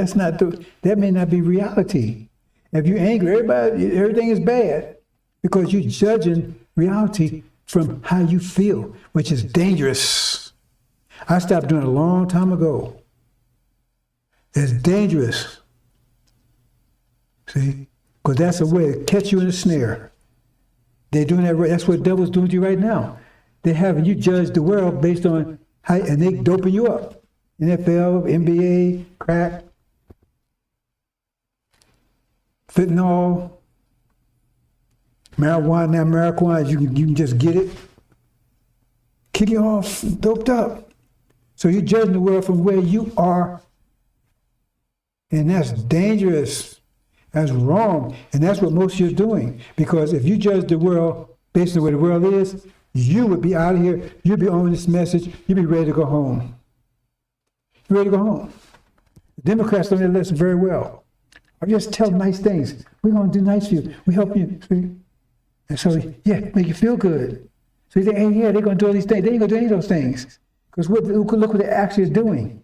that may not be reality. If you're angry, everything is bad, because you're judging reality from how you feel, which is dangerous. I stopped doing it a long time ago. It's dangerous. See? Because that's a way to catch you in a snare. They're doing that right. That's what the devil's doing to you right now. They're having you judge the world based on how, and they doping you up. NFL, NBA, crack, fentanyl, marijuana, you can just get it. Kick you off, doped up. So you're judging the world from where you are, and that's dangerous. That's wrong, and that's what most of you are doing. Because if you judge the world based on where the world is, you would be out of here. You'd be on this message. You'd be ready to go home. You're ready to go home. The Democrats don't listen very well. I just tell them nice things. We're going to do nice for you. We help you. See? And so, yeah, make you feel good. So you think, hey, yeah, they're going to do all these things. They ain't going to do any of those things. Because look what they're actually doing.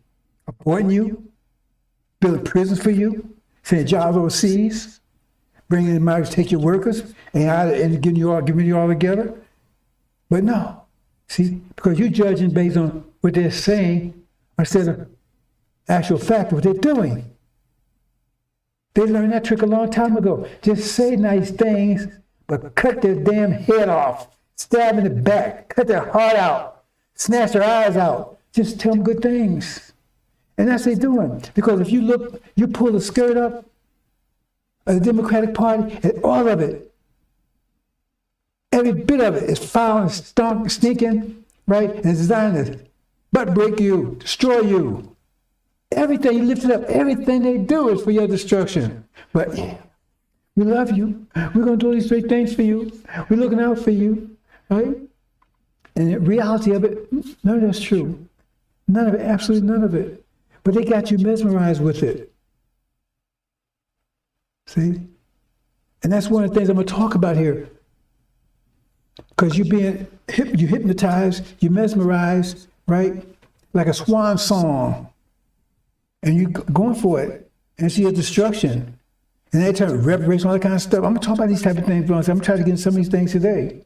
Aborting you, building prisons for you, sending jobs overseas, bringing in migrants to take your workers, and giving you all together. But no, see, because you're judging based on what they're saying instead of actual fact of what they're doing. They learned that trick a long time ago. Just say nice things, but cut their damn head off, stab in the back, cut their heart out, snatch their eyes out. Just tell them good things. And that's what they're doing. Because if you look, you pull the skirt up of the Democratic Party, and all of it, every bit of it is foul and stinking, right? And it's designed to butt break you, destroy you. Everything, you lift it up, everything they do is for your destruction. But yeah, we love you. We're going to do all these great things for you. We're looking out for you, right? And the reality of it, none of that's true. None of it, absolutely none of it. But they got you mesmerized with it. See? And that's one of the things I'm going to talk about here. Because you're being you hypnotized, you mesmerized, right? Like a swan song. And you're going for it. And see your destruction. And they turn reparation, all that kind of stuff. I'm going to talk about these type of things. I'm going to try to get into some of these things today.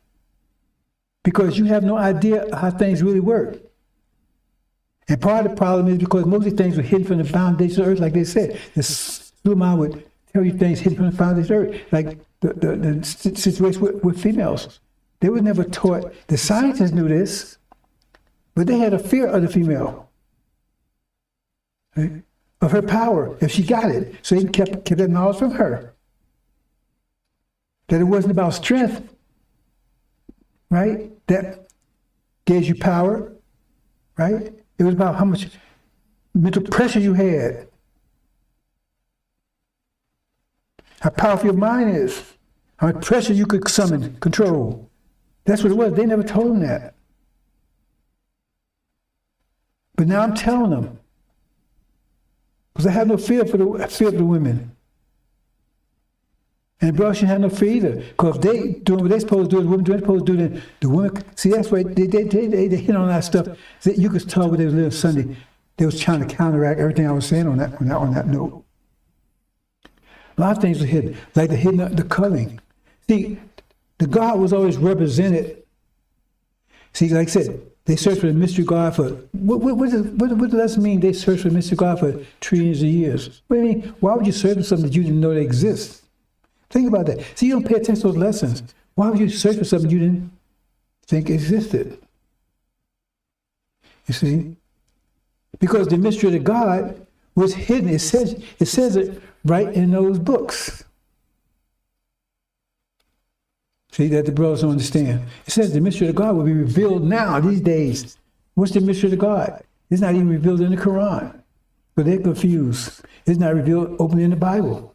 Because you have no idea how things really work. And part of the problem is because most of these things were hidden from the foundation of the earth, like they said. The Suleiman would tell you things hidden from the foundation of the earth, like the situation with females. They were never taught. The scientists knew this, but they had a fear of the female, right? Of her power, if she got it. So they kept that knowledge from her. That it wasn't about strength, right? That gives you power, right? It was about how much mental pressure you had. How powerful your mind is. How much pressure you could summon, control. That's what it was. They never told them that. But now I'm telling them. Because I have no fear for the women. And the brothers shouldn't have no fear either. Because if they doing what they're supposed to do, the women doing what they're supposed to do, then the women, see, that's why they hit on that stuff. You could tell when they was living Sunday, they was trying to counteract everything I was saying on that note. A lot of things were hidden, like the coloring. See, the God was always represented. See, like I said, they searched for the mystery God for, what does it mean they searched for the mystery God for trillions of years? What do you mean? Why would you search for something that you didn't know that exists? Think about that. See, you don't pay attention to those lessons. Why would you search for something you didn't think existed? You see? Because the mystery of the God was hidden. It says it right in those books. See, that the brothers don't understand. It says the mystery of God will be revealed now, these days. What's the mystery of the God? It's not even revealed in the Quran. But they're confused. It's not revealed openly in the Bible.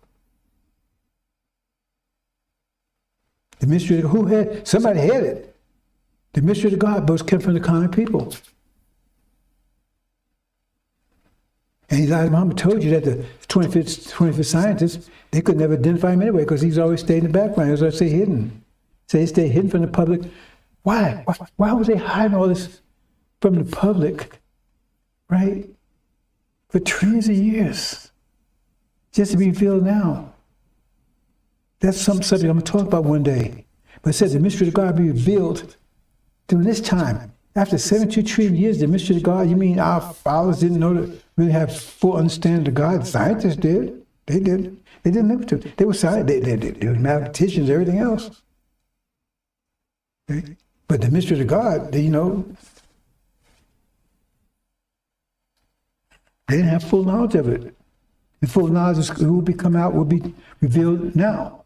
The mystery of somebody had it. The mystery of God both came from the common people. And Elijah Muhammad told you that the 25th scientists, they could never identify him anyway because he's always stayed in the background. He was always hidden. So he stayed hidden from the public. Why? Why was they hiding all this from the public, right? For trillions of years. Just to be revealed now. That's some subject I'm going to talk about one day. But it says the mystery of God be revealed during this time. After 72 trillion years, the mystery of God, you mean our fathers didn't know to really have full understanding of God? The scientists did. They did. They didn't live to. They were scientists. They were mathematicians, everything else. Okay? But the mystery of God, they didn't have full knowledge of it. The full knowledge will be revealed now.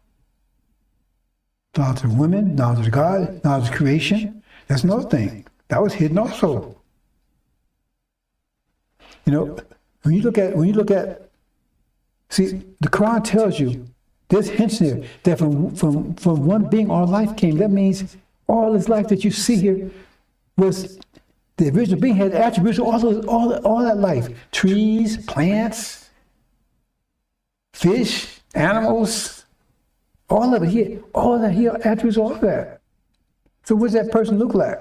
Knowledge of women, knowledge of God, knowledge of creation. That's another thing. That was hidden also. You know, when you look at, see, the Quran tells you, there's hints there that from one being all life came. That means all this life that you see here was the original being had attributes of all that life. Trees, plants, fish, animals, all of it here, all that here, attributes, all of that. So what does that person look like?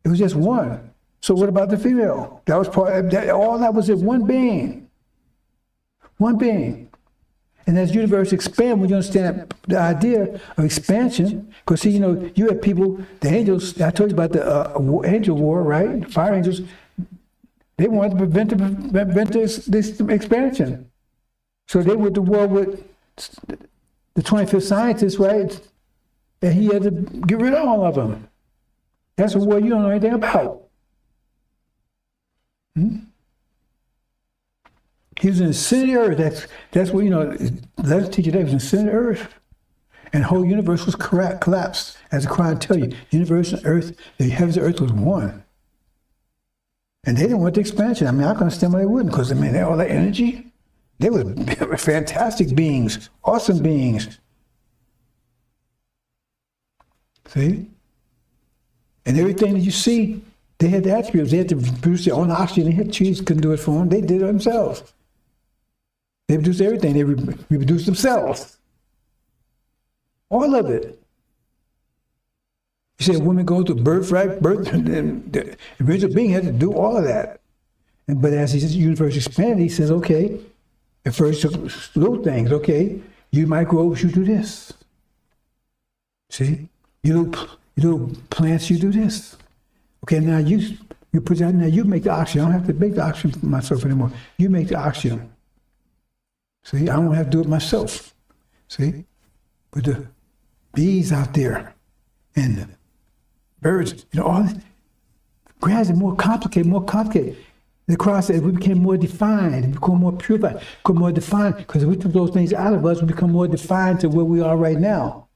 It was just one. So what about the female? That was all that was in one being. One being. And as the universe expands, when you understand the idea of expansion, because see, you have people, the angels, I told you about the angel war, right? The fire angels, they wanted to prevent this expansion. So they went to war with the 25th scientists, right? And he had to get rid of all of them. That's a war you don't know anything about. He was in the center of earth. That's what, let's teach you that. He was in the center of earth. And the whole universe was collapsed. As the Quran tell you, universe and earth, the heavens and earth was one. And they didn't want the expansion. I mean, I can understand why they wouldn't, because, I mean, all that energy, they were fantastic beings, awesome beings. See? And everything that you see, they had the attributes. They had to produce their own oxygen. They had trees, couldn't do it for them. They did it themselves. They produced everything. They reproduced themselves. All of it. You say a woman goes to birthright, and the original being had to do all of that. But as the universe expanded, he says, okay, at first little things, okay, you microbes, you do this. See? You little plants, you do this. Okay, now you put that, now you make the oxygen. I don't have to make the oxygen for myself anymore. You make the oxygen. See, I don't have to do it myself. See? But the bees out there and the birds, all this, grass is more complicated. The cross says we became more defined, we become more purified, become more defined, because if we took those things out of us, we become more defined to where we are right now.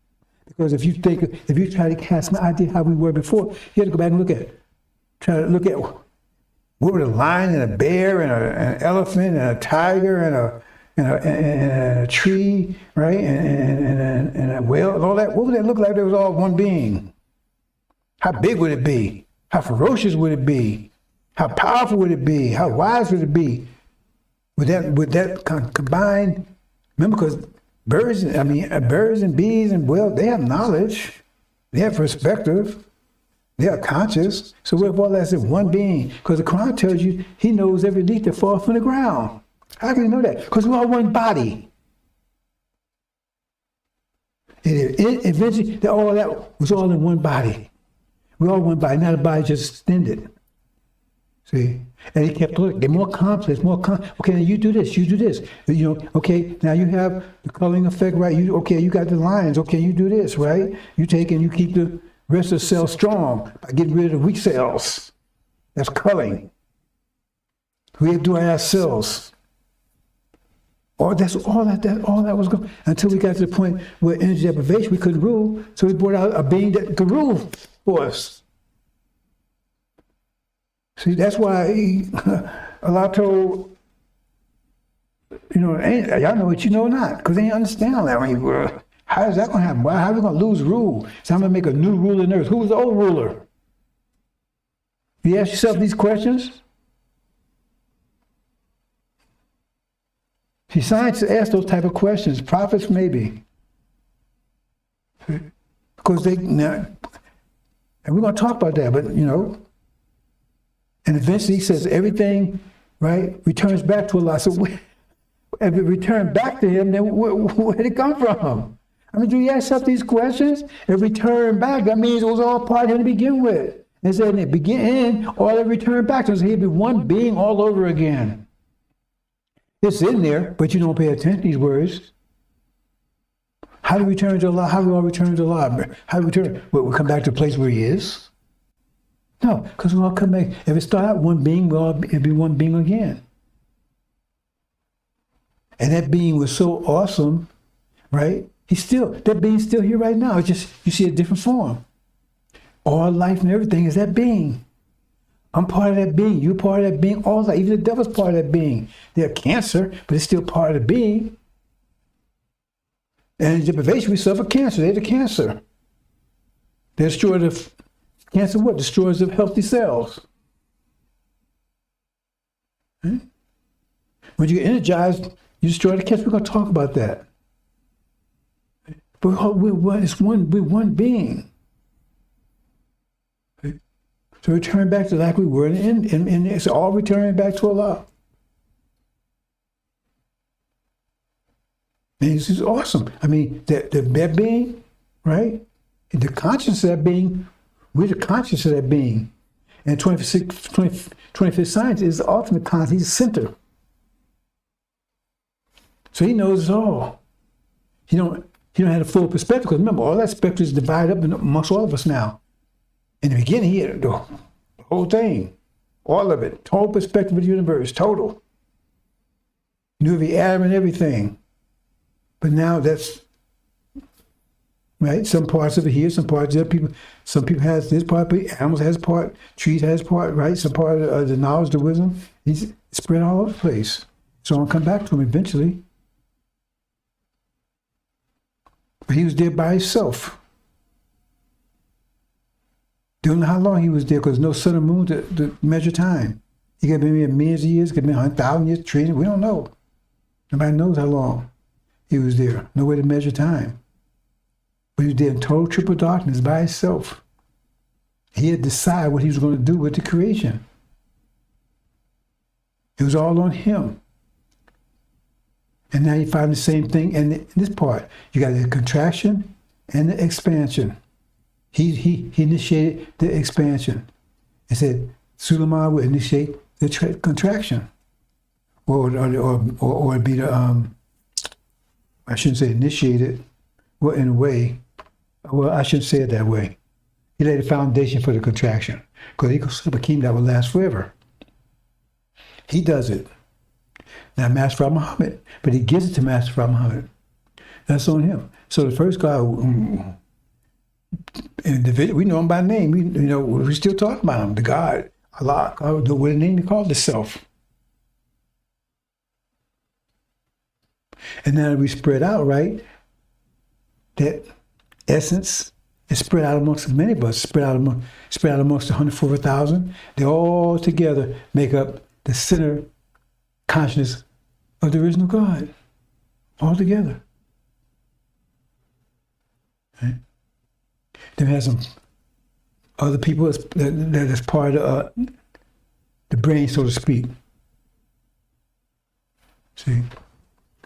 Because if you try to cast an idea how we were before, you have to go back and try to look at what were a lion and a bear and an elephant and a tiger and a tree, right? And a whale and all that. What would that look like if it was all one being? How big would it be? How ferocious would it be? How powerful would it be? How wise would it be? Would that combine? Remember, because birds and bees and they have knowledge, they have perspective, they are conscious. So what if all that's in one being? Because the Quran tells you he knows every leaf that falls from the ground. How can you know that? Because we're all one body. Eventually, all of that was all in one body. We're all one body, not a body just extended. See? And he kept looking. They're more complex, okay, now you do this, you do this. Okay, now you have the coloring effect, right? You got the lines, okay, you do this, right? You take and you keep the rest of the cells strong by getting rid of the weak cells. That's coloring. We do our cells. All that was going until we got to the point where energy deprivation we couldn't rule, so we brought out a being that could rule for us. See, that's why Allah told, y'all know what you know or not, because they didn't understand that. How is that going to happen? How are we going to lose rule? So I'm going to make a new ruler on earth. Who was the old ruler? You ask yourself these questions? See, science asks those type of questions. Prophets, maybe. Because and we're going to talk about that, but, and eventually he says everything, right, returns back to Allah. So if it returned back to him, then where did it come from? I mean, do you ask yourself these questions? If it returned back, that means it was all part of him to begin with. And said in the beginning, all it returned back to us, he'd be one being all over again. It's in there, but you don't pay attention to these words. How do we return to Allah? How do we all return to Allah? How do we return? We come back to the place where he is? No, because we all come back. If it started out one being, it'd be one being again. And that being was so awesome, right? That being's still here right now. It's just, you see a different form. All life and everything is that being. I'm part of that being. You're part of that being. All that. Even the devil's part of that being. They're cancer, but it's still part of the being. And in deprivation, we suffer cancer. They're the cancer. They destroy the cancer. What destroys the healthy cells? When you get energized, you destroy the cancer. We're going to talk about that. But we're one being. So return back to like we were, and it's all returning back to Allah. And this is awesome. I mean, that being, right? The conscience of that being, we're the conscience of that being. And 25th science is the ultimate conscience. He's the center. So he knows it all. He don't have a full perspective, because remember, all that spectrum is divided up amongst all of us now. In the beginning, he had the whole thing, all of it, total perspective of the universe, total. Knew every atom and everything. But now that's, right? Some parts of it here, some parts of people. Some people has this part, but animals has part, trees has part, right? Some part of the knowledge, the wisdom. He's spread all over the place. So I'll come back to him eventually. But he was there by himself. Don't know how long he was there because no sun or moon to measure time. He could have been here millions of years, could have been 100,000 years, trillion. We don't know. Nobody knows how long he was there. No way to measure time. But he was there in total triple darkness by himself. He had to decide what he was going to do with the creation. It was all on him. And now you find the same thing in this part. You got the contraction and the expansion. He initiated the expansion. He said Suleiman would initiate the contraction. Or it'd be the, I shouldn't say initiated, well, in a way, well, I shouldn't say it that way. He laid a foundation for the contraction. Because he could a kingdom that will last forever. He does it. Not Master Muhammad, but he gives it to Master Muhammad. That's on him. So the first guy, we know him by name. We still talk about him. The God, Allah, what the name he called himself. And now we spread out, right? That essence is spread out amongst many of us, spread out amongst the 104,000. They all together make up the center consciousness of the original God, all together. Right? Then we have some other people that's part of the brain, so to speak. See?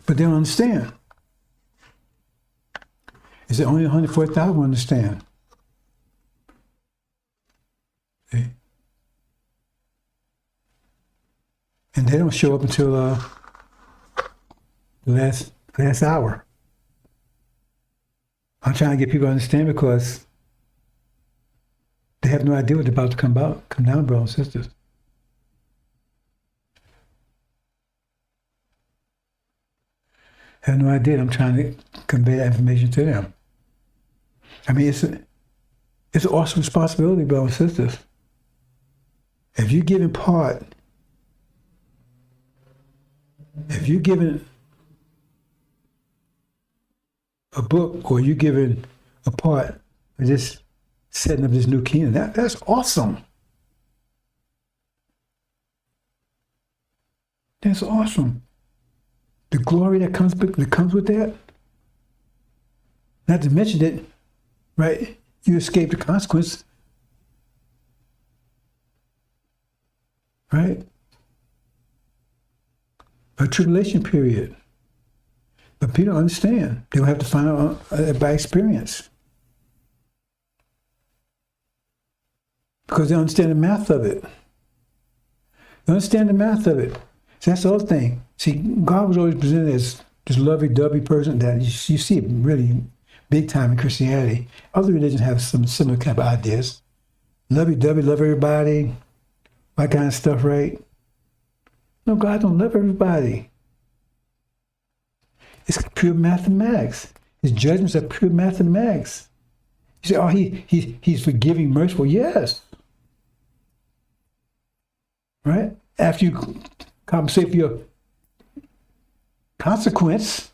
But they don't understand. It's that only 104,000 will understand. See? And they don't show up until the last hour. I'm trying to get people to understand because they have no idea what's about to come down, brothers and sisters. Have no idea. I'm trying to convey that information to them. I mean, it's an awesome responsibility, brothers and sisters. If you're giving part, if you're giving a book or you're giving a part of this setting up this new kingdom, that's awesome. That's awesome. The glory that comes with that, not to mention that, right, you escape the consequence, right? A tribulation period. But people don't understand. They'll have to find out by experience. Because they don't understand the math of it. They understand the math of it. So that's the other thing. See, God was always presented as this lovey-dovey person that you see it really big time in Christianity. Other religions have some similar kind of ideas. Lovey-dovey, love everybody, that kind of stuff, right? No, God don't love everybody. It's pure mathematics. His judgments are pure mathematics. You say, oh, he's forgiving, merciful. Yes. Right? After you compensate for your consequence,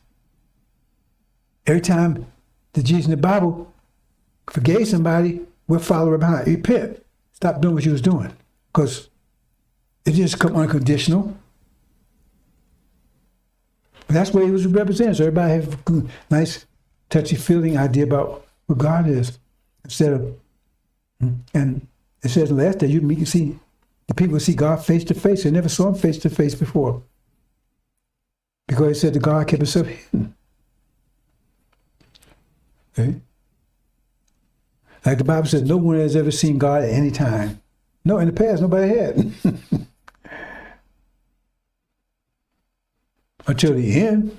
every time the Jesus in the Bible forgave somebody, we'll follow her behind. Repent. Stop doing what you was doing. Because it just come unconditional. But that's what he was representing. So everybody has a nice, touchy-feeling idea about what God is. Instead of, and it says last day, you can see the people see God face to face. They never saw him face to face before. Because he said that God kept himself hidden. Okay? Like the Bible says, no one has ever seen God at any time. No, in the past, nobody had. Until the end.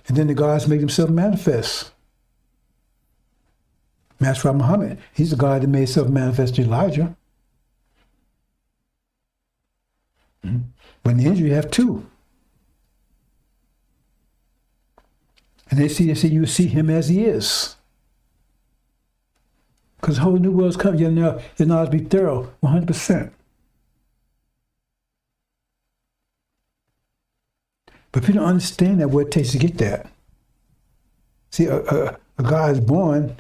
And then the gods make themselves manifest. Master Muhammad, he's the God that made himself manifest to Elijah. But in the angel, you have two. And they say you see him as he is. Because the whole new world's coming. Your knowledge be thorough, 100%. But people don't understand that what it takes to get that. See, a guy is born,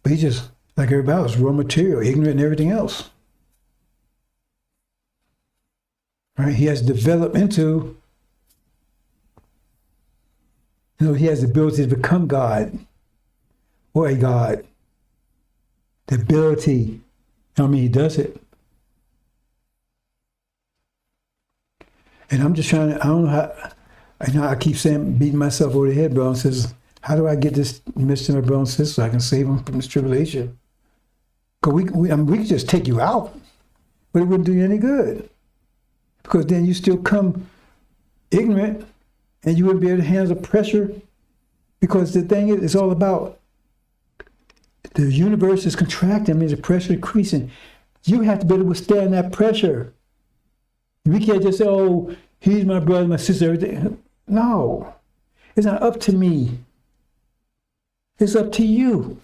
but he's just like everybody else, raw material, ignorant and everything else. Right? He has developed into, he has the ability to become God or a God. The ability, he does it. And I'm just trying to, I don't know how, I keep saying, beating myself over the head, bro, and says, how do I get this message to my brother and sister so I can save them from this tribulation? Because we could just take you out, but it wouldn't do you any good. Because then you still come ignorant and you wouldn't be able to handle the pressure. Because the thing is, it's all about the universe is contracting, means the pressure increasing. You have to be able to withstand that pressure. We can't just say, oh, he's my brother, my sister, everything. No, it's not up to me. It's up to you.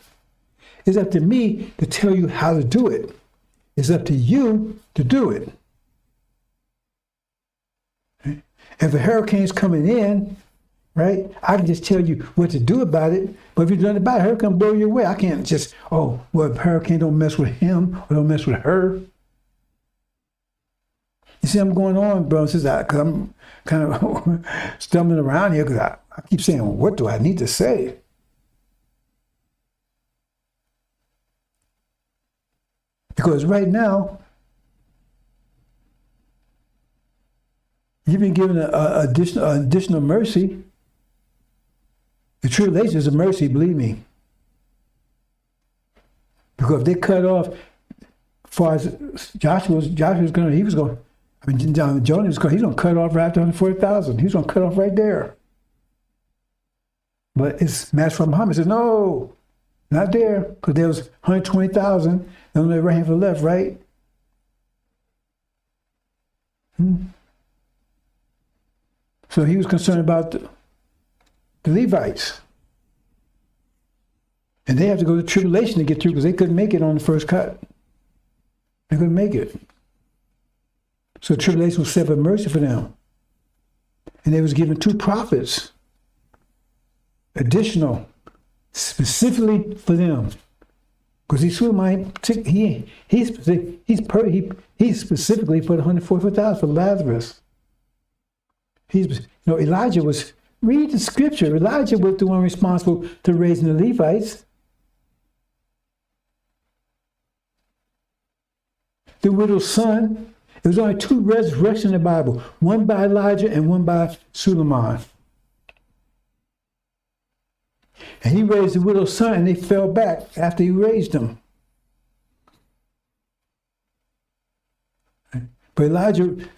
It's up to me to tell you how to do it. It's up to you to do it. If a hurricane's coming in, right, I can just tell you what to do about it. But if you've done it about it, a hurricane blow you away. I can't just, oh, well, hurricane don't mess with him or don't mess with her. You see, I'm going on, bro, because I'm kind of stumbling around here because I keep saying, well, what do I need to say? Because right now, you've been given an additional mercy. The tribulation is a mercy, believe me. Because if they cut off, as far as Joshua's going, he's going to cut off right after 140,000. He's going to cut off right there. But it's Master from Muhammad says, no, not there, because there was 120,000 on the right hand for the left, right? So he was concerned about the Levites. And they have to go to tribulation to get through because they couldn't make it on the first cut. They couldn't make it. So tribulation was set up mercy for them. And they was given 2 prophets, additional, specifically for them. Because he's specifically for the 144,000 for Lazarus. Elijah was, read the scripture, Elijah was the one responsible to raising the Levites. The widow's son, there was only 2 resurrections in the Bible, one by Elijah and one by Suleiman. And he raised the widow's son and they fell back after he raised them. But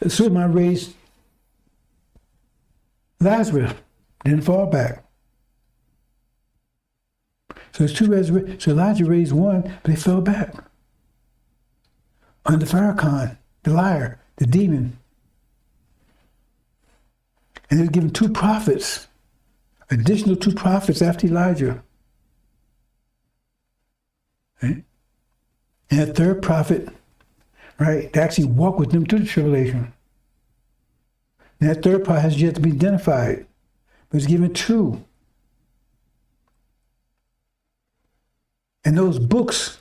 Suleiman raised Lazarus, didn't fall back. So there's 2 resurrections. So Elijah raised one, but they fell back. Under Farrakhan, the liar, the demon. And they were given 2 prophets, additional 2 prophets after Elijah. Right? And a 3rd prophet, right, to actually walk with them through the tribulation. And that 3rd prophet has yet to be identified, but it's given 2. And those books,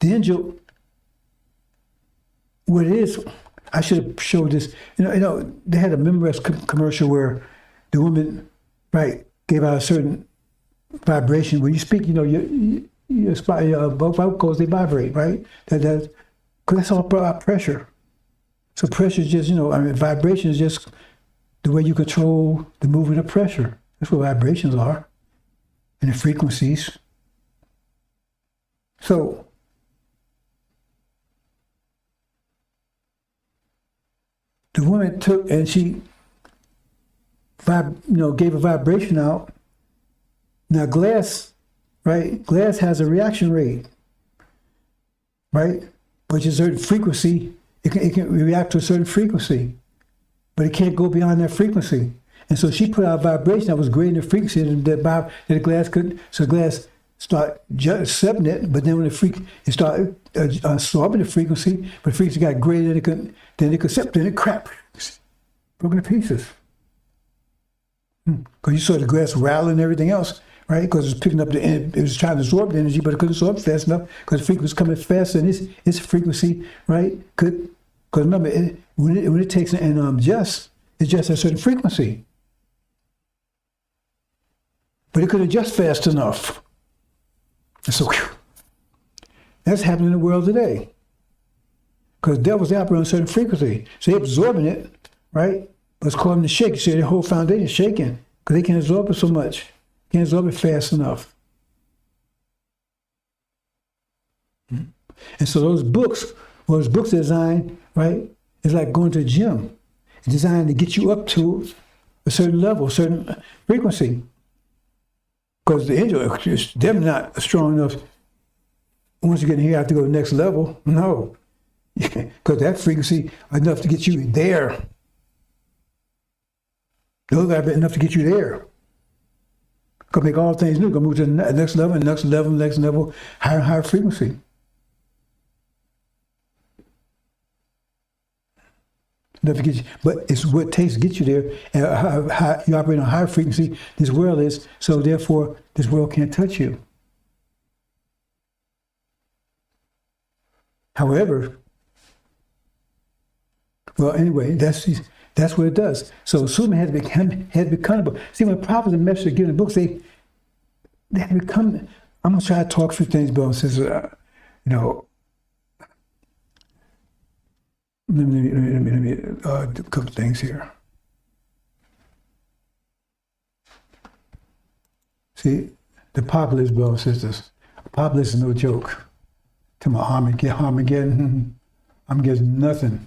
the angel, what it is, I should have showed this. They had a Memorex commercial where the woman, right, gave out a certain vibration. When you speak, your vocal cords, they vibrate, right? Because that's all about pressure. So pressure is just, vibration is just the way you control the movement of pressure. That's what vibrations are, and the frequencies. So the woman took and she, gave a vibration out. Now glass, right? Glass has a reaction rate, right? Which is a certain frequency. It can react to a certain frequency. but it can't go beyond that frequency. And so she put out a vibration that was greater than the frequency that the glass could. So the glass start accepting it, but then when it started absorbing the frequency, but the frequency got greater than it could accept, then it crap, broken to pieces. Because you saw the glass rattle and everything else, right? Because it was picking up it was trying to absorb the energy, but it couldn't absorb fast enough because the frequency was coming faster than its frequency, right? Because remember, when it takes and adjusts, it adjusts at a certain frequency. But it could adjust fast enough. So that's happening in the world today. Because the devil's operating on a certain frequency. So they're absorbing it, right? But it's causing them to shake. So their whole foundation is shaking because they can't absorb it so much. Can't absorb it fast enough. And so those books are designed, right? It's like going to a gym. It's designed to get you up to a certain level, a certain frequency. Because the angel is definitely not strong enough. Once you get in here, I have to go to the next level. No. Because that frequency is enough to get you there. Those are enough to get you there. Because make all things new. Going to move to the next level, next level, higher and higher frequency. Enough to get you, but it's what it takes to get you there. And you operate on a higher frequency. This world is, so therefore, this world can't touch you. However, well, anyway, that's what it does. So Superman had to become. See, when prophets and messengers are given the books, they have to become. I'm gonna try to talk through things, but since Let me do a couple things here. See, the apocalypse, brothers and sisters. Apocalypse is no joke. To my Armageddon, Armageddon nothing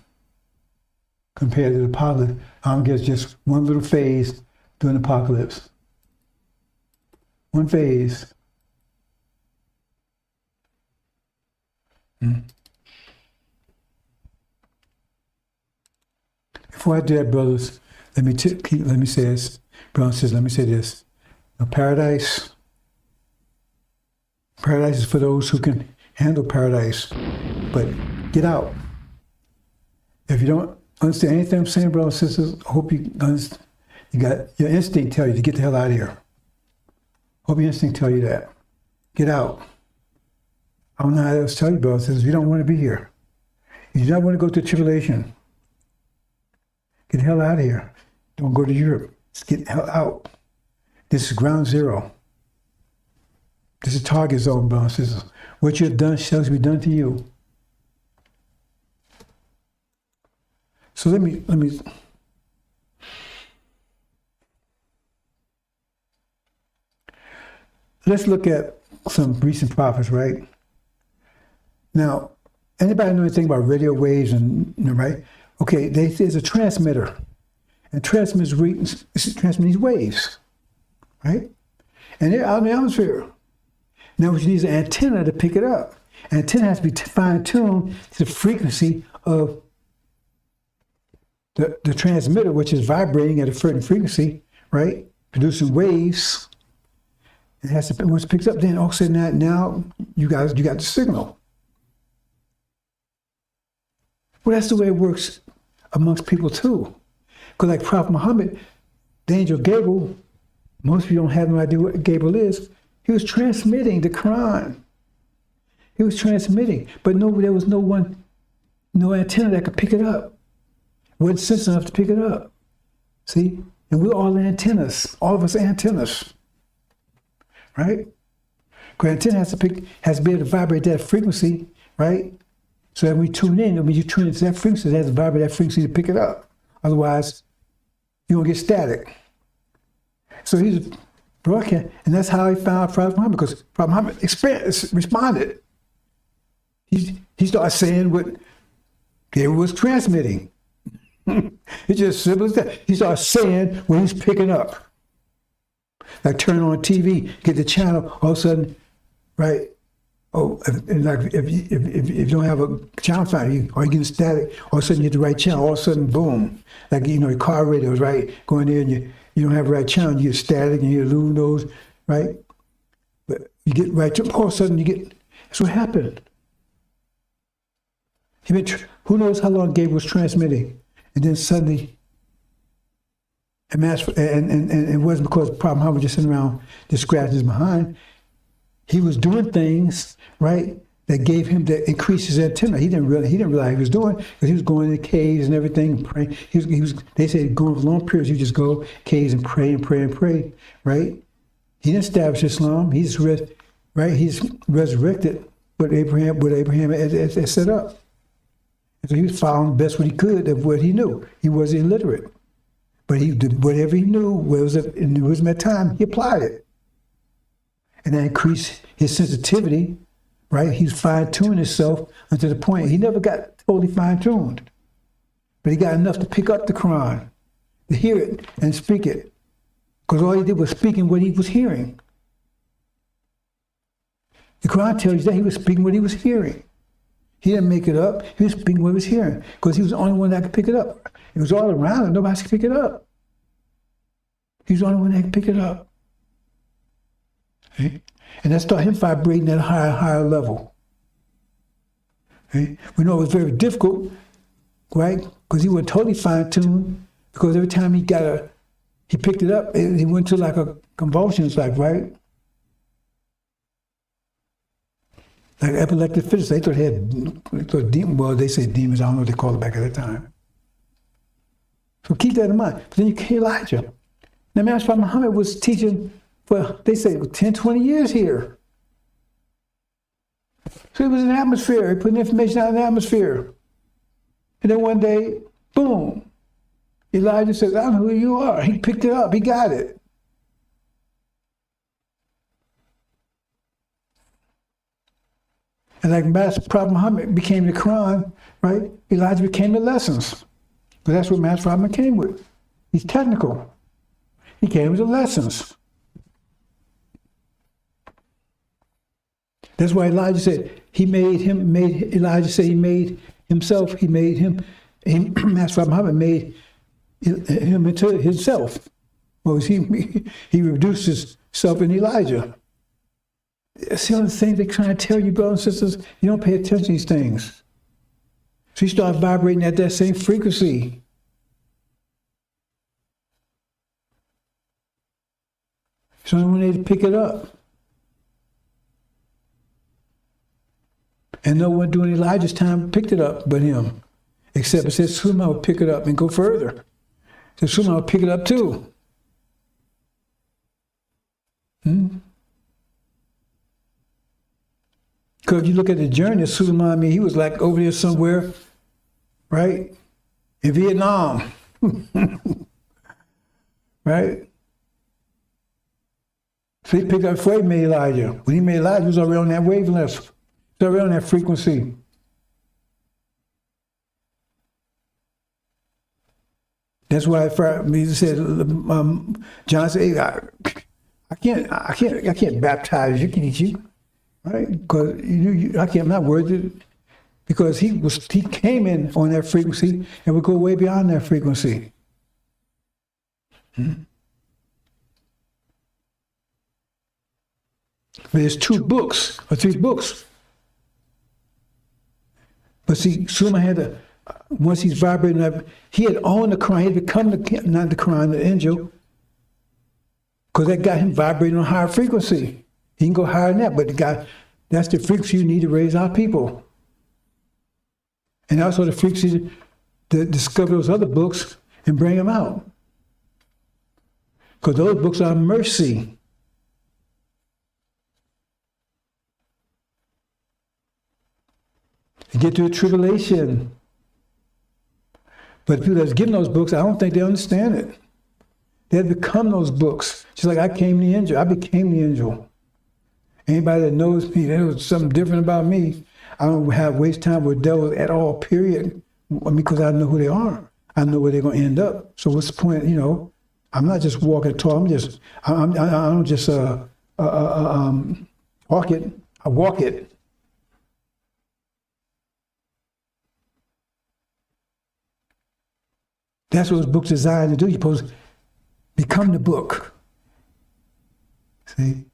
compared to the apocalypse. Armageddon is just one little phase during the apocalypse. One phase. Before I do that, brothers, let me say this. Brothers and sisters, let me say this. Now, paradise is for those who can handle paradise. But get out. If you don't understand anything I'm saying, brothers and sisters, I hope you understand. You got your instinct tell you to get the hell out of here. Hope your instinct tell you that. Get out. I don't know how else to tell you, brothers and sisters, you don't want to be here. You do not want to go through tribulation. Get the hell out of here. Don't go to Europe. Just get the hell out. This is ground zero. This is target zone, brothers and sisters. What you've done shall be done to you. So let me let's look at some recent prophets, right? Now, anybody know anything about radio waves and right? Okay, there's a transmitter, and transmits these waves, right? And they're out in the atmosphere. Now, what you need is an antenna to pick it up. An antenna has to be fine-tuned to the frequency of the transmitter, which is vibrating at a certain frequency, right? Producing waves. It has to, once it picks up, then all of a sudden now you got the signal. Well, that's the way it works amongst people too. Because like Prophet Muhammad, the angel Gabriel, most of you don't have no idea what Gabriel is. He was transmitting the Quran. He was transmitting, but there was no antenna that could pick it up. Wasn't sensitive enough to pick it up. See? And we're all antennas. All of us are antennas. Right? Because antenna has to be able to vibrate that frequency, right? So that we tune in, when you tune into that frequency, it has to vibrate that frequency to pick it up. Otherwise, you're going to get static. So he's broadcast, and that's how he found Prophet Muhammad, because Prophet Muhammad responded. He started saying what Gabriel was transmitting. It's just simple as that. He started saying what he's picking up. Like turn on TV, get the channel, all of a sudden, right? Oh, like if you don't have a channel finder, or you getting static, all of a sudden you hit the right channel, all of a sudden, boom. Like, your car radio is right, going there and you don't have the right channel, you get static and you lose those, right? But you get right to, all of a sudden you get, that's what happened. Who knows how long Gabe was transmitting, and then suddenly, and it wasn't because Prophet Muhammad was just sitting around just scratching his behind. He was doing things, right, that gave him, that increased his antenna. He didn't realize he was doing, because he was going into caves and everything, and praying. They say going for long periods, you just go caves and pray and pray and pray, right? He didn't establish Islam. He's resurrected what Abraham had set up. And so he was following best what he could of what he knew. He was illiterate, but he did whatever he knew was in wisdom at time. He applied it, and that increased his sensitivity. Right, he's fine-tuned himself until the point he never got totally fine-tuned, but he got enough to pick up the Quran, to hear it and speak it, because all he did was speaking what he was hearing. The Quran tells you that he was speaking what he was hearing. He didn't make it up. He was speaking what he was hearing, because he was the only one that could pick it up. It was all around him. Nobody could pick it up. He was the only one that could pick it up. Okay? And that started him vibrating at a higher level. Okay? We know it was very difficult, right? Because he wasn't totally fine-tuned, because every time he picked it up, he went to like a convulsions, like, right? Like epileptic fits. They thought he had demons. Well, they say demons. I don't know what they called it back at that time. So keep that in mind. But then you get Elijah. Now, Master Muhammad was teaching for, they say, 10, 20 years here. So he was in the atmosphere. He put information out in the atmosphere. And then one day, boom, Elijah says, I don't know who you are. He picked it up. He got it. And like Master Prophet Muhammad became the Quran, right? Elijah became the lessons. But that's what Master Muhammad came with. He's technical. He came with the lessons. That's why Elijah said Elijah said he made himself, Master Muhammad made him into himself. Well, he reduced himself in Elijah. That's the other thing they're trying to tell you, brothers and sisters. You don't pay attention to these things. So you start vibrating at that same frequency. So when they pick it up. And no one during Elijah's time picked it up but him. Except it says Suleiman would pick it up and go further. So Suleiman would pick it up too. Because if you look at the journey of Suleiman, I mean, he was like over there somewhere, right? In Vietnam. Right? So he picked up before he made Elijah. When he made Elijah, he was already on that wavelength. He was already on that frequency. That's why he said, John said, hey, I can't baptize you, can you? Right? Because I'm not worthy, because he came in on that frequency and would go way beyond that frequency. There's 2 books or 3 books. But see, Suleiman had once he's vibrating up, he had owned the Quran, he had become not the Quran, the Injil, because that got him vibrating on a higher frequency. He can go higher than that, but that's the frequency you need to raise our people. And also the frequency to discover those other books and bring them out. Because those books are mercy. To get through the tribulation. But people that's given those books, I don't think they understand it. They have become those books. Just like I became the angel. Anybody that knows me, there was something different about me. I don't waste time with devils at all, period. Because I know who they are. I know where they're going to end up. So what's the point? I'm not just walking tall. I don't just talk it. I walk it. That's what this book's designed to do. You're supposed to become the book. See?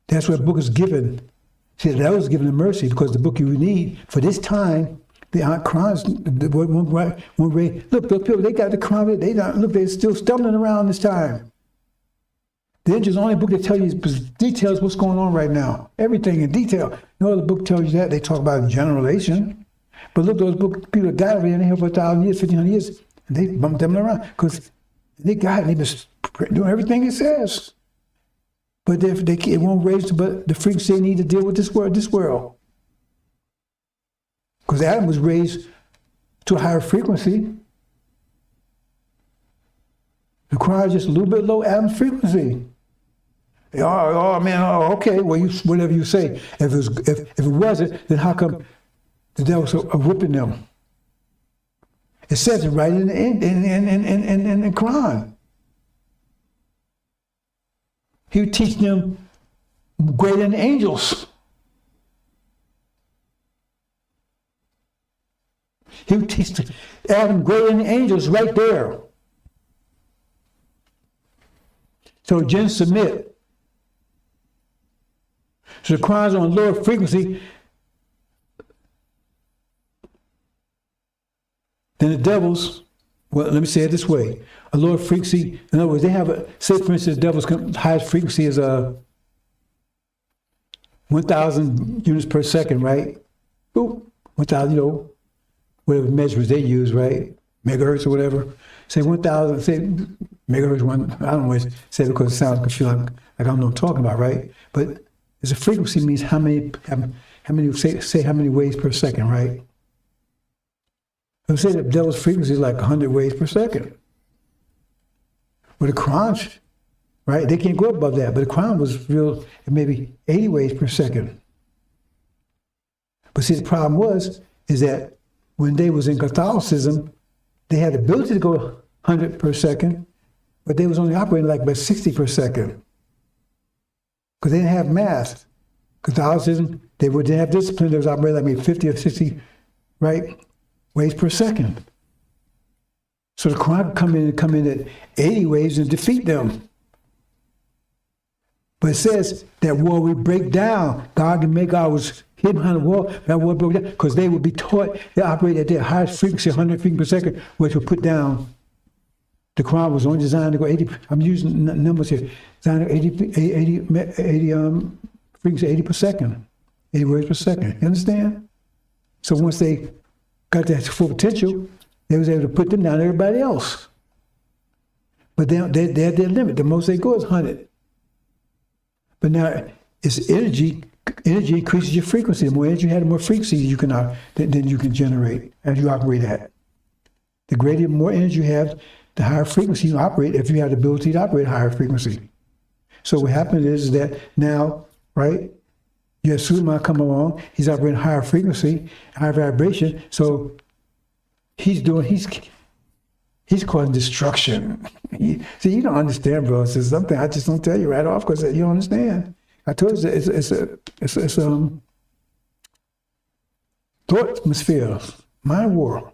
That's what the book is given. See, that was given a mercy because the book you need for this time, the Quran's, one way. Look, people, they got the Quran, they're still stumbling around this time. The Injil is the only book that tells you details what's going on right now. Everything in detail. No other book tells you that. They talk about generalization. But look, those books, people died already in here for 1,000 years, 1,500 years, and they bumped them around because they got it. They've been doing everything it says. But it won't raise the frequency they need to deal with this world. Because Adam was raised to a higher frequency. The Quran is just a little bit low Adam's frequency. Oh man, okay, well, whatever you say. If it wasn't, then how come the devil's whipping them? It says it right in the Quran. He would teach them greater than angels. He would teach Adam greater than angels right there. So Jinn submit. So the Quran's on lower frequency than the devil's. Well, let me say it this way. A lower frequency, in other words, they have say for instance, the devil's highest frequency is 1,000 units per second, right? Ooh, 1,000, whatever measurements they use, right? Megahertz or whatever. Say 1,000, say megahertz, I don't know what say it because it sounds confusing, like I don't know what I'm talking about, right? But as a frequency means how many say how many waves per second, right? Let's say the devil's frequency is like 100 waves per second. Well, the Quran, right? They can't go above that, but the Quran was real, maybe 80 waves per second. But see, the problem is that when they was in Catholicism, they had the ability to go 100 per second, but they was only operating like about 60 per second. Because they didn't have math. Catholicism, they didn't have discipline, they was operating like maybe 50 or 60, right? Waves per second. So the Quran come in at 80 waves and defeat them. But it says that war will break down. God can make ours hidden behind the wall. That war broke down because they would be taught they operate at their highest frequency, 100 frequency per second, which will put down. The Quran was only designed to go 80. I'm using numbers here. Designed to 80 frequency 80 per second, 80 waves per second. You understand? So once they got that full potential, they was able to put them down everybody else. But they had their limit. The most they go is 100. But now it's energy. Energy increases your frequency. The more energy you have, the more frequency you can then you can generate as you operate at. The greater, more energy you have, the higher frequency you operate if you have the ability to operate higher frequency. So what happens is that now, right? You have Suleiman come along, he's operating higher frequency, higher vibration, so he's causing destruction. See, you don't understand, bro. It's something I just don't tell you right off because you don't understand. I told you it's thought atmosphere, mind war.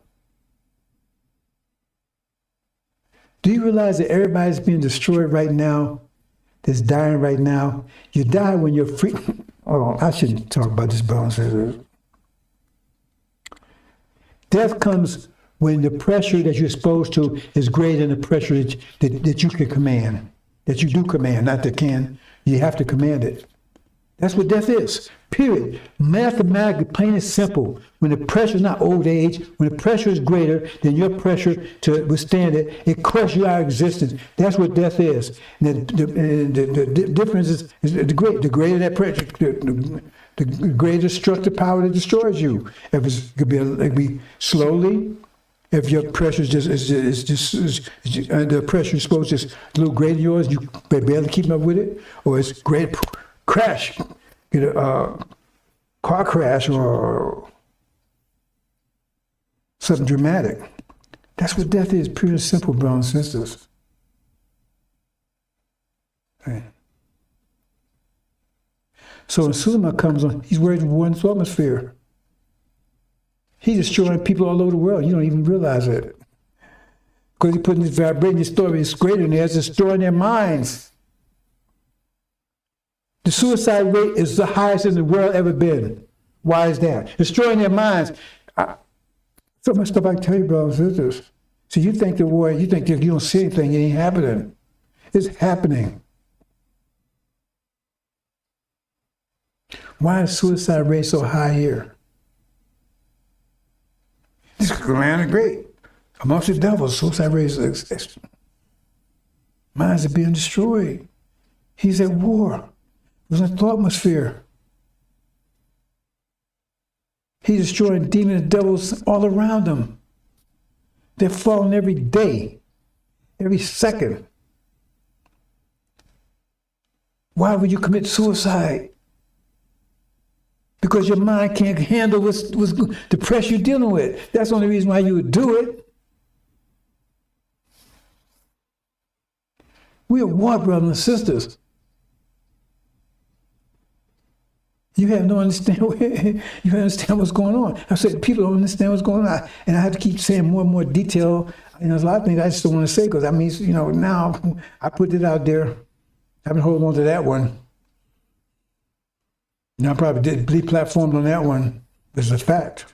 Do you realize that everybody's being destroyed right now, that's dying right now? You die when you're free. Oh, I shouldn't talk about this, but death comes when the pressure that you're exposed to is greater than the pressure that you can command, that you do command, not that can. You have to command it. That's what death is, period. Mathematically, plain and simple. When the pressure is not old age, when the pressure is greater than your pressure to withstand it, it crushes you out of existence. That's what death is. And the difference is the greater that pressure, the greater destructive power that destroys you. If it could be slowly. If your pressure is the pressure is supposed to just a little greater than yours, you barely keep up with it, or it's great crash, get a car crash or something dramatic. That's what death is, pure and simple, brothers and sisters. Right. So when Suleiman comes on, he's worried with one atmosphere. He's destroying people all over the world. You don't even realize it. Because he's putting this vibrating, this story is greater than theirs, destroying their minds. The suicide rate is the highest in the world ever been. Why is that? Destroying their minds. So much stuff I can tell you, brothers and sisters. So you think the war, you think you don't see anything, it ain't happening. It's happening. Why is suicide rate so high here? This is great. Amongst the devils, suicide rate is minds are being destroyed. He's at war. There's a thought atmosphere. He's destroying demons and devils all around him. They're falling every day, every second. Why would you commit suicide? Because your mind can't handle what's the pressure you're dealing with. That's the only reason why you would do it. We're at war, brothers and sisters. You have no understanding. You understand what's going on. I said people don't understand what's going on, and I have to keep saying more and more detail. There's a lot of things I just don't want to say because that means now I put it out there. I've been holding on to that one. I probably did deplatformed on that one. It's a fact.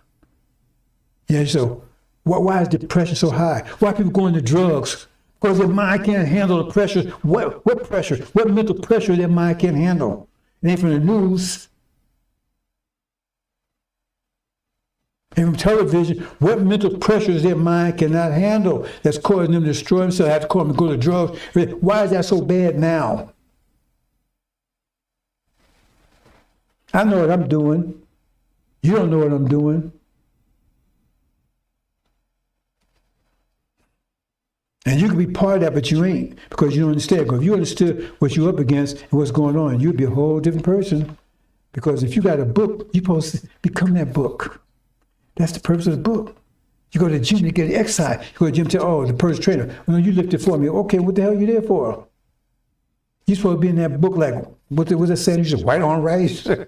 Yeah. So why is depression so high? Why are people going to drugs? Because their mind can't handle the pressure. What pressure? What mental pressure their mind can't handle? It ain't from the news. And from television, what mental pressures their mind cannot handle that's causing them to destroy themselves, have to call them to go to drugs. Why is that so bad now? I know what I'm doing. You don't know what I'm doing. And you can be part of that, but you ain't, because you don't understand. Because if you understood what you're up against and what's going on, you'd be a whole different person. Because if you got a book, you're supposed to become that book. That's the purpose of the book. You go to the gym, you get exercise. You go to the gym, tell, oh, the personal trainer, well, you lifted for me. Okay, what the hell are you there for? You're supposed to be in that book like, what's that saying? You just white on rice. You're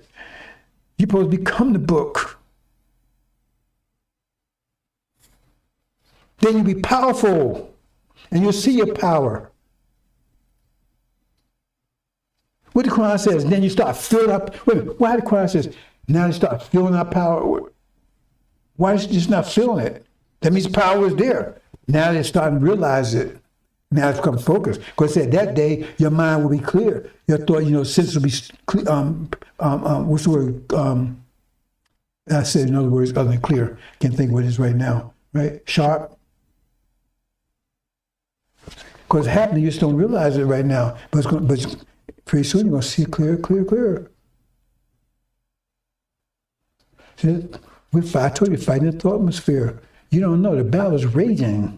supposed to become the book. Then you'll be powerful, and you'll see your power. What the Quran says, then you start filling up. Wait a minute, why the Quran says, now you start filling up power? Why is it just not feeling it? That means power is there. Now they're starting to realize it. Now it's become focused. Because at that day, your mind will be clear. Your thought, sense will be, what's the word? I said in other words, other than clear. Can't think what it is right now, right? Sharp. Because it's happening, you just don't realize it right now. But pretty soon you're going to see it clearer, clearer, clearer. See, I told you, fighting the thought atmosphere. You don't know, the battle is raging.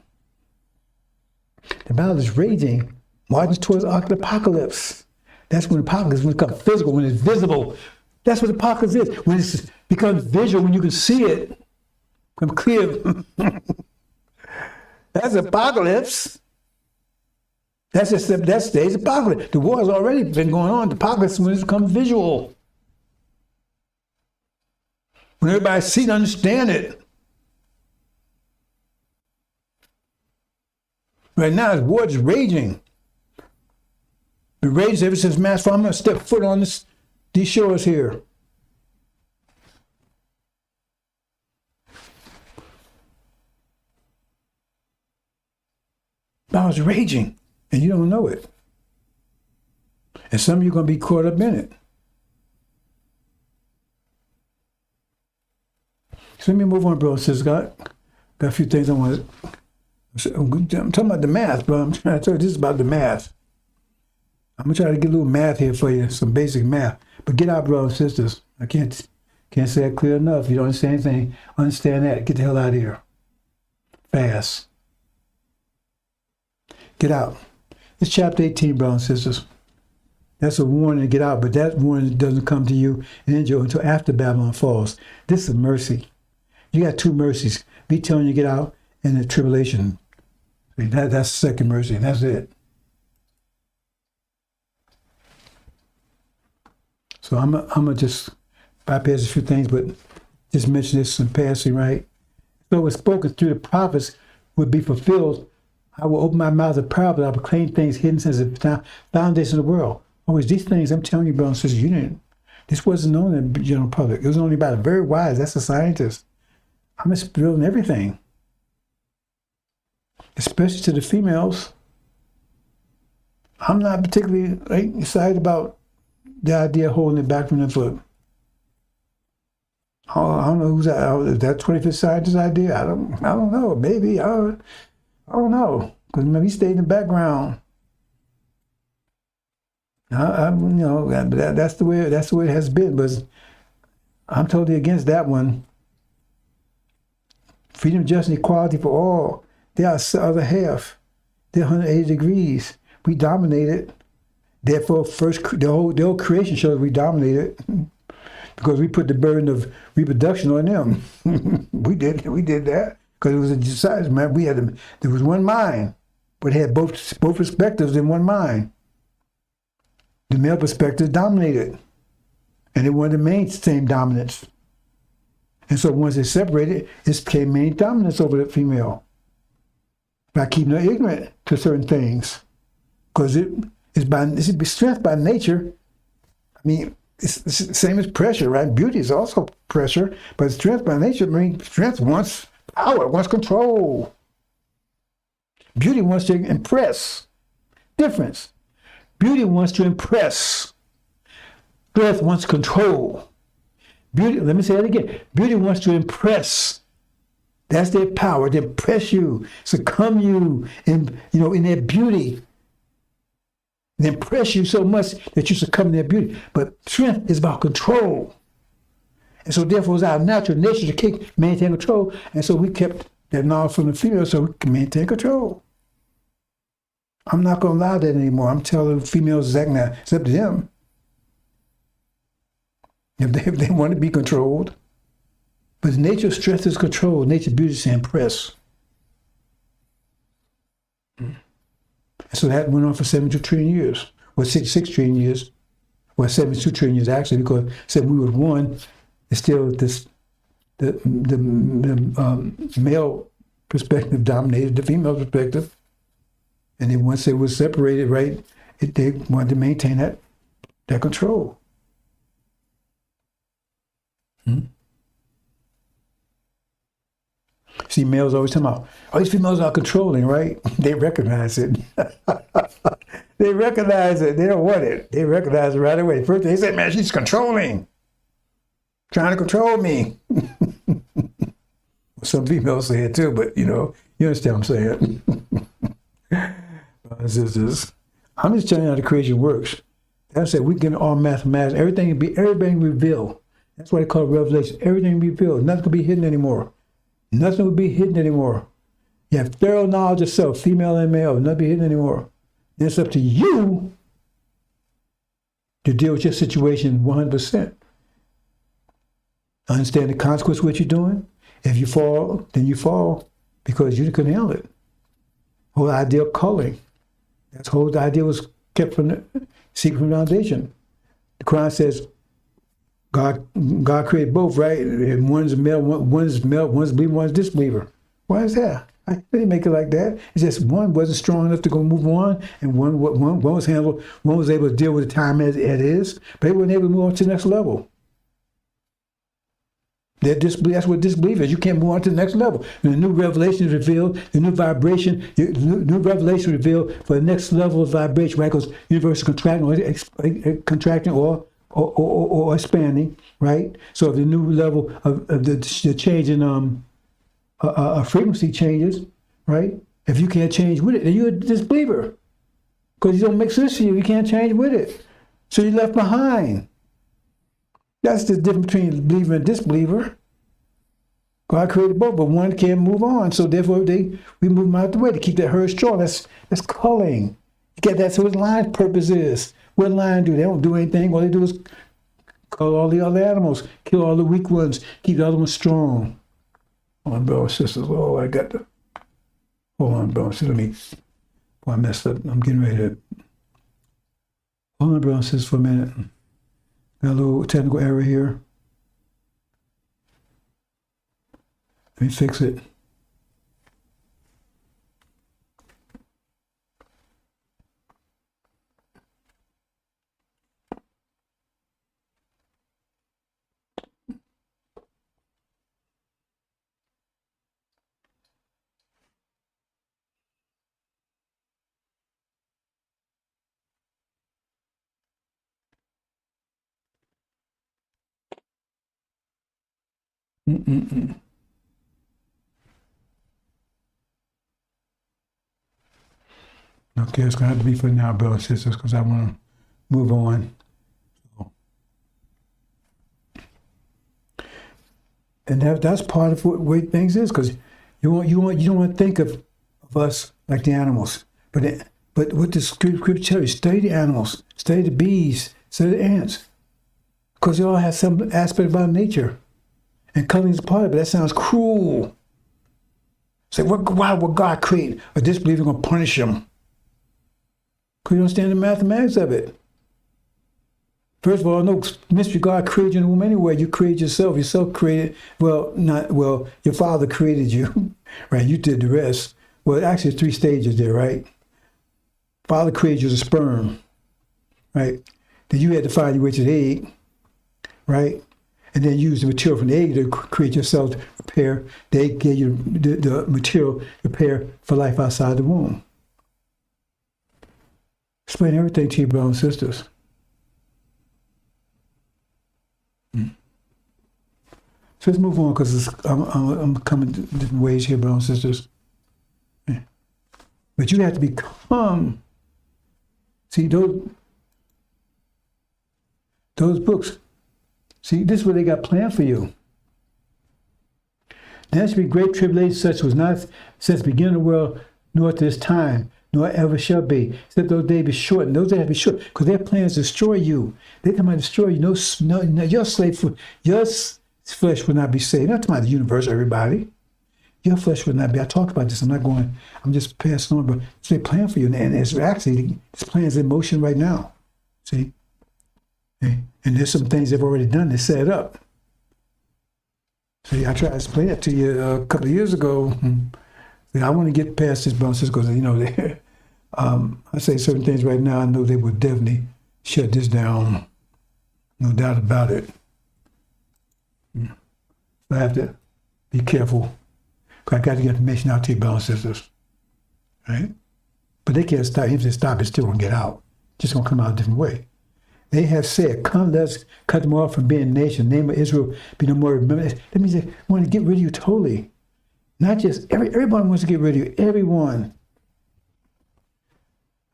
The battle is raging, marching towards the apocalypse. That's when the apocalypse, when it becomes physical, when it's visible. That's what the apocalypse is. When it becomes visual, when you can see it, become clear. That's apocalypse. That's that stage apocalypse. The war has already been going on. The apocalypse when it becomes visual. When everybody see and understand it. Right now, the war is raging. It rages ever since mass fall. I'm going to step foot on these shores here. Now it's raging, and you don't know it. And some of you are going to be caught up in it. So let me move on, bro. Says got a few things I want to. I'm talking about the math, bro. I'm trying to tell you this is about the math. I'm gonna try to get a little math here for you, some basic math. But get out, brothers and sisters. I can't say it clear enough. You don't understand anything, understand that. Get the hell out of here. Fast. Get out. It's chapter 18, brothers and sisters. That's a warning to get out, but that warning doesn't come to you and Injil until after Babylon falls. This is mercy. You got two mercies. Me telling you to get out and the tribulation. That's the second mercy, and that's it. So I'm gonna just bypass a few things, but just mention this in passing, right? So it was spoken through the prophets would be fulfilled. I will open my mouth of prophets. I will proclaim things hidden since the foundation of the world. Always these things, I'm telling you, brothers and sisters, you didn't. This wasn't known in the general public. It was only by the very wise. That's a scientist. I'm explaining everything, especially to the females. I'm not particularly excited about the idea of holding it back from the foot. I don't know who's that. Is that 25th scientist idea? I don't know. Maybe I don't know, because maybe he stayed in the background. That's the way it has been. But I'm totally against that one. Freedom, justice, and equality for all. They are the other half. They're 180 degrees. We dominated. Therefore, the whole creation shows we dominated because we put the burden of reproduction on them. we did that because it was a decision. Man, there was one mind, but it had both perspectives in one mind. The male perspective dominated, and it wanted to maintain dominance. And so once it separated, it became main dominance over the female by keeping her ignorant to certain things, because it's strength by nature. I mean, it's the same as pressure, right? Beauty is also pressure, but strength by nature means strength wants power, wants control. Beauty wants to impress. Difference. Beauty wants to impress. Strength wants control. Beauty, let me say it again. Beauty wants to impress. That's their power, to impress you, succumb you in their beauty. They impress you so much that you succumb to their beauty. But strength is about control. And so therefore it's our natural nature to maintain control. And so we kept that knowledge from the female so we can maintain control. I'm not going to allow that anymore. I'm telling females exactly now. It's up to them. If they want to be controlled. But nature strength is control. Nature beauty is to impress. And so that went on for 72 trillion years. Or 66 trillion years. Well, 72 trillion years actually, because said we were one, it's still the male perspective dominated the female perspective. And then once it was separated, right, they wanted to maintain that control. See, males always talking about, oh, these females are controlling, right? They recognize it. They recognize it. They don't want it. They recognize it right away. First they say, man, she's controlling. Trying to control me. Some females say it too, but you understand what I'm saying. I'm just telling you how the creation works. That's it. We get all mathematics. Everything revealed. That's why they call it revelation. Everything revealed. Nothing can be hidden anymore. Nothing will be hidden anymore. You have thorough knowledge of self, female and male. Nothing be hidden anymore. And it's up to you to deal with your situation 100%. Understand the consequence of what you're doing. If you fall, then you fall because you couldn't handle it. The whole idea of culling. That whole idea was kept from the secret from the foundation. The Quran says God created both, right? And one's male, one's believer, one's disbeliever. Why is that? I didn't make it like that. It's just one wasn't strong enough to go move on, and one was handled. One was able to deal with the time as it is, but they weren't able to move on to the next level. That's what disbelief is. You can't move on to the next level. When the new revelation is revealed, the new vibration, new revelation revealed for the next level of vibration, right? Because universe is contracting or expanding, right? So if the new level of the change in frequency changes, right? If you can't change with it, then you're a disbeliever. Because you don't make sense to you. You can't change with it. So you're left behind. That's the difference between believer and disbeliever. God created both, but one can't move on. So therefore, we move them out the way to keep that herd strong. That's culling. You get that? So what lion purpose is. What lion do? They don't do anything. All they do is cull all the other animals, kill all the weak ones, keep the other ones strong. Hold on, brothers and sisters. Oh, I got the. Hold on, brothers and sisters. I messed up. I'm getting ready to. Hold on, brothers and sisters, for a minute. Got a little technical error here. Let me fix it. Mm-mm-mm. Okay, it's going to have to be for now, brothers and sisters, because I want to move on. And that's part of what way things is, because you don't want to think of us like the animals, but what the scripture tells you, study the animals, study the bees, study the ants, because they all have some aspect about nature, and coloring is a part of it. That sounds cruel. Say, why would God create a disbeliever going to punish him? Because you don't understand the mathematics of it. First of all, no mystery. God created you in the womb anyway. You created yourself. Yourself created, your father created you, right? You did the rest. Well, actually, it's 3 stages there, right? Father created you as a sperm, right? Then you had to find your way to the egg, right? And then use the material from the egg to create yourself to prepare. The egg gave you the material to prepare for life outside the womb. Explain everything to your brothers and sisters. So let's move on, because I'm coming different ways here, brothers and sisters. But you have to become. See, those books. See, this is what they got planned for you. There should be great tribulation, such was not since the beginning of the world, nor to this time, nor ever shall be. Except those days be shortened. Those days have to be short, because their plans destroy you. They come out to destroy you. No, your slave for your flesh will not be saved. Not talking about the universe, everybody. Your flesh will not be. I talked about this. I'm just passing on, but it's a plan for you. And it's actually, this plan is in motion right now. See? And there's some things they've already done to set it up. See, I tried to explain that to you a couple of years ago. I want to get past this, brothers, because, I say certain things right now, I know they will definitely shut this down. No doubt about it. I have to be careful, because I got to get information out to you, brothers and sisters. Right? But they can't stop. If they stop, it's still going to get out. Just going to come out a different way. They have said, come, let's cut them off from being a nation. The name of Israel be no more remembered. That means they want to get rid of you totally. Not just, everyone wants to get rid of you. Everyone.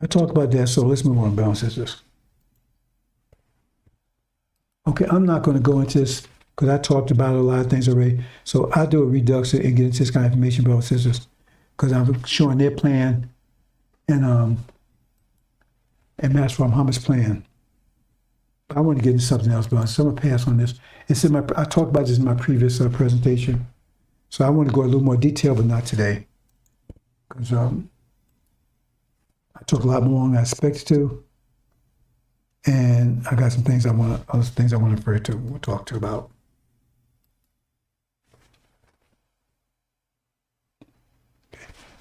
I talked about that, so let's move on, brothers and sisters. Okay, I'm not going to go into this, because I talked about a lot of things already. So I'll do a reduction and get into this kind of information, brothers and sisters, because I'm showing their plan and Master Muhammad's plan. I want to get into something else, but so I'm going to pass on this. I talked about this in my previous presentation, so I want to go a little more detail, but not today, because I took a lot more than I expected to, and I got some things I want to refer to. We'll talk to about.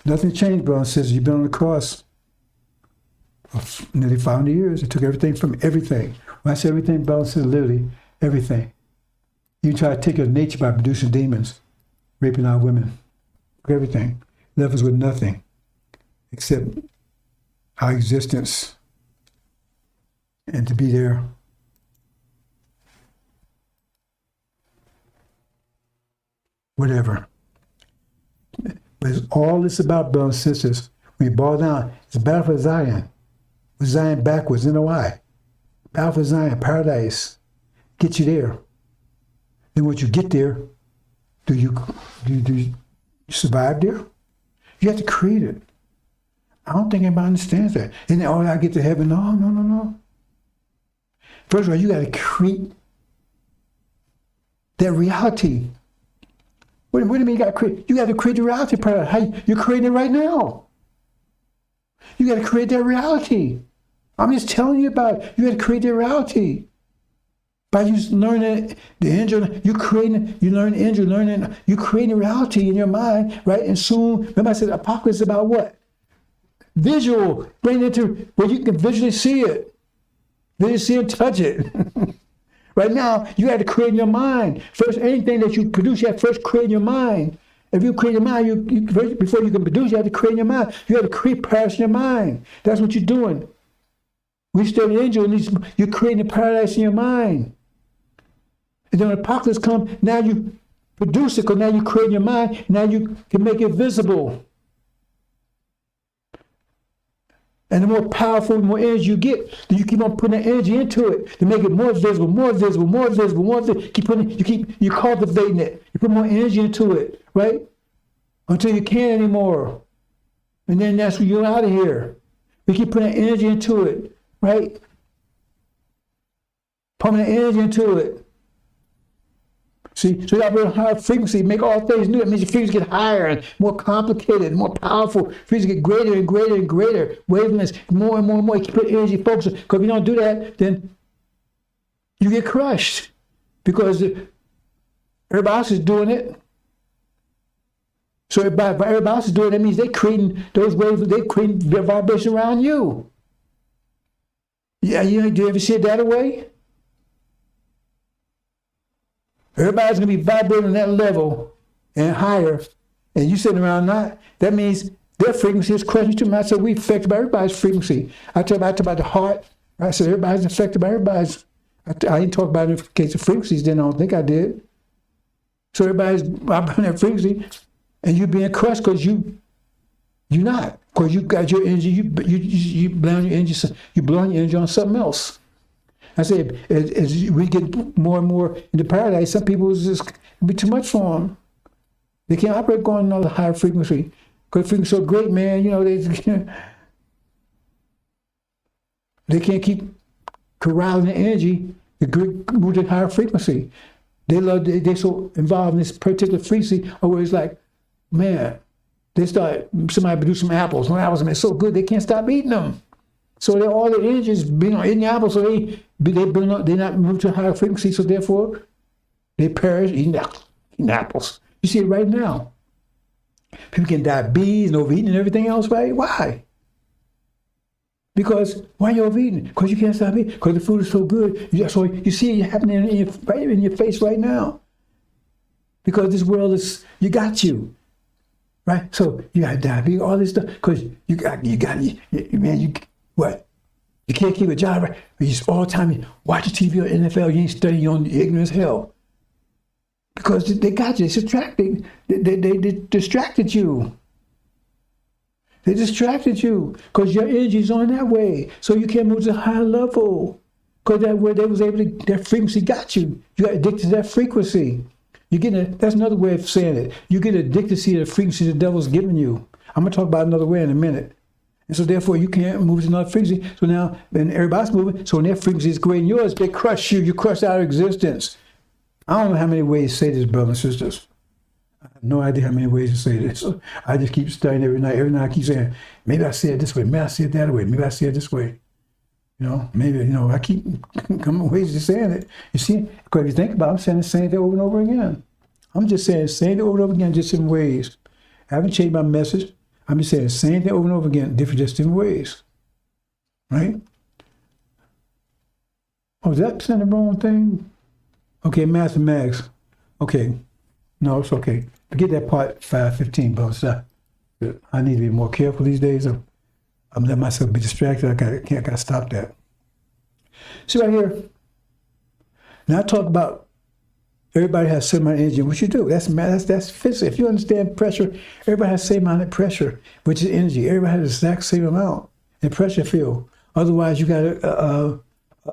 Nothing changed, brothers and sisters. You've been on the cross for nearly 500 years. It took everything from everything. When I say everything, brothers and sisters, literally everything. You try to take your nature by producing demons, raping our women, everything. Left us with nothing except our existence and to be there. Whatever. But it's all this about, brothers and sisters. When you bow down, it's a battle for Zion. With Zion backwards, NOI. Battle for Zion, paradise. Get you there. Then once you get there, do you survive there? You have to create it. I don't think anybody understands that. And then, I get to heaven. No. First of all, you got to create that reality. What do you mean you got to create? You got to create the reality part. How you're creating it right now. You got to create that reality. I'm just telling you about it. You got to create that reality. By you learning the angel, you learn the angel, you creating reality in your mind, right? And soon, remember I said apocalypse is about what? Visual, bring it to where you can visually see it. Visually see and touch it. Right now, you have to create in your mind. First, anything that you produce, you have to first create in your mind. If you create your mind, before you can produce, you have to create in your mind. You have to create paradise in your mind. That's what you're doing. We study angel, and you're creating a paradise in your mind. And then when apocalypse comes, now you produce it, because now you create in your mind, now you can make it visible. And the more powerful, the more energy you get, then you keep on putting that energy into it to make it more visible, more visible, more visible, more visible. You're cultivating it. You put more energy into it, right? Until you can't anymore. And then that's when you're out of here. We keep putting that energy into it, right? Pumping that energy into it. See, so you have a higher frequency, make all things new. It means your frequency get higher and more complicated, more powerful. Frequency get greater and greater and greater. Wavelengths, more and more and more. You keep putting energy focus. Because if you don't do that, then you get crushed. Because everybody else is doing it. So everybody else is doing it, that means they're creating those waves, they're creating their vibration around you. Yeah, do you ever see it that way? Everybody's going to be vibrating on that level and higher, and you sitting around not. That means their frequency is crushing too much. So we affected by everybody's frequency. I talk about the heart. I said everybody's affected by everybody's. I didn't talk about it in case of frequencies, then I don't think I did. So everybody's vibrating that frequency, and you're being crushed because you're not. Because you got your energy, you blowing your energy, you're blowing your energy on something else. I say, as we get more and more into paradise, some people just be too much for them. They can't operate going another higher frequency. Because frequency so great, man, they can't keep corralling the energy to move to higher frequency. They're so involved in this particular frequency, or it's like, man, somebody produce some apples. When apples are so good, they can't stop eating them. So all the energy is being on eating apples, so they're not moved to a higher frequency, so therefore they perish eating apples. You see it right now. People getting diabetes and overeating and everything else, right? Why? Because why are you overeating? Because you can't stop eating. Because the food is so good. So you see it happening right in your face right now. Because this world is, you got you. Right? So you got diabetes, all this stuff. Because what? You can't keep a job, right? You all the time you watch TV or NFL, you ain't studying, you're ignorant as hell. Because they got you, they distracted you. They distracted you because your energy's on that way. So you can't move to a higher level. Because that way that frequency got you. You got addicted to that frequency. That's another way of saying it. You get addicted to the frequency the devil's giving you. I'm going to talk about another way in a minute. And so therefore you can't move to another frequency. So now, then everybody's moving. So when their frequency is greater than yours, they crush you. You crush out of existence. I don't know how many ways to say this, brothers and sisters. I have no idea how many ways to say this. So I just keep studying every night. Every night I keep saying, maybe I say it this way. Maybe I say it that way. Maybe I say it this way. Maybe, I keep coming up with ways of saying it. You see, because if you think about it, I'm saying the same thing over and over again. I'm just saying the same thing over and over again, just in ways. I haven't changed my message. I'm just saying the same thing over and over again, just different ways. Right? Oh, is that saying the wrong thing? Okay, mathematics. Okay. No, it's okay. Forget that part 5:15, but I need to be more careful these days. I'm letting myself be distracted. I gotta stop that. See right here. Now I talk about everybody has the same amount of energy. What you do? That's physics. If you understand pressure, everybody has the same amount of pressure, which is energy. Everybody has the exact same amount in pressure field. Otherwise, you got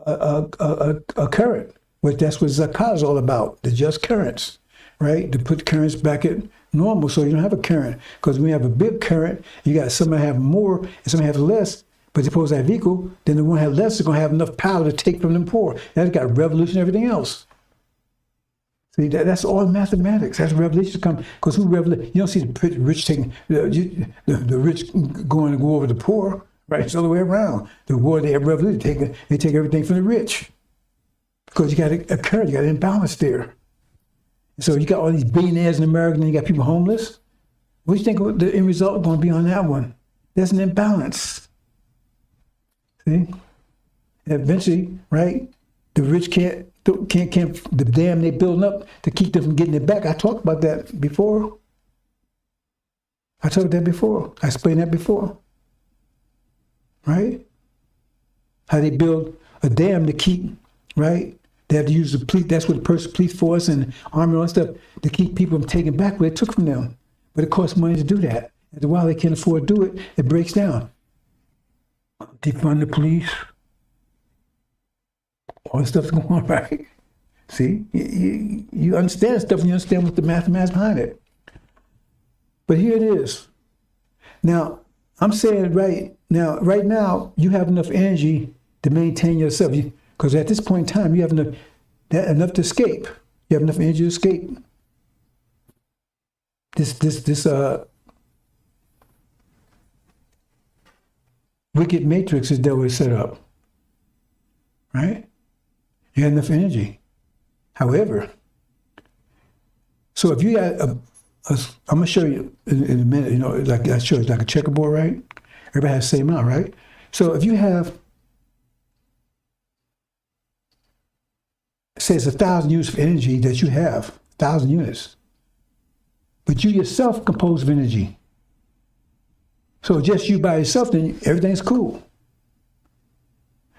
a current, which that's what Zakah is all about. The just currents, right? To put currents back at normal, so you don't have a current. Because when you have a big current, you got somebody have more and somebody have less. But suppose they have equal, then the one have less is going to have enough power to take from them poor. That's got revolution and everything else. See, that's all mathematics. That's revolution come because who revolution? You don't see the rich taking the rich going to go over the poor, right? It's the other way around. The war they have revolution, they take everything from the rich. because you got to occur, you got an imbalance there. So you got all these billionaires in America, and you got people homeless. What do you think the end result is going to be on that one? There's an imbalance. See? Eventually, right? The rich can't the dam they building up to keep them from getting it back. I talked about that before. I told that before. I explained that before. Right? How they build a dam to keep, right? They have to use the police, that's what the police force and army and all that stuff, to keep people from taking back what they took from them. But it costs money to do that. And while they can't afford to do it, it breaks down. Defund the police. All this stuff's going on, right? See, you understand stuff and you understand what the mathematics behind it. But here it is. Now, I'm saying right now, you have enough energy to maintain yourself. Because at this point in time, you have enough to escape. You have enough energy to escape. This wicked matrix is that was set up. Right? You have enough energy. However, so if you got I'm gonna show you in a minute, like I showed you, like a checkerboard, right? Everybody has the same amount, right? So if you have, say it's 1,000 units of energy that you have, 1,000 units, but you yourself compose of energy. So just you by yourself, then everything's cool.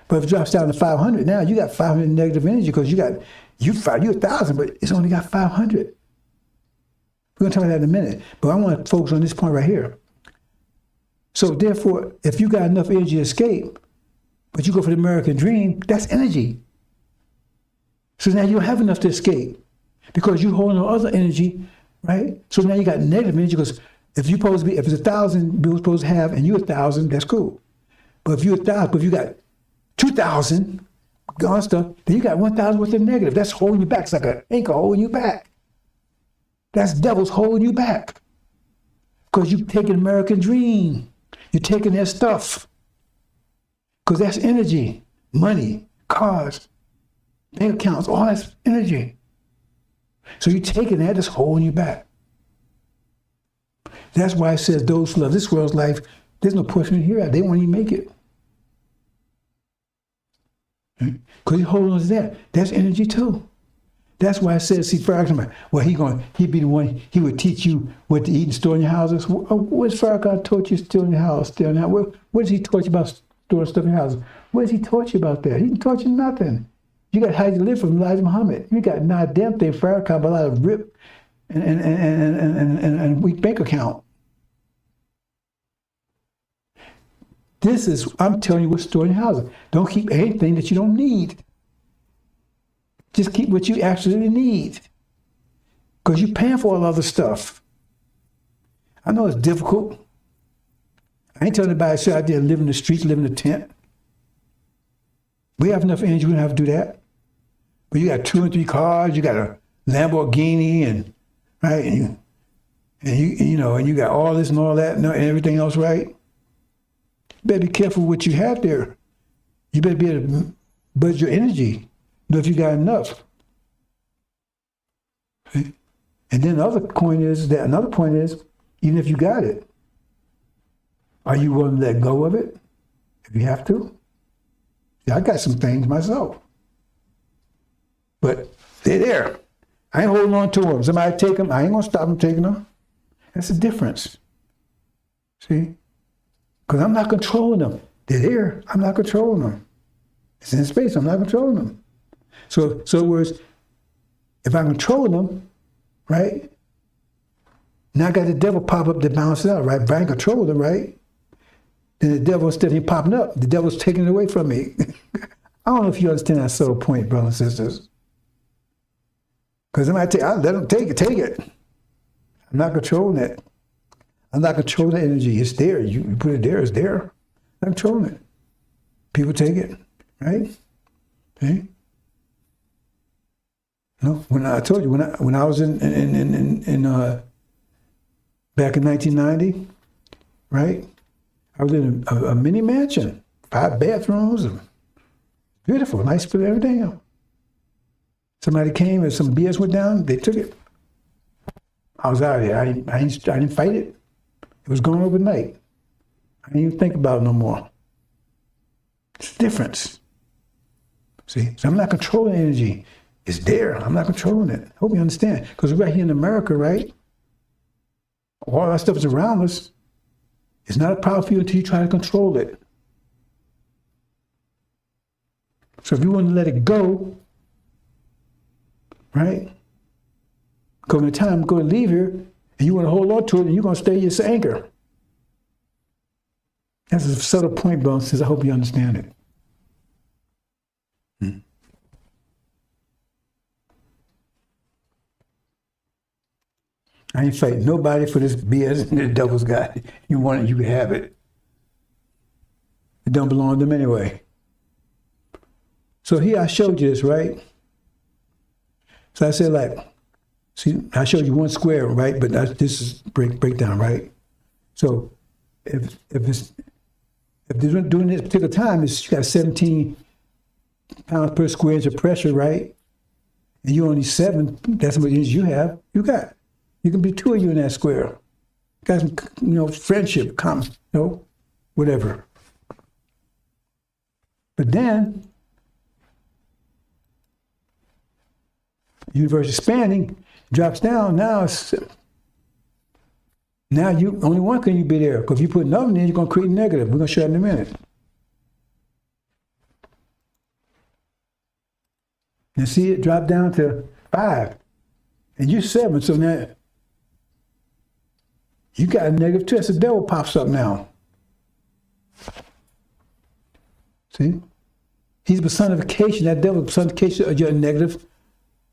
But if it drops down to 500, now you got 500 negative energy because you're 1,000, but it's only got 500. We're going to talk about that in a minute, but I want to focus on this point right here. So therefore, if you got enough energy to escape, but you go for the American dream, that's energy. So now you don't have enough to escape because you hold on other energy, right? So now you got negative energy because if it's 1,000 you're supposed to have and you're 1,000, that's cool. But if you're 1,000, but if you got 2,000 gone stuff, then you got 1,000 worth of negative. That's holding you back. It's like an anchor holding you back. That's devils holding you back. Because you've taken American dream. You're taking their stuff. Because that's energy. Money, cars, bank accounts, all that's energy. So you're taking that, that's holding you back. That's why it says those who love this world's life, there's no portion here. They won't even make it. Because you're holding on to that. That's energy too. That's why it says, see, Farrakhan, well, he'd be the one, he would teach you what to eat and store in your houses. What's Farrakhan taught you still in your house? What does he taught you about storing stuff in your house? What does he taught you about that? He didn't taught you nothing. You got how you live from Elijah Muhammad. You got not a damn thing Farrakhan, but a lot of rip and weak bank account. This is, I'm telling you what's stored in your house. Don't keep anything that you don't need. Just keep what you actually need. Because you're paying for all other stuff. I know it's difficult. I ain't telling anybody to sit out there and live in the streets, live in a tent. We have enough energy, we don't have to do that. But you got 2 and 3 cars, you got a Lamborghini, and right, and you got all this and all that and everything else, right? You better be careful what you have there. You better be able to budget your energy. Know if you got enough. Okay? And then another point is, even if you got it, are you willing to let go of it if you have to? Yeah, I got some things myself. But they're there. I ain't holding on to them. Somebody take them, I ain't gonna stop them taking them. That's the difference. See? Because I'm not controlling them. They're there, I'm not controlling them. It's in space, I'm not controlling them. So in other words, if I'm controlling them, right? Now I got the devil pop up to balance it out, right? If I ain't controlling them, right? Then the devil, instead of popping up, the devil's taking it away from me. I don't know if you understand that subtle point, brothers and sisters. Because I let them take it. I'm not controlling it. I'm not controlling the energy. It's there. You put it there, it's there. I'm controlling it. People take it, right? Okay? No, when I told you, when I was in back in 1990, right? I was in a mini mansion, 5 bathrooms, beautiful, nice for everything else. Somebody came and some BS went down, they took it. I was out of here. I didn't fight it. It was gone overnight. I didn't even think about it no more. It's a difference. See, so I'm not controlling energy. It's there. I'm not controlling it. Hope you understand. Because right here in America, right? All that stuff is around us. It's not a power for you until you try to control it. So if you want to let it go, right? Because when the time is going to leave here, and you want to hold on to it, and you're going to stay your anchor. That's a subtle point, Bones. I hope you understand it. I ain't fighting nobody for this BS the devil's got. You want it, you can have it. It don't belong to them anyway. So here I showed you this, right? So I said, like, see, I showed you one square, right? But this is breakdown, right? So if they're doing this particular time, you got 17 pounds per square inch of pressure, right? And you only 7, that's how much energy you have. You can be 2 of you in that square. Got some, friendship, whatever. But then, universe expanding, drops down. Now you only one can you be there. Because if you put nothing in, you're going to create negative. We're going to show that in a minute. And see it drop down to 5. And you're 7, so now you got a negative 2. That's the devil pops up now. See? He's personification. That devil is personification of your negative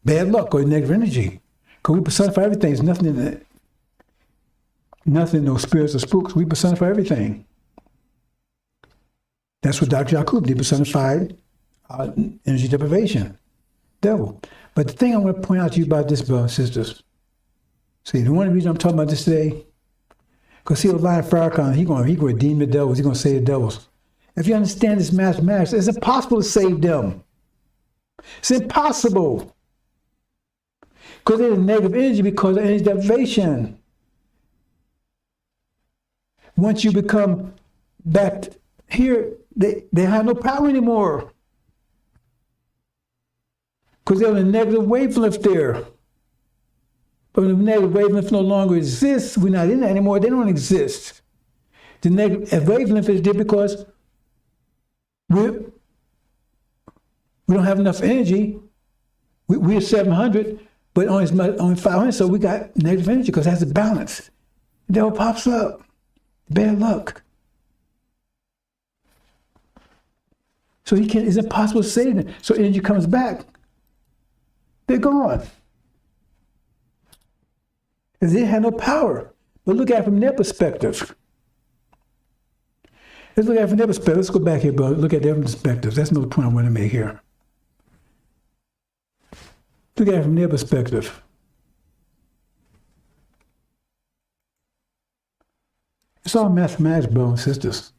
bad luck or negative energy. Because we personify everything. There's nothing in it. Nothing, no spirits or spooks. We personify everything. That's what Dr. Yakub did, personified energy deprivation. Devil. But the thing I want to point out to you about this, brothers and sisters, see, the one reason I'm talking about this today, because see, Lion Farrakhan, he's going to redeem the devils, he's going to save the devils. If you understand this mathematics, it's impossible to save them. It's impossible. Because there's negative energy because of energy deprivation. Once you become back here, they have no power anymore. Because they're on a negative wavelength there. But when the negative wavelength no longer exists, we're not in that anymore, they don't exist. The negative wavelength is there because we don't have enough energy. We're 700, but only 500, so we got negative energy because that's a balance. The devil pops up. Bad luck. So it's impossible to save them. So energy comes back. They're gone. Because they have no power. But look at it from their perspective. Let's look at it from their perspective. Let's go back here, brother. Look at their perspective. That's another point I want to make here. Look at it from their perspective. It's all mathematics, brothers and sisters.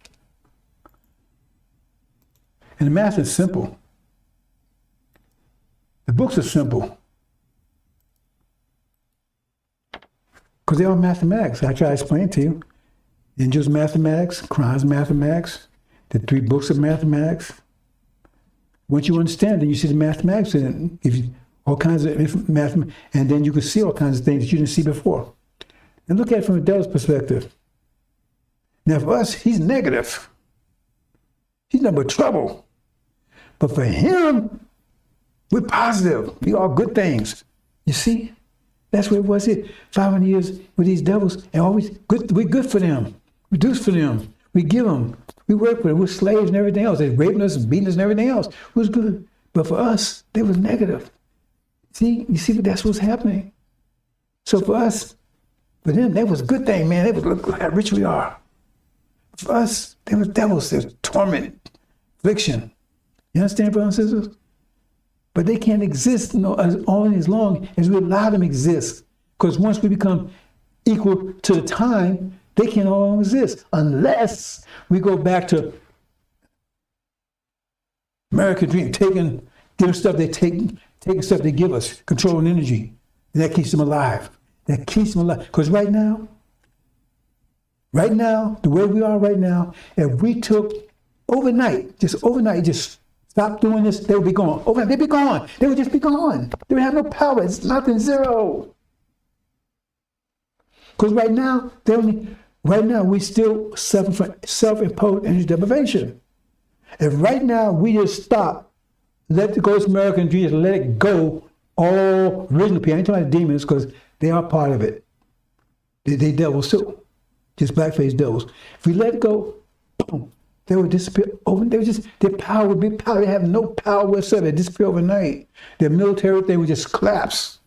And the math is simple. The books are simple. Because they're all mathematics. I try to explain to you. Injil's mathematics, Quran's mathematics, the 3 books of mathematics. Once you understand it, you see the mathematics in it. Give you all kinds of mathematics, and then you can see all kinds of things that you didn't see before. And look at it from the devil's perspective. Now for us, he's negative. He's nothing but trouble. But for him, we're positive. We are good things. You see? That's what it was here. 500 years with these devils, and always good. We're good for them. We do for them. We give them. We work with them. We're slaves and everything else. They're raping us and beating us and everything else. It was good. But for us, they was negative. See? You see, that's what's happening. So for us, for them, that was a good thing, man. They was look how rich we are. For us, they were devils. They was torment, affliction. You understand, brothers and sisters? But they can't exist only as long as we allow them to exist. Because once we become equal to the time, they can't no longer exist. Unless we go back to American dream, giving stuff they take taking stuff they give us, controlling energy. And that keeps them alive. That keeps them alive. Because right now, the way we are right now, if we took overnight, just stop doing this, they would be gone. Overnight, they'd be gone. They would just be gone. They would have no power. It's nothing, zero. Because right now, we still suffer from self-imposed energy deprivation. If right now we just stop, let the ghost American dreams, let it go, all original people, I ain't talking about demons because they are part of it. They devils too, just black-faced devils. If we let it go, boom, they would disappear over. Their power would be power. They have no power whatsoever. They disappear overnight. Their military thing would just collapse.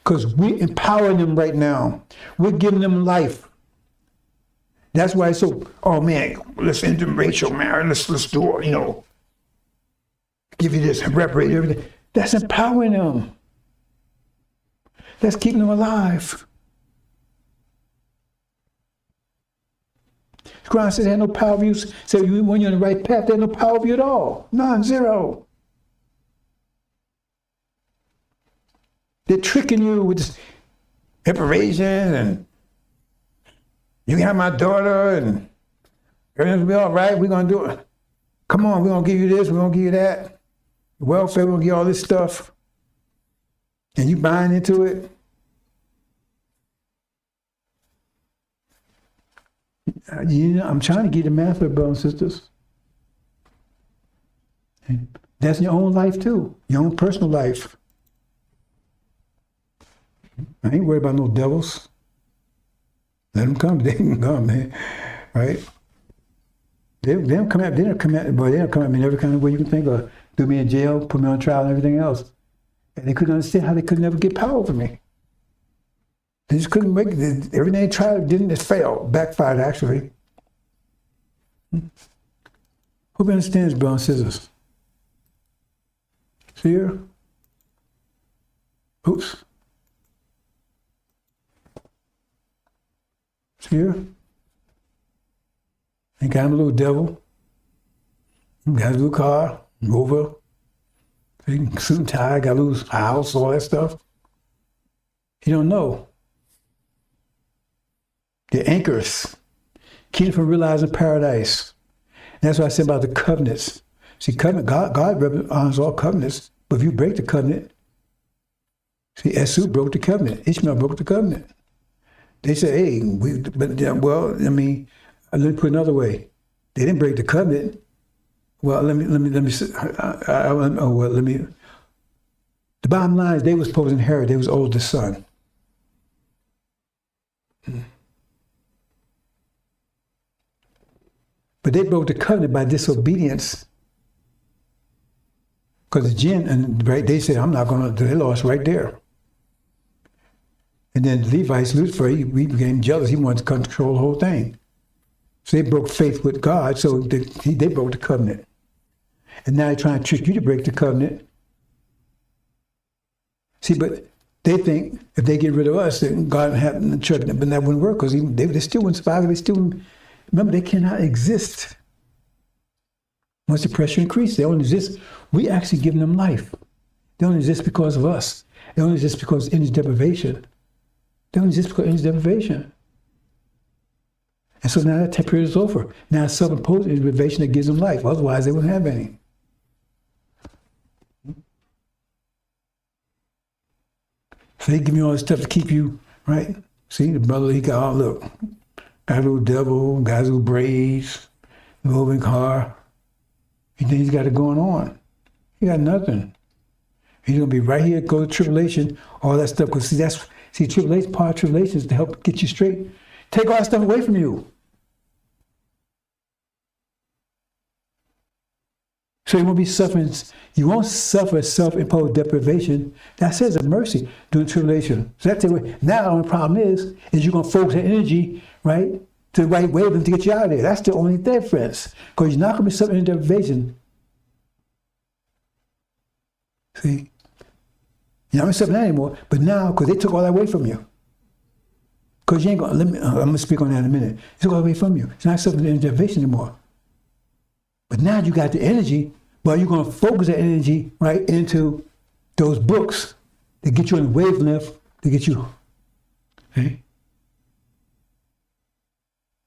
Because we're empowering them right now. We're giving them life. That's why it's so, oh man, let's end racial marriage, let's do it, give you this, reparate everything. That's empowering them. That's keeping them alive. Quran says they have no power of you. So when you're on the right path, they have no power of you at all. None, zero. They're tricking you with this reparation and you can have my daughter and everything's gonna be all right. We're gonna do it. Come on, we're gonna give you this, we're gonna give you that. Welfare, we're gonna give you all this stuff. And you buying into it. I'm trying to get the math of it, brothers and sisters. And that's your own life too, your own personal life. I ain't worried about no devils. Let them come. They can come, man. Right? They don't come at me in every kind of way you can think of. Do me in jail, put me on trial, and everything else. And they couldn't understand how they could never get power over me. They just couldn't make it. Everything they tried didn't, it failed. Backfired, actually. Who understands, brothers and sisters? See here? Oops. Here, and got him a little devil, got a little car, Rover, suit and tie, got a little house, all that stuff. You don't know. The anchors keep from realizing paradise. And that's what I said about the covenants. See, covenant, God honors all covenants, but if you break the covenant, see, Esau broke the covenant, Ishmael broke the covenant. They said, hey, let me put it another way. They didn't break the covenant. Well, let me. The bottom line is they were supposed to inherit. They was oldest son. But they broke the covenant by disobedience. Because the jinn, and right, they said, I'm not going to, they lost right there. And then Levites, Lucifer, he became jealous. He wanted to control the whole thing. So they broke faith with God, so they broke the covenant. And now they're trying to trick you to break the covenant. See, but they think if they get rid of us, then God would have the church, but that wouldn't work because they still wouldn't survive. They still, remember, they cannot exist. Once the pressure increases, they don't exist. We actually give them life. They don't exist because of us. They don't exist because of energy deprivation. They don't exist because of energy deprivation. And so now that time period is over. Now it's self-imposed energy deprivation that gives them life. Otherwise, they wouldn't have any. So they give me all this stuff to keep you, right? See, the brother, he got, oh, look, got a little devil, got a little braids, a little big car. He thinks he's got it going on. He got nothing. He's going to be right here, go to tribulation, all that stuff. Because see, tribulation, part of tribulation is to help get you straight. Take all that stuff away from you. So you won't be suffering, you won't suffer self-imposed deprivation. That says a mercy during tribulation. So that's the way. Now the only problem is you're going to focus that energy, right, to the right way of them to get you out of there. That's the only difference. Because you're not going to be suffering deprivation. See? You're not going to suffer that anymore. But now, because they took all that away from you. Because you ain't going to, I'm going to speak on that in a minute. They took all that away from you. It's not suffering deprivation anymore. But now you got the energy, But you're going to focus that energy right into those books that get you on the wavelength to get you. Okay?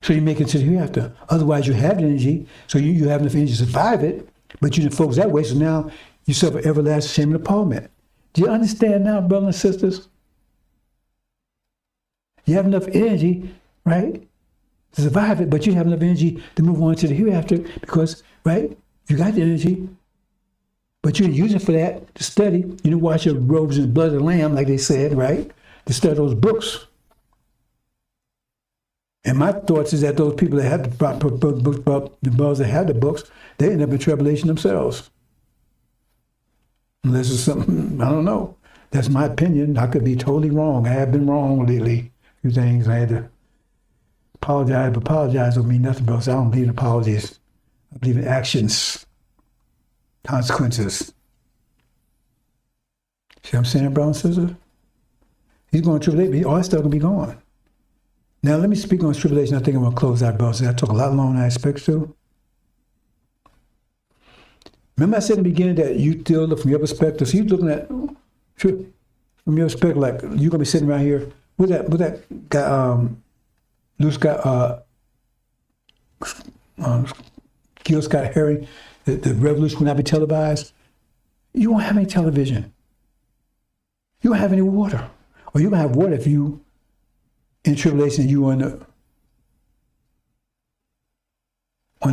So you make it to the hereafter. Otherwise, you have the energy, so you have enough energy to survive it, but you didn't focus that way, so now you suffer everlasting shame and appallment. Do you understand now, brothers and sisters? You have enough energy, right, to survive it, but you have enough energy to move on to the hereafter because, right, you got the energy, but you didn't use it for that to study. You didn't wash your robes in the blood of the Lamb, like they said, right, to study those books. And my thoughts is that those people that had the brothers that had the books, they end up in tribulation themselves. Unless it's something, I don't know. That's my opinion. I could be totally wrong. I have been wrong lately. A few things I had to apologize, but apologize don't mean nothing, bro. So I don't believe in apologies. I believe in actions, consequences. See what I'm saying, brother and sister? He's going to tribulate, all that stuff will be gone. Now, let me speak on tribulation. I think I'm going to close out, brother. I took a lot longer than I expected to. Remember I said in the beginning that you still look from your perspective. So you're looking at, from your perspective, like you're going to be sitting around here with that guy, Luke Scott, Gil Scott Heron, the revolution will not be televised. You won't have any television. You won't have any water. Or you won't have water if you in tribulation, you on the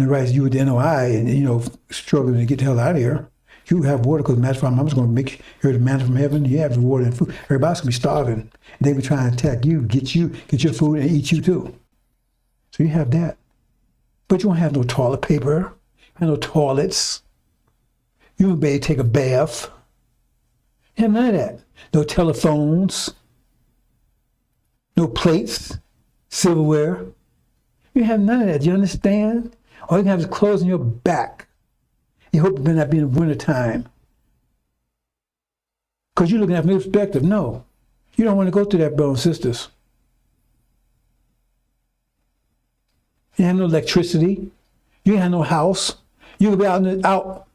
rise, you with the NOI and, struggling to get the hell out of here. You have water because matter of fact, I'm just going to make sure the manna from heaven, you have the water and food. Everybody's going to be starving. And they be trying to attack you, get your food and eat you too. So you have that. But you won't have no toilet paper, and no toilets. You won't be able to take a bath. You have none of that. No telephones. No plates, silverware. You have none of that. You understand? All you can have is clothes on your back. You hope it may not be in the wintertime. Because you're looking at it from your perspective. No. You don't want to go through that, brothers and sisters. You have no electricity. You have no house. You'll be out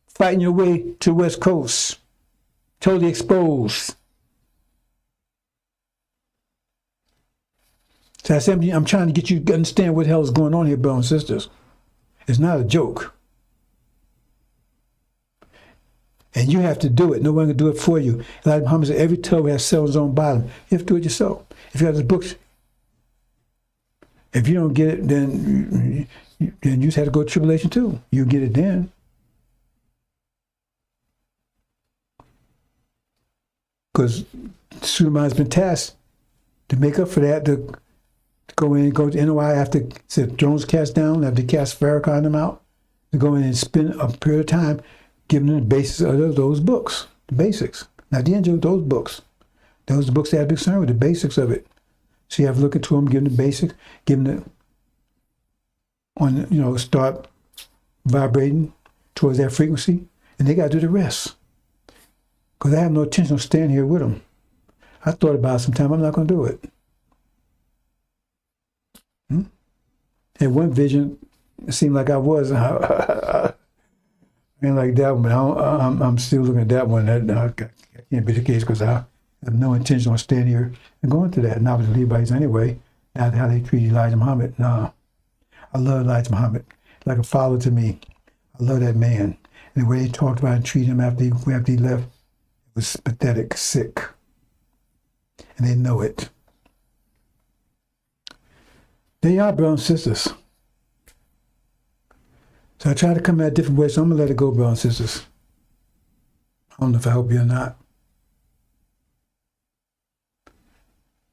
fighting your way to the West Coast. Totally exposed. So I said, I'm trying to get you to understand what the hell is going on here, brothers and sisters. It's not a joke. And you have to do it. No one can do it for you. Like Muhammad said, every toe has cells on bottom. You have to do it yourself. If you have the books, if you don't get it, then you just have to go to tribulation too. You get it then. Because Suleiman's been tasked to make up for that, to go in and go to NOI after drones cast down, after they cast Farrakhan them out, to go in and spend a period of time giving them the basis of those books, the basics. Not the Injil, those books. Those are the books they have to be concerned with, the basics of it. So you have to look into them, give them the basics, give them start vibrating towards that frequency, and they got to do the rest. Because I have no intention of staying here with them. I thought about it sometime, I'm not going to do it. And one vision, it seemed like I was. I ain't like that one, but I'm still looking at that one. That can't be the case because I have no intention of staying here and going to that. And I was Levites anyway. Not how they treat Elijah Muhammad. No, I love Elijah Muhammad. Like a father to me. I love that man. And the way they talked about and treated him after he left, it was pathetic, sick. And they know it. There you are, brothers and sisters. So I try to come at a different way, so I'm going to let it go, brothers and sisters. I don't know if I help you or not.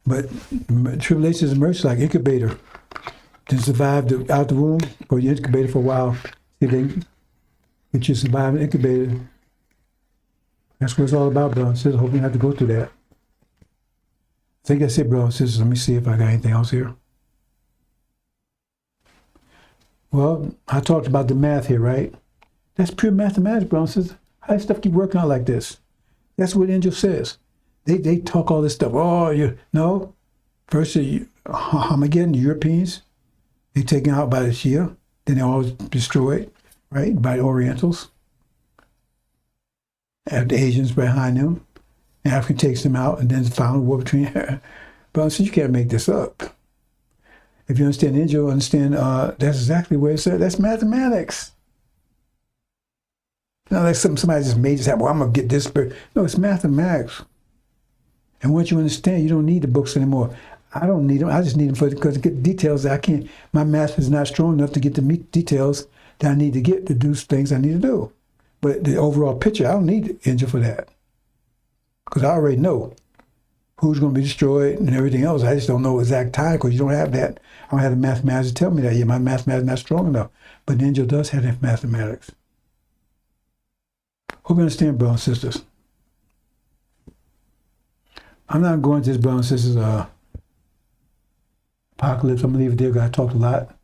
But tribulation is a mercy, like incubator. To survive out the womb, or you incubator for a while, see if they get you survive and incubator. That's what it's all about, brothers and sisters. Hope you don't have to go through that. I think that's it, brothers and sisters. Let me see if I got anything else here. Well, I talked about the math here, right? That's pure mathematics, brothers and sisters. How does stuff keep working out like this? That's what Injil says. They talk all this stuff. No. First, Armageddon, the Europeans, they're taken out by the Shia. Then they're all destroyed, right, by the Orientals. Have the Asians behind them. Africa takes them out, and then the final war between. But so you can't make this up. If you understand Injil, you understand that's exactly where it's at. That's mathematics. Not like somebody just made this happen. Well, I'm gonna get this. No, it's mathematics. And once you understand, you don't need the books anymore. I don't need them. I just need them because to get details that I can't. My math is not strong enough to get the details that I need to get to do things I need to do. But the overall picture, I don't need Injil for that. Because I already know who's going to be destroyed and everything else. I just don't know exact time because you don't have that. I don't have the mathematics to tell me that. Yeah, my mathematics is not strong enough. But Injil does have that mathematics. Hope you understand, brothers and sisters. I'm not going to this, brothers and sisters, apocalypse. I'm going to leave it there because I talked a lot.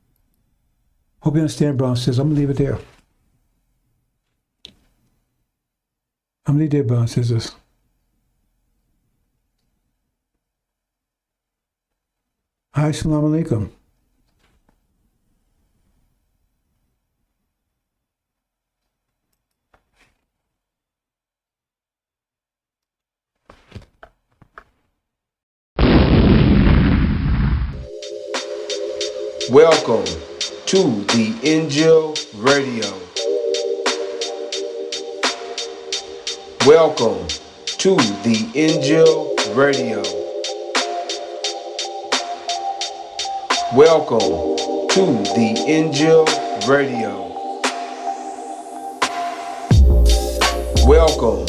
Hope you understand, brothers and sisters. I'm going to leave it there. I'm going to leave it there, brothers and sisters. Hi, Assalamu alaikum. Welcome to the Injil Radio. Welcome to the Injil Radio. Welcome to the Injil Radio. Welcome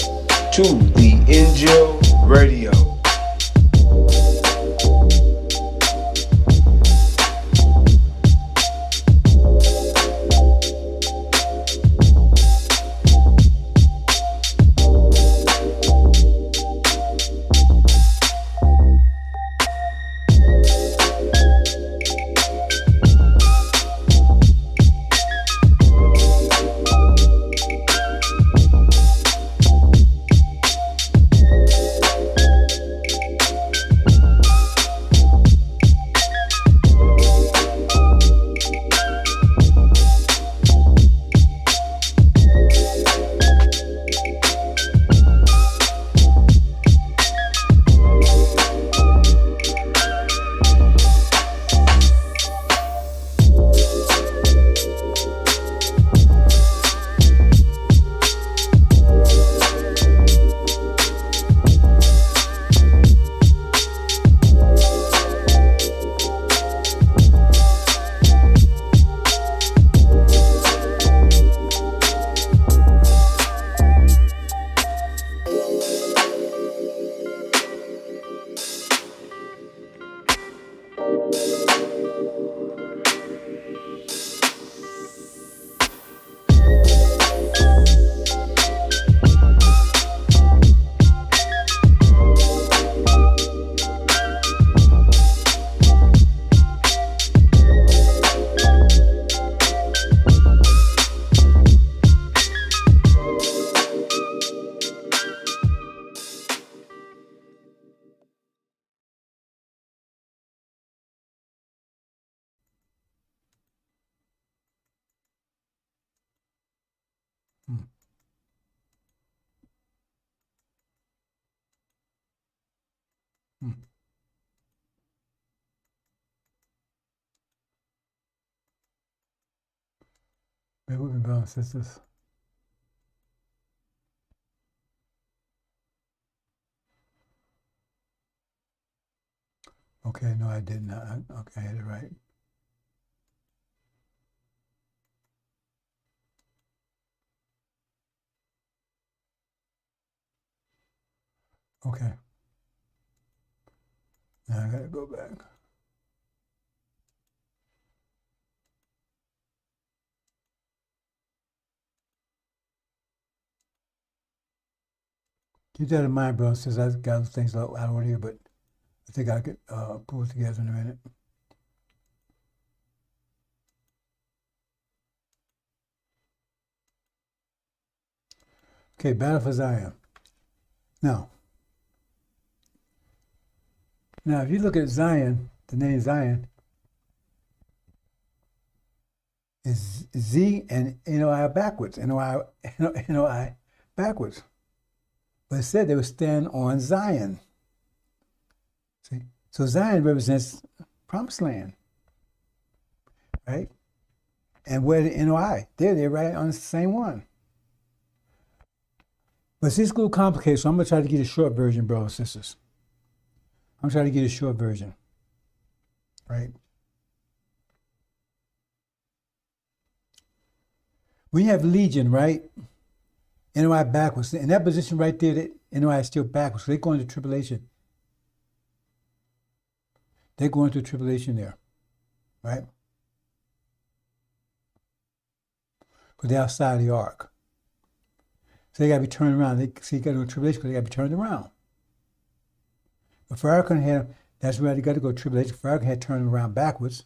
to the Injil Radio. Bear with me, brothers and sisters. Okay, no, I did not. Okay, I had it right. Okay. Now I gotta go back. Keep that in mind, bro, since I've got things out of here, but I think I could pull it together in a minute. Okay, Battle for Zion. Now, if you look at Zion, the name Zion, is Z and NOI are backwards. NOI backwards. But it said they would stand on Zion. See? So Zion represents promised land. Right? And where the NOI? They're right on the same one. But see, it's a little complicated, so I'm going to try to get a short version, brothers and sisters. I'm trying to get a short version. Right? When you have legion, right? NOI backwards. In that position right there, that NOI is still backwards. So they're going to tribulation. They're going through tribulation there. Right? Because they're outside the ark. So they got to be turned around. You got to go to tribulation because they got to be turned around. But Pharaoh had, that's where they got to go to tribulation. Pharaoh had turned them around backwards.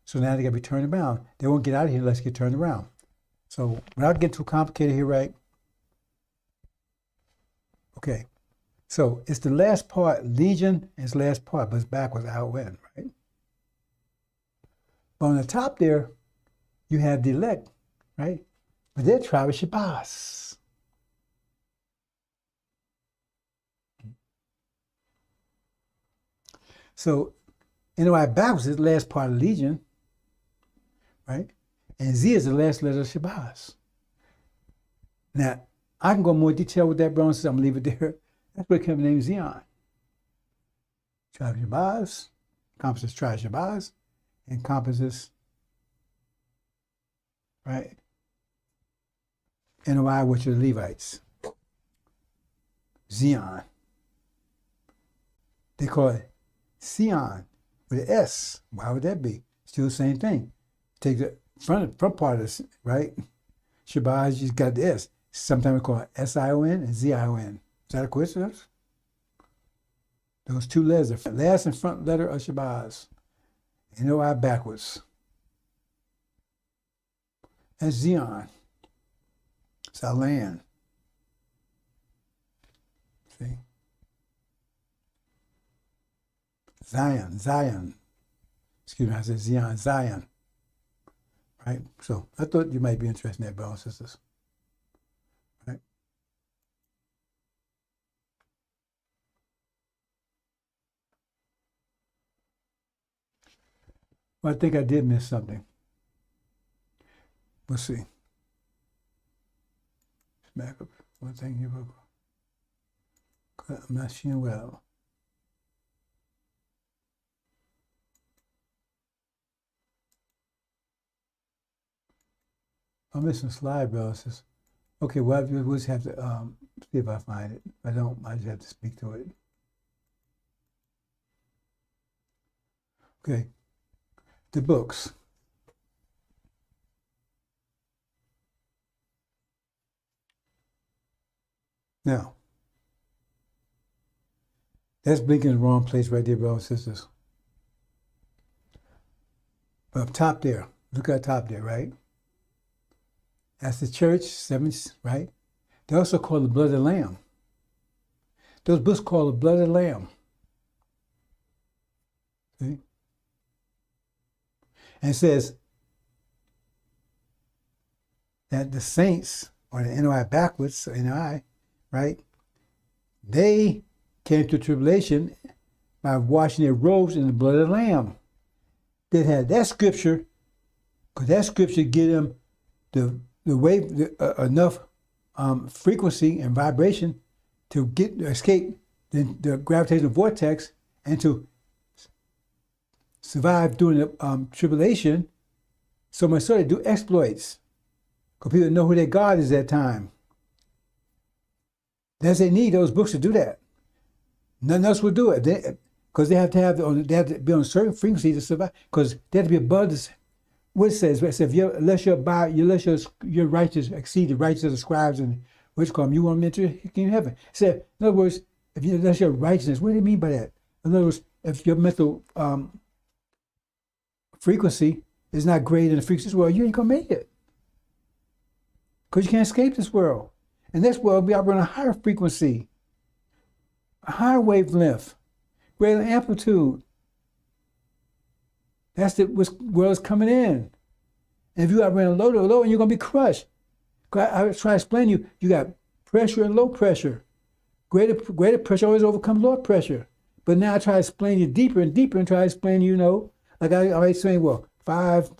So now they got to be turned around. They won't get out of here unless they get turned around. So without getting too complicated here, right? Okay. So it's the last part, legion is the last part, but it's backwards, outwin, right? But on the top there, you have the elect, right? But they're tribe of Shabazz. So NOI backwards is the last part of legion, right? And Z is the last letter of Shabazz. Now, I can go more detail with that, bro, so I'm going to leave it there. That's where it comes named Zion. Tribe of Shabazz, encompasses tribe of Shabazz, encompasses, right? NOI, which are the Levites. Zion. They call it Sion with an S. Why would that be? Still the same thing. Take the front part of this, right? Shabazz just got the S. Sometimes we call it S-I-O-N and Z-I-O-N. Is that a coincidence? Those two letters, the last and front letter of Shabazz. NOI backwards. That's Zion. It's our land. See? Zion. Excuse me, I said Zion. Right? So I thought you might be interested in that, brothers and sisters. Right? Well, I think I did miss something. We'll see. Back up one thing here. I'm not seeing well. I'm missing a slide, brothers. Okay, well, we'll just have to see if I find it. If I don't, I just have to speak to it. Okay, the books. Now, that's blinking in the wrong place right there, brothers and sisters. But up top there, look at top there, right? That's the church, seven, right? They also call the blood of the Lamb. Those books called the blood of the Lamb. See? And it says that the saints, or the NOI backwards, so NOI, right? They came to tribulation by washing their robes in the blood of the Lamb. They had that scripture, because that scripture give them the wave enough frequency and vibration to escape the gravitational vortex and to survive during the tribulation. So much so they do exploits, because people know who their God is at that time. That's they need those books to do that. Nothing else will do it, because they have to be on a certain frequency to survive. Because they have to be above this. What it says, unless your righteous exceed the righteous of the scribes and which call them, you won't enter the kingdom of heaven. It said, in other words, unless your righteousness, what do you mean by that? In other words, if your mental frequency is not greater than the frequency of this world, you ain't gonna make it. Because you can't escape this world. And this world we operate on a higher frequency, a higher wavelength, greater amplitude. That's the world is coming in. And if you operate on low, and you're going to be crushed. I was trying to explain to you, you got pressure and low pressure. Greater pressure always overcomes lower pressure. But now I try to explain you deeper and deeper and try to explain like I always saying, well, 5,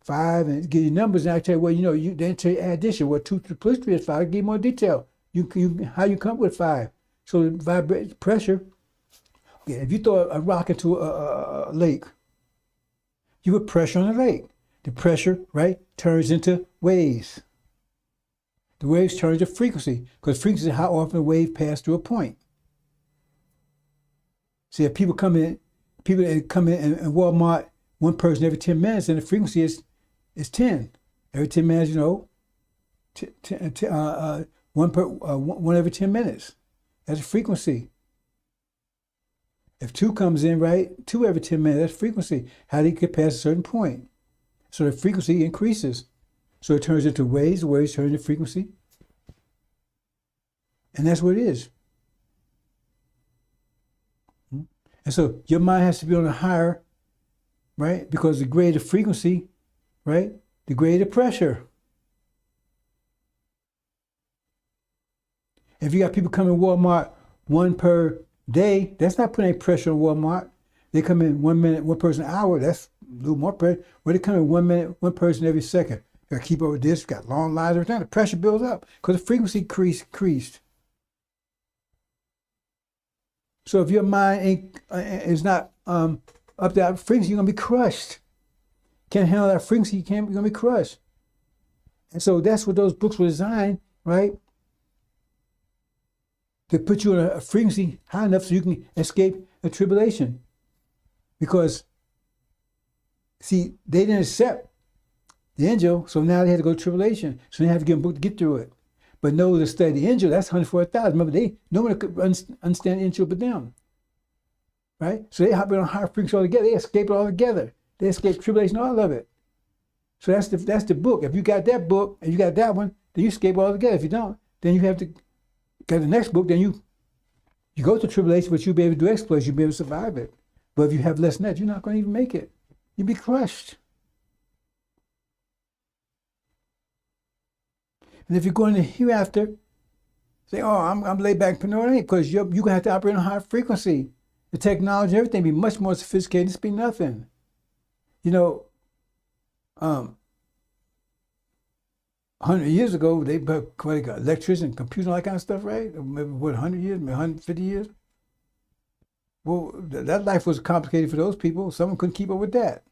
5, and give you numbers, and I tell you, well, you then tell you addition. Well, 2 plus 3 is 5. I give you more detail. How you come up with 5. So the pressure. Okay, if you throw a rock into a lake, you put pressure on the lake. The pressure, right, turns into waves. The waves turn into frequency, because frequency is how often a wave passes through a point. See, if people come in in Walmart, one person every 10 minutes, and the frequency is 10. Every 10 minutes, one every 10 minutes. That's a frequency. If 2 comes in, right, 2 every 10 minutes, that's frequency. How do you get past a certain point? So the frequency increases. So it turns into waves, the waves turn into frequency. And that's what it is. And so your mind has to be on a higher, right? Because the greater frequency, right, the greater pressure. If you got people coming to Walmart 1 per day, that's not putting any pressure on Walmart. They come in 1 minute, 1 person an hour, that's a little more pressure. Where they come in 1 minute, 1 person every second. You got to keep up with this, got long lines, everything. The pressure builds up because the frequency increased. So if your mind is not up to that frequency, you're going to be crushed. Can't handle that frequency, you're going to be crushed. And so that's what those books were designed, right? To put you on a frequency high enough so you can escape a tribulation. Because, see, they didn't accept the angel, so now they had to go to tribulation. So they have to give them a book to get through it. But no, to study the angel, that's 104,000. Remember, no one could understand the angel but them. Right? So they hop in on higher frequency altogether. They escape it all together. They escape tribulation, all of it. So that's the book. If you got that book and you got that one, then you escape all together. If you don't, then you have to get the next book, then you go to tribulation, but you'll be able to do exploits, you'll be able to survive it. But if you have less than that, you're not going to even make it. You'll be crushed. And if you're going to hereafter, say, oh, I'm laid back, no, it ain't, because you're going to have to operate on high frequency. The technology and everything be much more sophisticated. This be nothing. 100 years ago, they got electricity and computers and all that kind of stuff, right? Maybe, 100 years, maybe 150 years? Well, that life was complicated for those people. Someone couldn't keep up with that.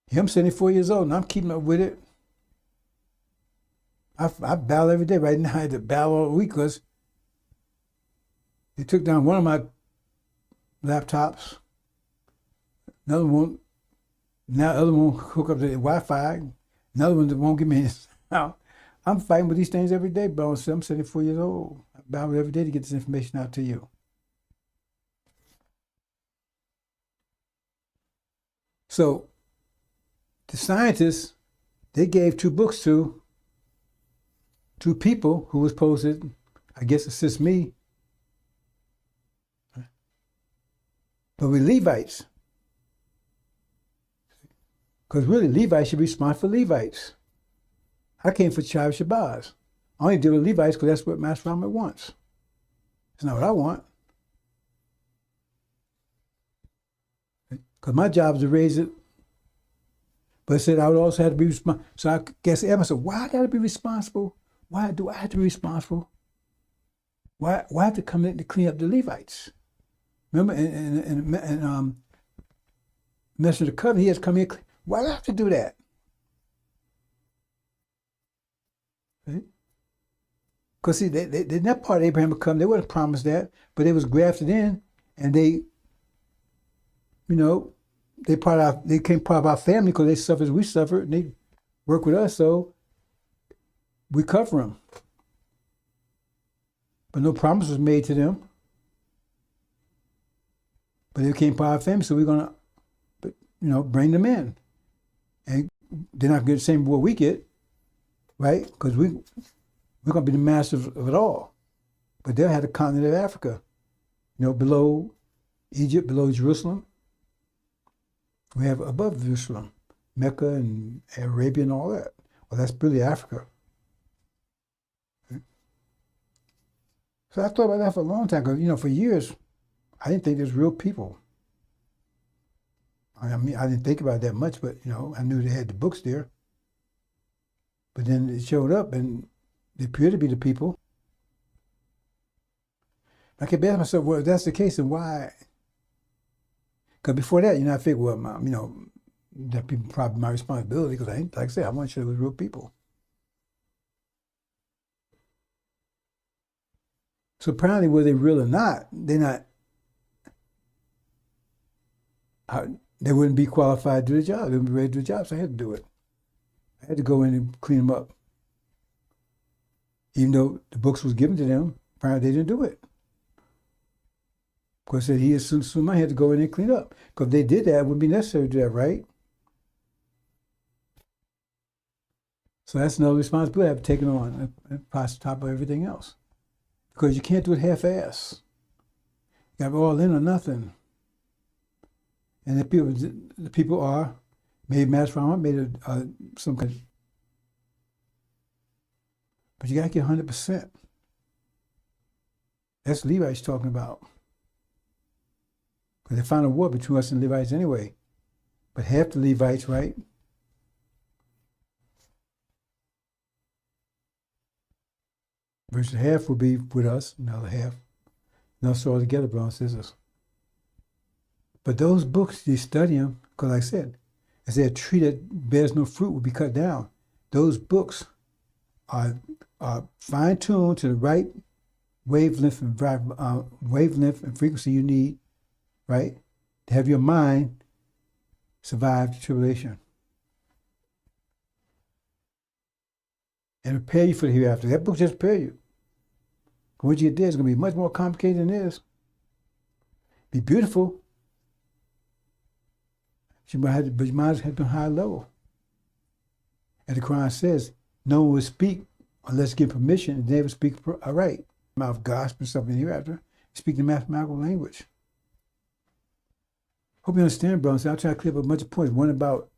Yeah, I'm 74 years old, and I'm keeping up with it. I battle every day. Right now, I had to battle all week because they took down one of my laptops. Another one, now the other one won't hook up to the Wi-Fi. Another one won't give me this. I'm fighting with these things every day, but I'm 74 years old. I battle every day to get this information out to you. So, the scientists, they gave 2 books to 2 people who was supposed to, I guess, assist me. But we're Levites. Because really, Levites should be responsible for Levites. I came for tribe Shabazz. I only deal with Levites because that's what Master Rama wants. It's not what I want. Because my job is to raise it. But I said I would also have to be responsible. So I guess Emma said, why I got to be responsible? Why do I have to be responsible? Why I have to come in to clean up the Levites? Remember, in Messenger of the Covenant, he has come here. Why do I have to do that? Because see, they're not part of Abrahamic covenant. They wasn't promised that, but they was grafted in, and they became part of our family because they suffered as we suffered, and they work with us, so we cover them. But no promise was made to them. But they became part of our family, so we're gonna, bring them in, and they're not gonna get the same reward we get, right? Because we're gonna be the masters of it all. But they'll have the continent of Africa, below Egypt, below Jerusalem. We have above Jerusalem, Mecca and Arabia and all that. Well, that's really Africa. So I thought about that for a long time because, for years, I didn't think there's real people. I mean, I didn't think about it that much, but, I knew they had the books there. But then it showed up and they appear to be the people. I kept asking myself, well, if that's the case, then why? Because before that, I figured, well, that people probably my responsibility because like I said, I want to show it was real people. So apparently, whether they're real or not, they're not. They wouldn't be qualified to do the job. They wouldn't be ready to do the job, so I had to do it. I had to go in and clean them up. Even though the books was given to them, apparently they didn't do it. Of course, he assumed I had to go in and clean up. Because if they did that, it wouldn't be necessary to do that, right? So that's another responsibility I've taken on, on top of everything else. Because you can't do it half-ass. You got all in or nothing. And the people are made mass from made some kind. But you got to get 100%. That's Levites talking about. Because they found a war between us and Levites anyway. But half the Levites, right? Versus half will be with us, another half. And us all together, brothers and sisters. But those books, you study them, because like I said, as a tree that bears no fruit will be cut down. Those books are fine-tuned to the right wavelength and frequency you need, right, to have your mind survive the tribulation. And prepare you for the hereafter. That book just prepare you. What you did is going to be much more complicated than this. Be beautiful. But your mind has been high level. And the Quran says, no one will speak unless given permission, and they never speak right. Mouth gospel and something hereafter. Speak the mathematical language. Hope you understand, brothers. I'll try to clear up a bunch of points. One about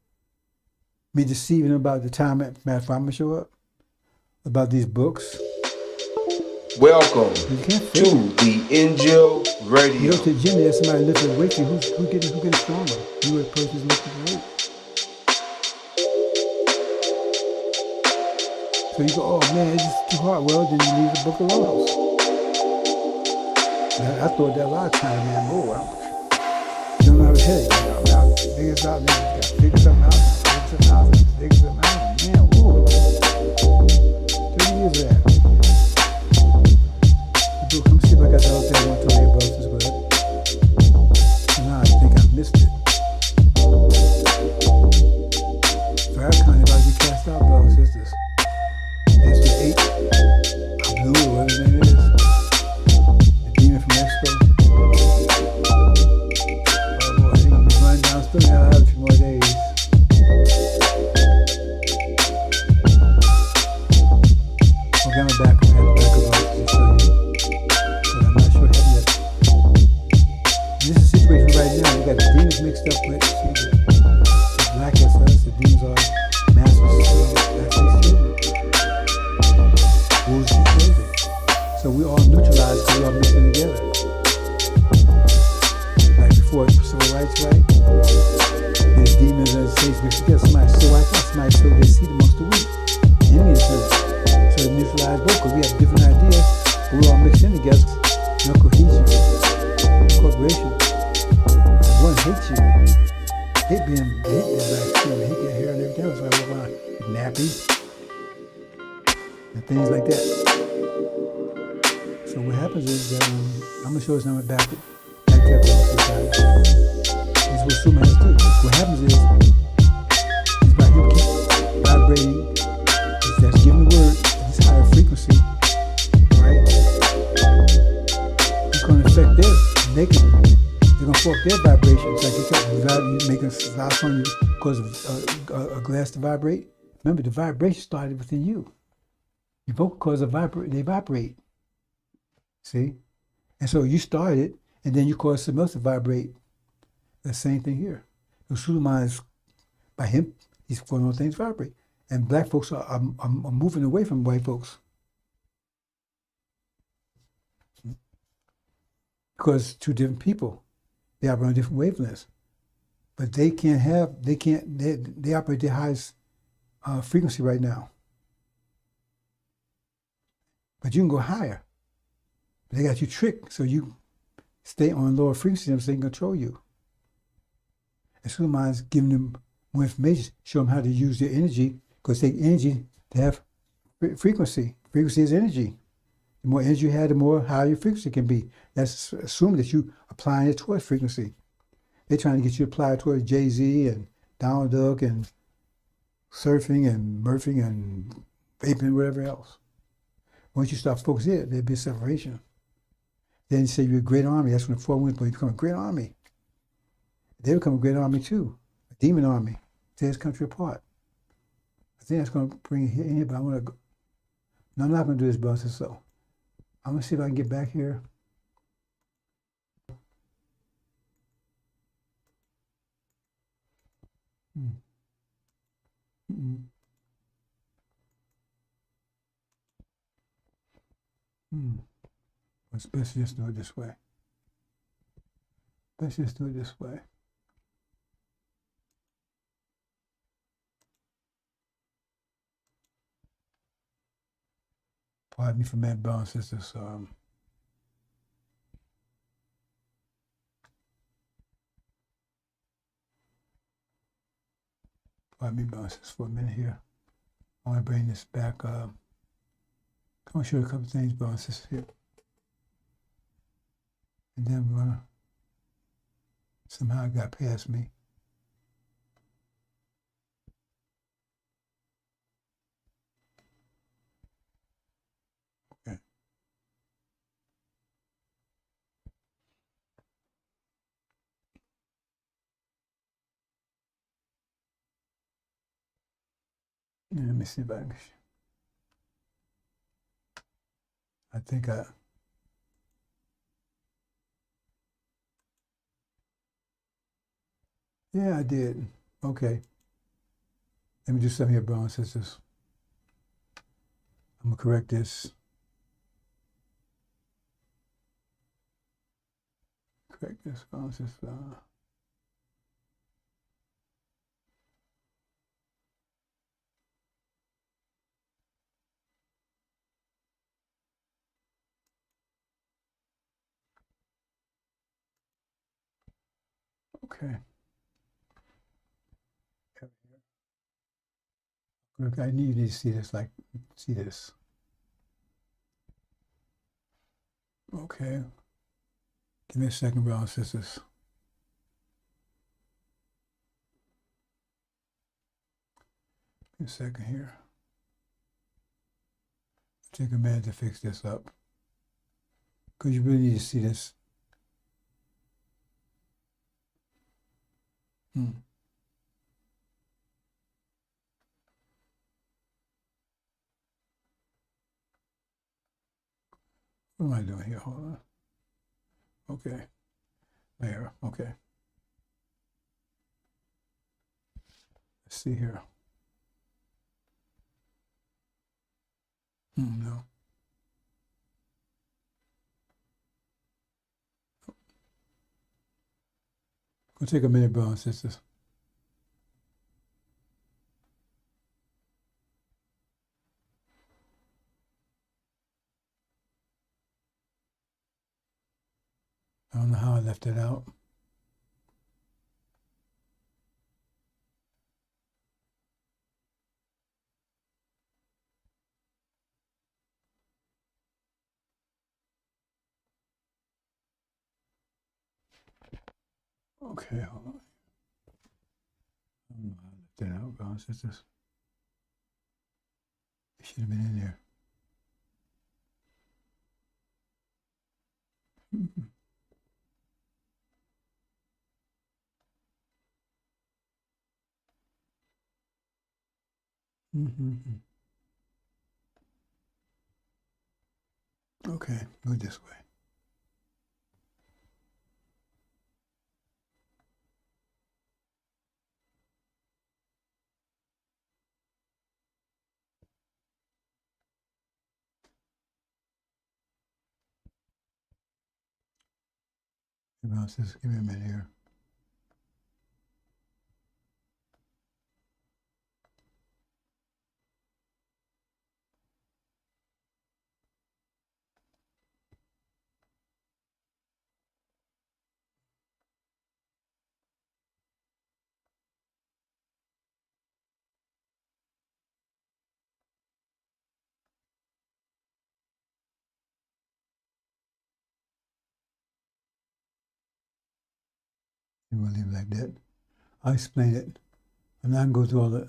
me deceiving about the time Matt Farmer show up. About these books. Welcome to the Injil Radio. You go to the gym, there's somebody lifting weight. Who getting stronger? You were the person who's lifting weight. So you go, oh man, it's just too hard. Well, then you leave the book alone. I thought that a lot of times, man. You don't know how to hit it. Figure it out, man. You got to figure something out. Figure something out. Man, woo. 3 years of that. Let me see if I got the other thing I want to tell you about this good. Now I think I missed it. Farrakhan about to be cast out, brothers and sisters. That's the 8. Blue, or whatever his name is. The demon from Mexico. Oh boy, he's going to be running down, still got out a few more days. Okay, I'm back. I'm going to have to back about to show you. But I'm not sure what happened yet. This is a situation right now. You got the demons mixed up with the black as us. The demons are masters. That's children. Wolves and children. So we all neutralized because we all mixing together. Like before civil rights, right? There's demons and saints mixed together. Somebody so white, somebody so they see amongst the weak. The enemy is hurt. So they neutralize both because we have different ideas, but we all mixed in together. No cohesion. Corporation. One hates you. Hate their black skin, hate their hair and everything else. So I walk around nappy and things like that. So what happens is that I'm gonna show you something back to that sometimes. This is what Superman has to do. What happens is by him keep vibrating, that's giving the word at this higher frequency, right? It's going to affect they're going to fuck their vibrations. Like you make a loud on you because of a glass to vibrate. Remember, the vibration started within you. Your vocal cords they vibrate. See? And so you started, and then you cause something else to vibrate. The same thing here. The Suleiman is, by him, he's going on things vibrate. And black folks are moving away from white folks. Because two different people, they operate on different wavelengths. But they operate the highest frequency right now. But you can go higher. They got you tricked, so you stay on lower frequency so they can control you. And Suleiman's giving them more information, show them how to use their energy, because they take energy to have frequency. Frequency is energy. The more energy you have, the more higher your frequency can be. That's assuming that you applying it towards frequency. They're trying to get you to apply it towards Jay-Z and Donald Duck and surfing and murphing and vaping, whatever else. Once you start focusing it, there'll be a separation. Then you say you're a great army. That's when the four winds, but you become a great army. They become a great army too, a demon army. Tear this country apart. I think that's going to bring it in here, but I want to go. No, I'm not going to do this, boss. So I'm going to see if I can get back here. It's best to just do it this way. Let's just do it this way. Pardon me for mad brothers and sisters. Pardon me, brothers and sisters, for a minute here. I want to bring this back. I want to show you a couple of things, brothers and sisters, here. And then we're going to, somehow it got past me. Okay. Let me see if I think yeah, I did. Okay. Let me do something here, brothers and sisters. I'm going to correct this. Correct this, brothers and sisters. Okay. Look, I need you to see this, see this. Okay. Give me a second, brothers and sisters. Give me a second here. Take a minute to fix this up. Because you really need to see this. What am I doing here? Hold on. Okay. There. Okay. Let's see here. No. Go take a minute, brothers and sisters. I don't know how I left it out. Okay, hold on. I don't know how I left that out, brothers and sisters. It should have been in there. Okay, go this way. Give me a minute here. You will leave it like that. I'll explain it. I'm not going to go through all the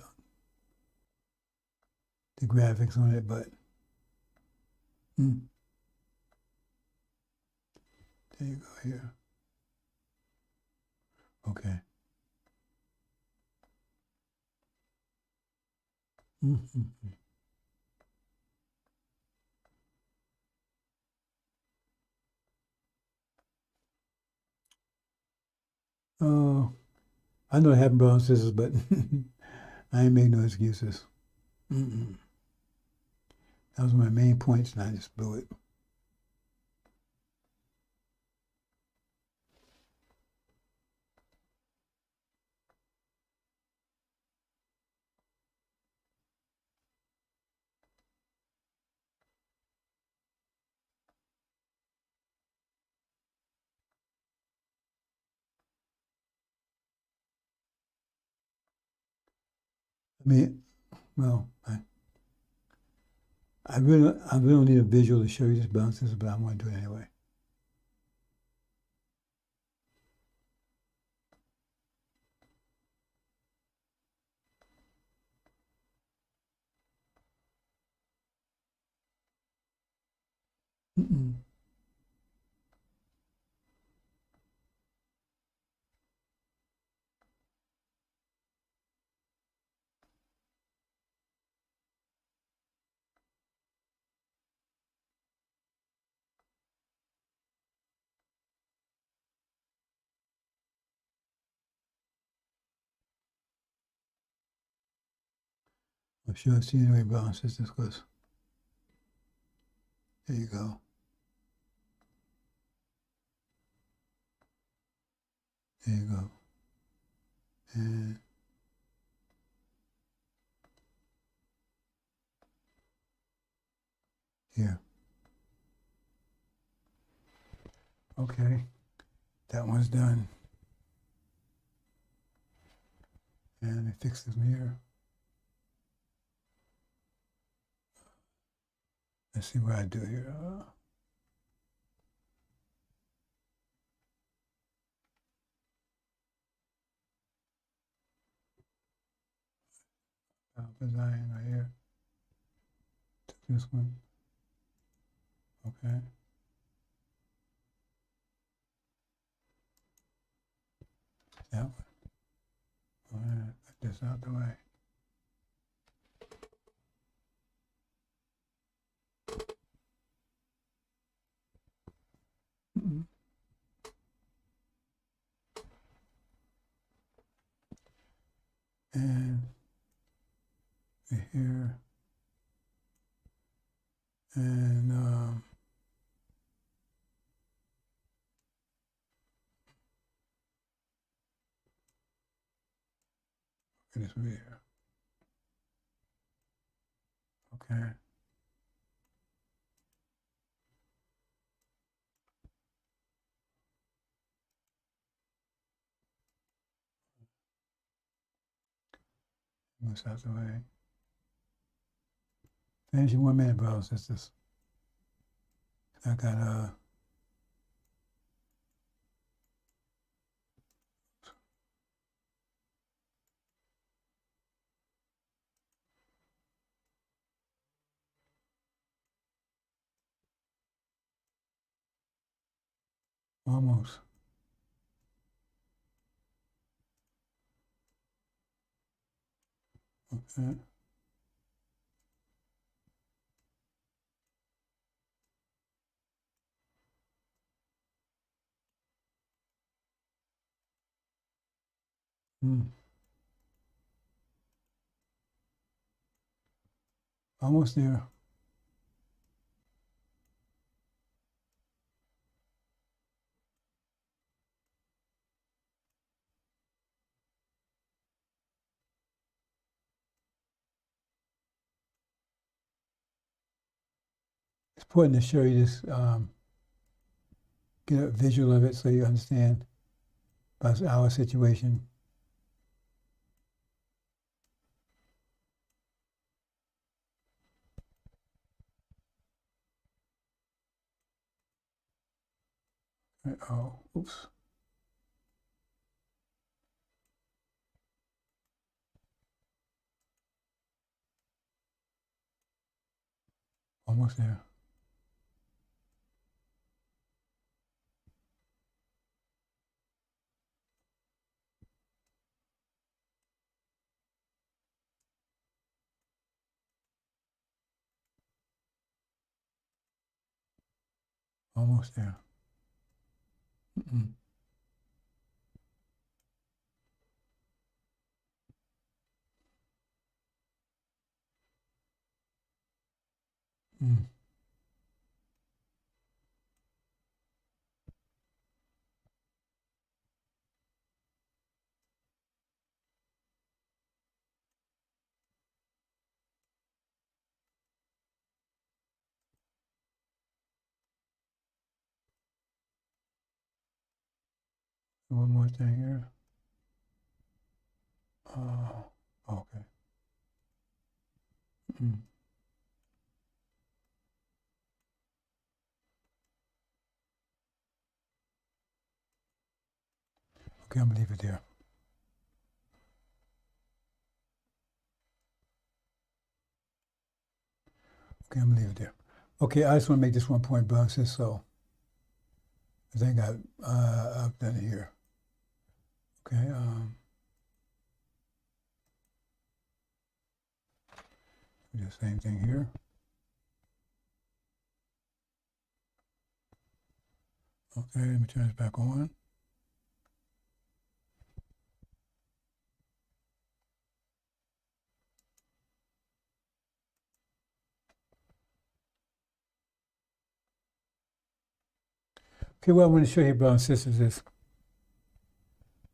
graphics on it, but there you go here. Okay. Oh, I know I have brown scissors, but I ain't make no excuses. That was my main points, and I just blew it. I mean, well, I really don't need a visual to show you this brown scissors, but I'm going to do it anyway. I'm sure I've seen anyway brown scissors, because there you go. There you go. And here. Okay, that one's done. And let me fix this mirror. Let's see what I do here. Design right here. Took this one. Okay. That one. All right, put this out the way. And here. And this one here. Okay. Move this out the way. Finish in 1 minute, brothers and sisters. I got almost. Okay. Almost there. It's important to show you this, get a visual of it so you understand about our situation. Oh, oops. Almost there. Almost there. Mm-mm. Mm. One more thing here. Okay. Mm. Okay, I'm gonna leave it there. Okay, I'm gonna leave it there. Okay, I just want to make this one point, brothers and sisters. So I think I've done it here. Okay. Do the same thing here. Okay, let me turn this back on. Okay, what I want to show you, brothers and sisters, is,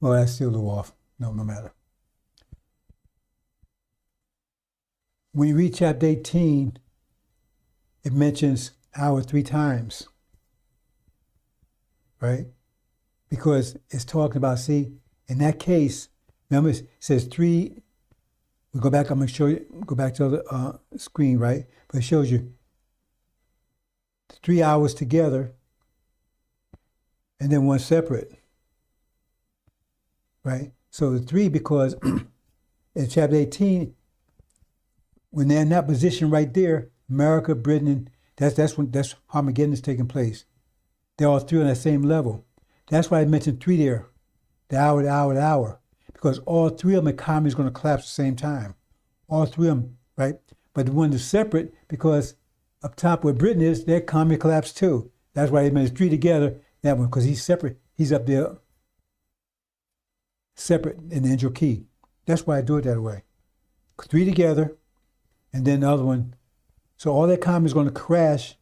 well, that's still a little off. No matter. When you read chapter 18, it mentions hour 3 times, right? Because it's talking about, see, in that case, remember it says 3, we go back, I'm going to show you, go back to the screen, right? But it shows you 3 hours together and then 1 separate, right? So the 3, because in chapter 18, when they're in that position right there, America, Britain, that's when Armageddon is taking place. They're all 3 on that same level. That's why I mentioned 3 there, the hour, the hour, the hour, because all 3 of them economies going to collapse at the same time. All 3 of them, right? But the one that's separate, because up top where Britain is, their economy collapsed too. That's why they mentioned 3 together, that one, because he's separate. He's up there separate in the angel key. That's why I do it that way. 3 together, and then the other one. So all their economy is going to crash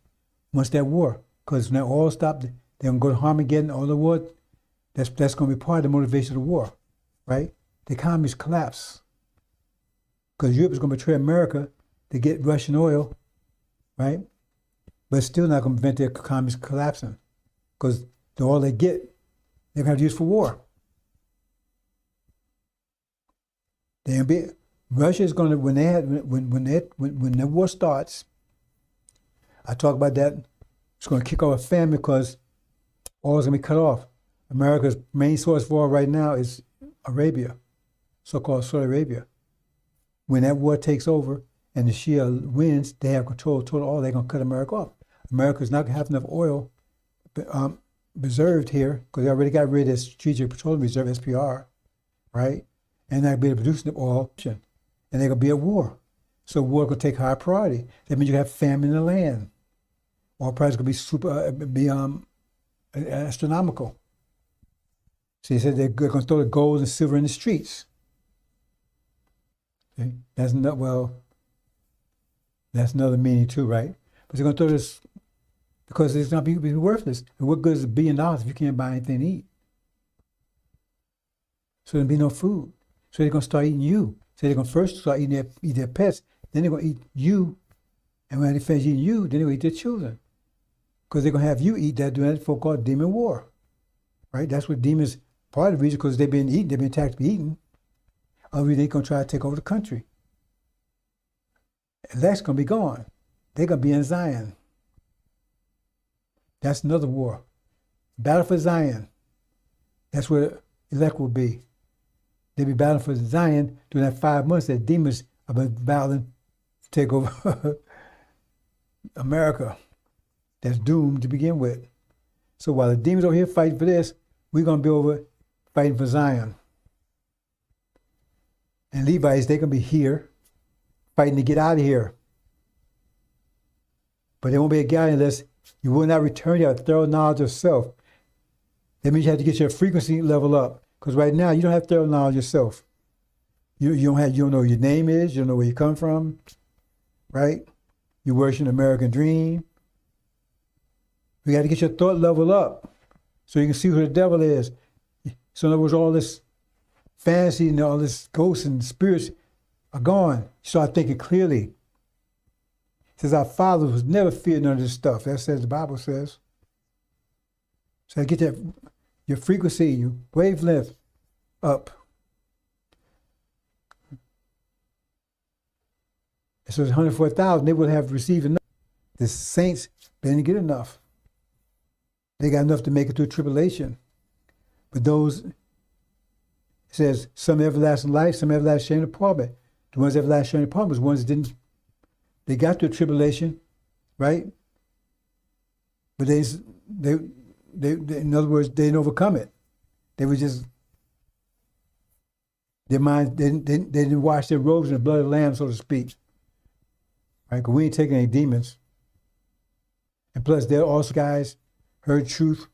once that war, because when they all stop, they're going to go to Armageddon, all the war. That's going to be part of the motivation of the war, right? The economies collapse, because Europe is going to betray America to get Russian oil, right? But it's still not going to prevent their economies collapsing, because the oil they get, they're going to have to use for war. Russia is going to, when the war starts, I talk about that, it's going to kick off a famine because oil is going to be cut off. America's main source of oil right now is Arabia, so-called Saudi Arabia. When that war takes over and the Shia wins, they have control of total oil, they're going to cut America off. America's not going to have enough oil reserved here because they already got rid of the Strategic Petroleum Reserve, SPR, right? And they're going to be producing the oil, and they're going to be at war. So war going to take high priority. That means you have famine in the land. Oil prices going to be astronomical. So he said they're going to throw the gold and silver in the streets. Okay? That's another meaning too, right? But they're going to throw this because it's going to be worthless. And what good is $1 billion if you can't buy anything to eat? So there'll be no food. So they're going to start eating you. So they're going to first start eating their pets, then they're going to eat you And when they finish eating you, then they will eat their children. Because they're going to have you eat that during that so-called demon war. Right? That's what demons, part of the reason, because they've been eaten, they've been attacked to be eaten. Other reason they're going to try to take over the country. And that's going to be gone. They're going to be in Zion. That's another war. Battle for Zion. That's where elect will be. They'll be battling for Zion during that 5 months that demons have been battling to take over America. That's doomed to begin with. So while the demons are here fighting for this, we're going to be over fighting for Zion. And Levites, they're going to be here fighting to get out of here. But they won't be able to get out unless you will not return to a thorough knowledge of self. That means you have to get your frequency level up. Because right now, you don't have thorough knowledge of yourself. You don't know what your name is. You don't know where you come from. Right? You worship the American dream. We got to get your thought level up so you can see who the devil is. So in other words, all this fantasy and all this ghosts and spirits are gone. You start thinking clearly. It says our fathers was never feared none of this stuff. That says the Bible says. So get that your frequency, your wavelength up. So it's 104,000. They would have received enough. The saints didn't get enough. They got enough to make it through tribulation. But those, it says, some everlasting life, some everlasting shame and department. The ones everlasting shame and department, the ones that didn't, they got through tribulation, right? But they, in other words, they didn't overcome it. They were just, their mind, they didn't wash their robes in the blood of the Lamb, so to speak. Right? Because we ain't taking any demons. And plus, they're also guys heard truth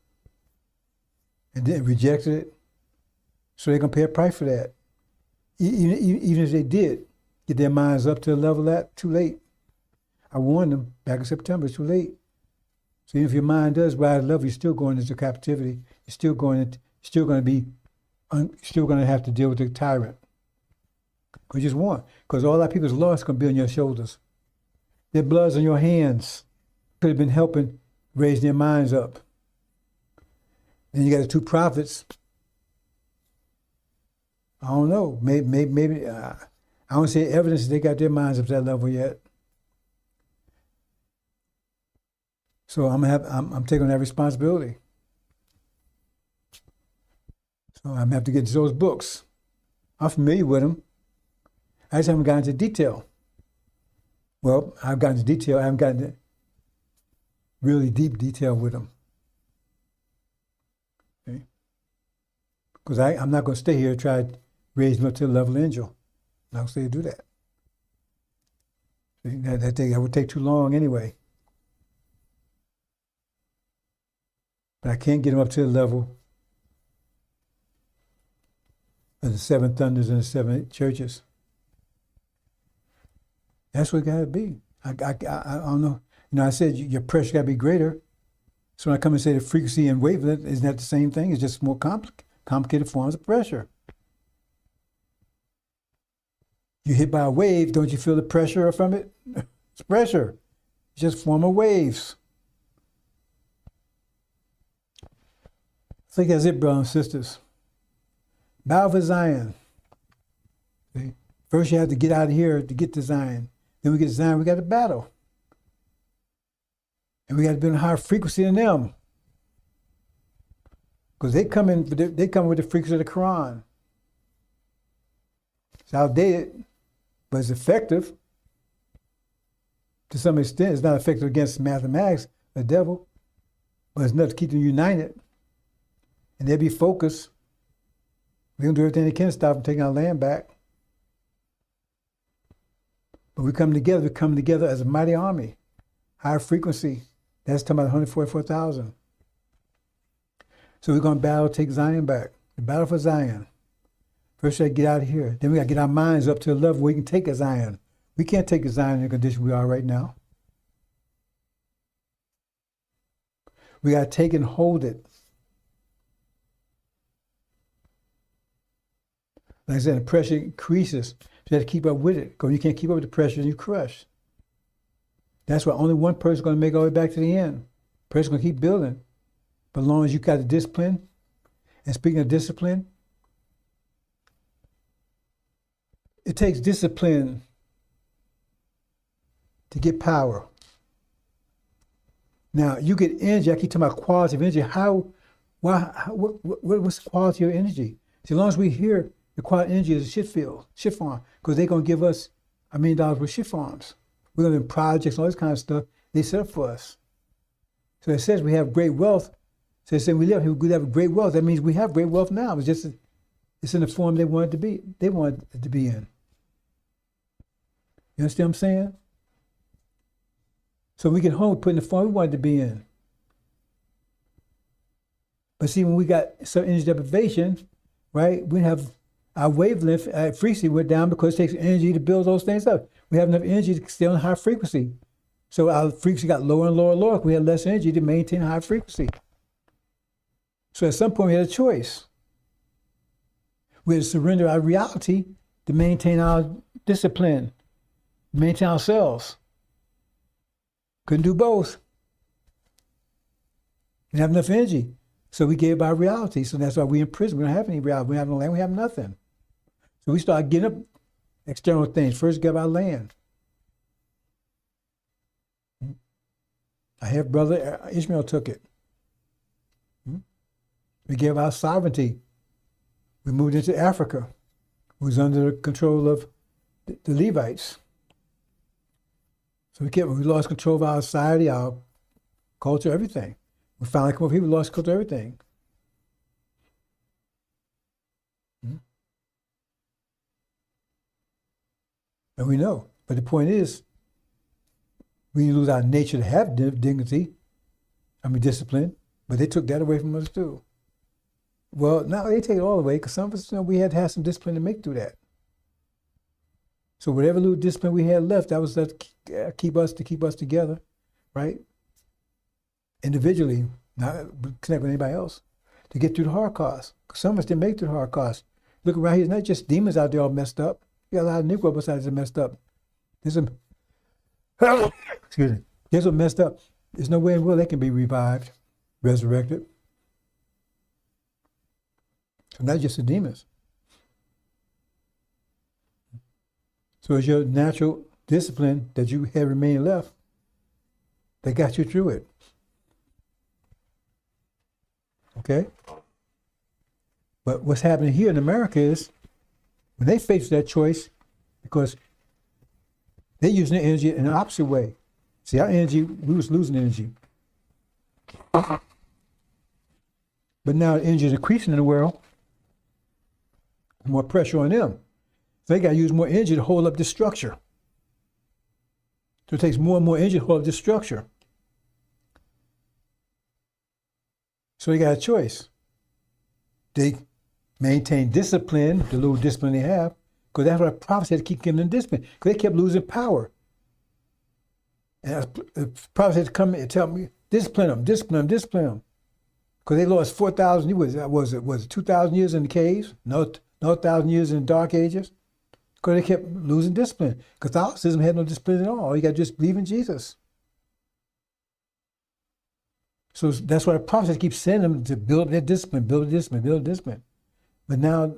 and then rejected it. So they're going to pay a price for that. Even if they did get their minds up to a level that, too late. I warned them back in September, it's too late. So even if your mind does rise to level, you're still going into captivity. You're still going to have to deal with the tyrant. We just want, because all our people's loss is going to be on your shoulders. Their blood's on your hands. Could have been helping raise their minds up. Then you got the two prophets. I don't know. Maybe I don't see evidence that they got their minds up to that level yet. So I'm taking that responsibility. So I'm gonna have to get to those books. I'm familiar with them. I just haven't gotten into detail. Well, I've gotten into detail. I haven't gotten into really deep detail with them. Okay? Because I'm not going to stay here and try to raise them up to the level of angel. I'm not going to stay to do that. That would take too long anyway. But I can't get them up to the level of the seven thunders and the seven churches. That's what it got to be. I don't know. You know, I said your pressure got to be greater. So when I come and say the frequency and wavelength, isn't that the same thing? It's just more complicated forms of pressure. You hit by a wave, don't you feel the pressure from it? It's pressure. It's just form of waves. I think that's it, brothers and sisters. Bow for Zion. See? First you have to get out of here to get to Zion. Then we get to Zion, we got to battle. And we got to be on a higher frequency than them. Because they come with the frequency of the Quran. It's outdated, but it's effective. To some extent, it's not effective against mathematics, the devil, but it's enough to keep them united. And they'll be focused. We're going to do everything they can to stop them taking our land back. But we come together as a mighty army, higher frequency. That's talking about 144,000. So we're going to battle, take Zion back. The battle for Zion. First we got to get out of here. Then we got to get our minds up to a level where we can take a Zion. We can't take a Zion in the condition we are right now. We got to take and hold it. Like I said, the pressure increases. So you have to keep up with it. Because you can't keep up with the pressure, and you crush. That's why only one person's going to make all the way back to the end. Person's going to keep building. But as long as you got the discipline, and speaking of discipline, it takes discipline to get power. Now, you get energy. I keep talking about quality of energy. What's the quality of energy? See, as long as we hear the quality of energy is a shit farm, because they're going to give us $1 million with shit farms. We're going to do projects and all this kind of stuff they set up for us. So it says we have great wealth. So they say we have great wealth. That means we have great wealth now. It's in the form they wanted it to be in. You understand what I'm saying? So when we get home, we put in the form we wanted to be in. But see, when we got some energy deprivation, right, we have our wavelength, our frequency went down because it takes energy to build those things up. We have enough energy to stay on high frequency. So our frequency got lower and lower and lower. We had less energy to maintain high frequency. So at some point we had a choice. We had to surrender our reality to maintain our discipline, maintain ourselves. Couldn't do both. Didn't have enough energy. So we gave our reality. So that's why we're in prison. We don't have any reality. We have no land. We have nothing. So we started getting up external things. First, give our land. Our half brother Ishmael took it. We gave our sovereignty. We moved into Africa. It was under the control of the Levites. So we lost control of our society, our culture, everything. We finally come over here, we lost control of everything. And we know. But the point is, we lose our nature to have dignity, discipline, but they took that away from us too. Well, now they take it all away because some of us, we had to have some discipline to make through that. So whatever little discipline we had left, that was to keep us together, right? Individually, not connect with anybody else, to get through the Holocaust. Because some of us didn't make it through the Holocaust. Look around here, it's not just demons out there all messed up. You got a lot of Negro besides that messed up. There's some, excuse me, there's some messed up. There's no way in the world they can be revived, resurrected. So not just the demons. So it's your natural discipline that you have remaining left that got you through it. Okay? But what's happening here in America is when they face that choice, because they're using their energy in the opposite way. See, our energy, we was losing energy. But now the energy is increasing in the world. More pressure on them. So they got to use more energy to hold up this structure. So it takes more and more energy to hold up this structure. So they got a choice. They maintain discipline, the little discipline they have, because that's what the prophets had to keep giving them discipline, because they kept losing power. And the prophets had to come and tell me, discipline them. Because they lost 4,000 years, was it 2,000 years in the caves? No 1,000 years in the dark ages? Because they kept losing discipline. Catholicism had no discipline at all. You got to just believe in Jesus. So that's why the prophets keep sending them to build their discipline, build discipline. But now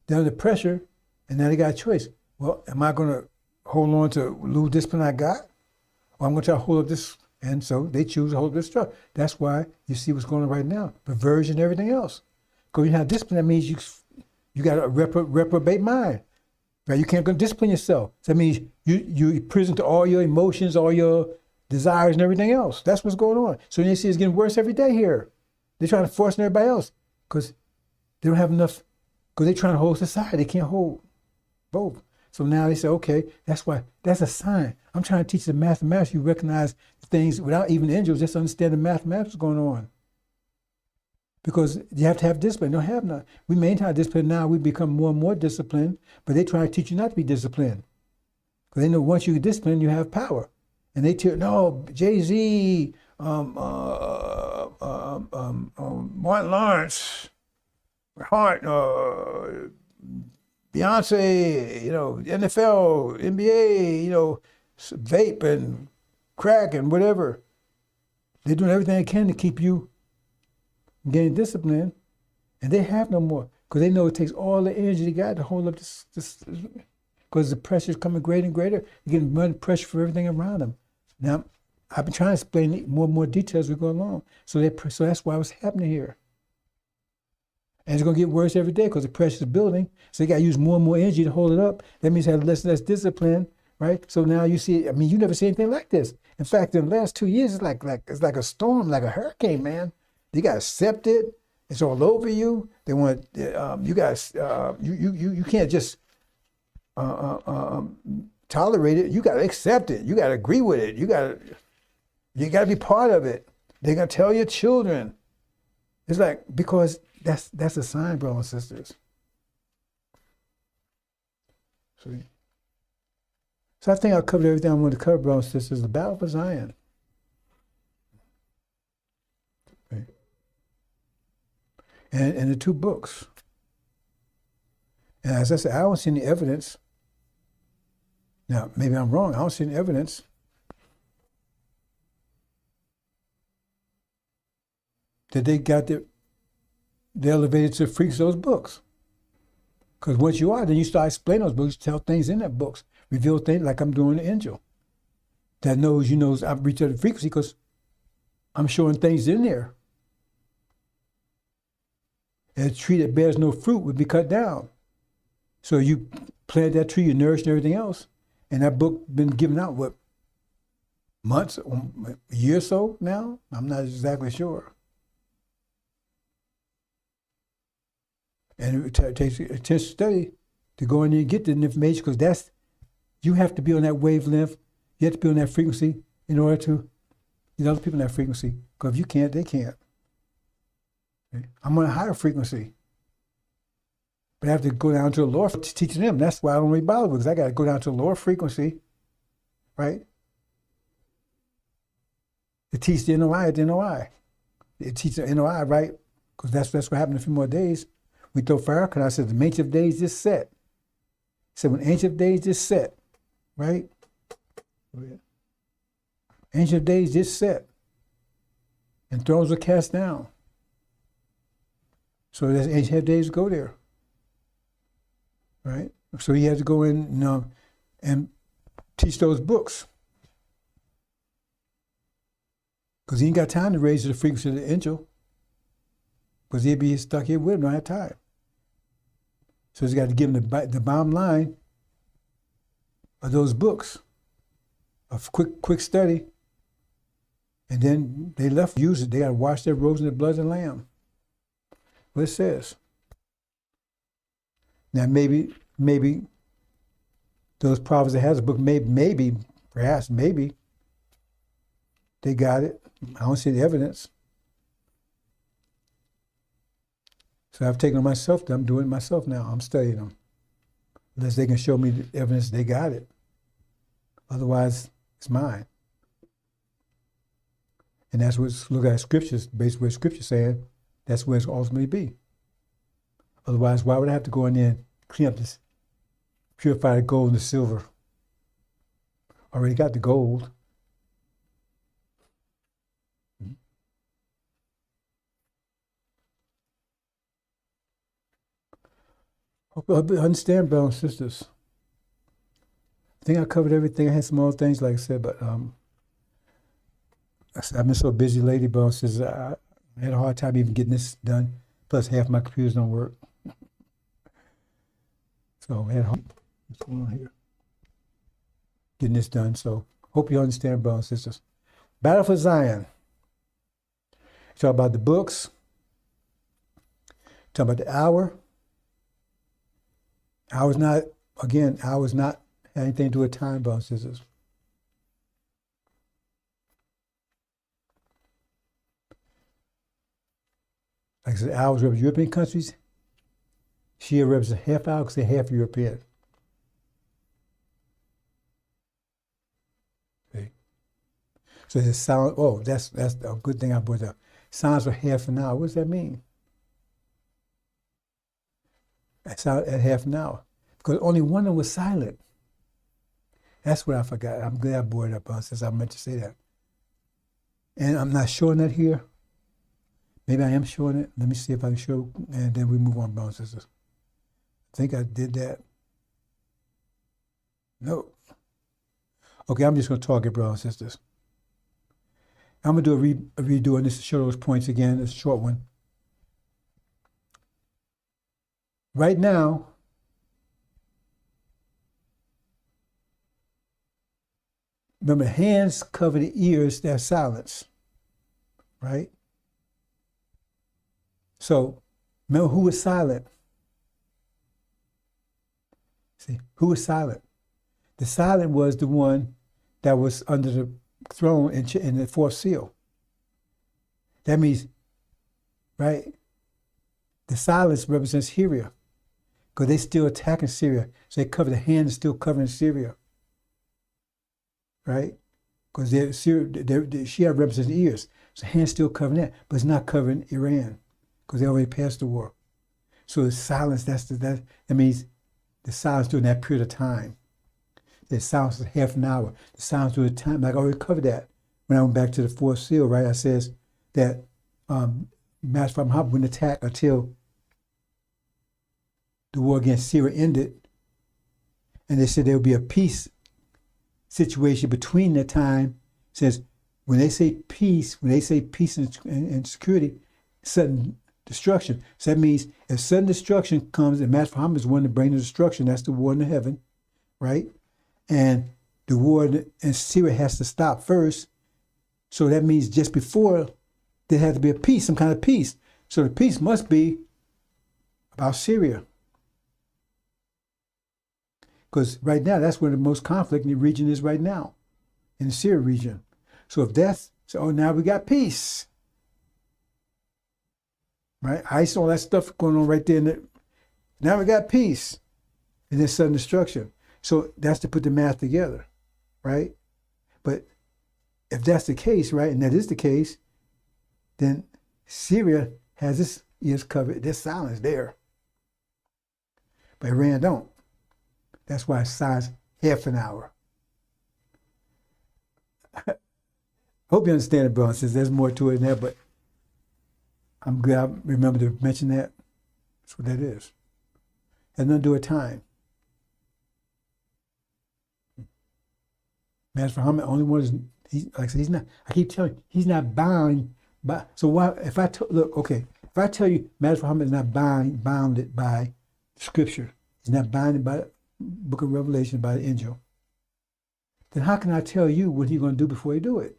they're under pressure, and now they got a choice. Well, am I going to hold on to little discipline I got? Or I'm going to try to hold up this. And so they choose to hold up this structure. That's why you see what's going on right now. Perversion and everything else. Because you have discipline, that means you got a reprobate mind. Right? You can't go discipline yourself. So that means you prison to all your emotions, all your desires and everything else. That's what's going on. So you see it's getting worse every day here. They're trying to force on everybody else because they don't have enough, because they're trying to hold society. They can't hold both. So now they say, okay, that's a sign. I'm trying to teach the mathematics. You recognize things without even angels, just understand the mathematics going on. Because you have to have discipline. Don't have none. We maintain our discipline now. We become more and more disciplined, but they try to teach you not to be disciplined. Because they know once you get disciplined, you have power. And they tell, no, Jay-Z, Martin Lawrence, Hart, Beyonce, NFL, NBA, vape and crack and whatever. They're doing everything they can to keep you getting disciplined, and they have no more because they know it takes all the energy they got to hold up this because the pressure is coming greater and greater. You're getting blood pressure for everything around them. Now, I've been trying to explain more and more details as we go along. So that's why what's happening here. And it's going to get worse every day because the pressure is building. So you got to use more and more energy to hold it up. That means you have less and less discipline, right? So now you see, I mean, you never see anything like this. In fact, in the last 2 years, it's like a storm, like a hurricane, man. You got to accept it. It's all over you. They want you guys. You can't just tolerate it. You got to accept it. You got to agree with it. You got to be part of it. They're gonna tell your children. It's like because that's a sign, brothers and sisters. See. So I think I covered everything I wanted to cover, brothers and sisters. The battle for Zion. Okay. And the 2 books. And as I said, I don't see any evidence. Now, maybe I'm wrong. I don't see any evidence that they got the elevated to freaks those books. Because once you are, then you start explaining those books, tell things in that books, reveal things like I'm doing the angel. That knows, I've reached the frequency because I'm showing things in there. And a tree that bears no fruit would be cut down. So you plant that tree, you nourish and everything else. And that book been given out, what, months, a year or so now? I'm not exactly sure. And it takes intense study to go in there and get the information because you have to be on that wavelength. You have to be on that frequency in order to get other people on that frequency. Because if you can't, they can't. Okay? I'm on a higher frequency. But I have to go down to a lower to teach them. That's why I don't really bother because I got to go down to a lower frequency, right? To teach the NOI at the NOI. They teach the NOI, right? Because that's what happened in a few more days. We throw Farrakhan. I said, the ancient of days just set. He said, when ancient of days just set, right? Ancient of days just set. And thrones were cast down. So there's ancient of days go there. Right? So he had to go in and teach those books. Because he ain't got time to raise the frequency of the angel. Because he'd be stuck here with him, don't have time. So he's got to give him the bottom line of those books, a quick study, and then they left use it. They got to wash their robes in the blood of the Lamb. What it says. Now maybe those prophets that has a book, perhaps they got it. I don't see the evidence. So I've taken it myself. I'm doing it myself now. I'm studying them. Unless they can show me the evidence they got it. Otherwise, it's mine. And that's what's, look at scriptures, based on what scripture's saying, that's where it's ultimately be. Otherwise, why would I have to go in there and clean up this, purify the gold and the silver? Already got the gold. Hope you understand, brothers and sisters. I think I covered everything. I had some other things, like I said, but I've been so busy lately, brothers and sisters. I had a hard time even getting this done. Plus, half my computers don't work. So I had what's going on here? Getting this done. So hope you understand, brothers and sisters. Battle for Zion. Talk about the books. Talk about the hour. Hour's not anything to do with time, brothers and sisters. Like I said, hours represent European countries. Shia represents half hour because they're half European. See? So there's sound. Oh, that's a good thing I brought up. Sounds for half an hour. What does that mean? That's out at half an hour. Because only one of them was silent. That's what I forgot. I'm glad I brought it up since I meant to say that. And I'm not showing that here. Maybe I am showing it. Let me see if I can show, and then we move on, brothers and sisters. I think I did that. No. Okay, I'm just going to talk it, brothers and sisters. I'm going to do a redo on this to show those points again. It's a short one. Right now, remember, hands cover the ears, they're silence, right? So, remember who was silent? See, who was silent? The silent was the one that was under the throne in the fourth seal. That means, right? The silence represents Syria, because they're still attacking Syria. So they cover, the hand is still covering Syria, right? Because Shia represents the ears. So the hand's still covering that, but it's not covering Iran, because they already passed the war. So the silence, that means the silence during that period of time. The silence is half an hour. The silence during the time, like I already covered that when I went back to the fourth seal, right? I says that Master Muhammad wouldn't attack until the war against Syria ended. And they said there would be a peace situation between that time. It says when they say peace and security, sudden destruction. So that means if sudden destruction comes, and Master Muhammad is one to bring the destruction, that's the war in heaven, right? And the war in Syria has to stop first. So that means just before there had to be a peace, some kind of peace. So the peace must be about Syria. Because right now, that's where the most conflict in the region is right now, in the Syria region. So if that's, so now we got peace. Right? ICE, all that stuff going on right there. Now we got peace. And then sudden destruction. So that's to put the math together, right? But if that's the case, right, and that is the case, then Syria has its ears covered. There's silence there. But Iran don't. That's why it's size half an hour. Hope you understand it, brother. Since there's more to it than that, but I'm glad I remember to mention that. That's what that is. Has nothing to do with time. Master Muhammad only one is, like I said, he's not, I keep telling you, he's not bound by, so why, if I tell you Master Muhammad is not bounded by Scripture, he's not bounded by the book of Revelation, by the Injil, then how can I tell you what he's going to do before he do it?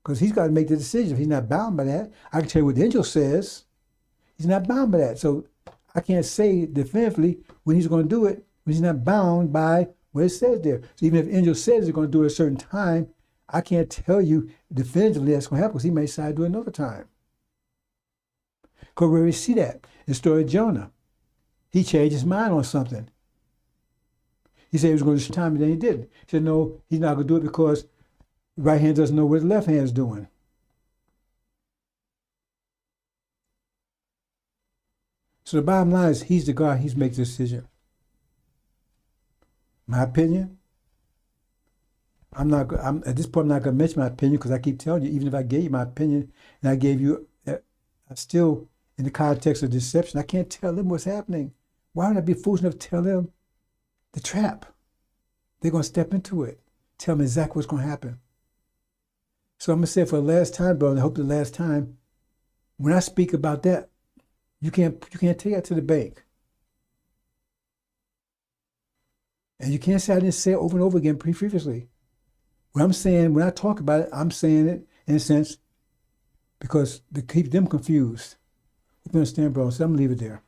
Because he's got to make the decision. If he's not bound by that, I can tell you what the Injil says. He's not bound by that. So I can't say definitively when he's going to do it, when he's not bound by what it says there. So even if Angel says he's going to do it at a certain time, I can't tell you definitively that's going to happen, because he may decide to do it another time. Because we already see that in the story of Jonah. He changed his mind on something. He said he was going to do it time, and then he didn't. He said, no, he's not going to do it because the right hand doesn't know what the left hand is doing. So the bottom line is, he's the God, he's making the decision. My opinion, at this point, I'm not going to mention my opinion, because I keep telling you, even if I gave you my opinion and I gave you, I'm still in the context of deception. I can't tell them what's happening. Why would I be foolish enough to tell them the trap? They're going to step into it. Tell them exactly what's going to happen. So I'm going to say for the last time, brother, I hope the last time, when I speak about that, you can't take that to the bank. And you can't say I didn't say it over and over again previously. What I'm saying, when I talk about it, I'm saying it in a sense because to keep them confused. Hope you understand, bro. So I'm going to leave it there.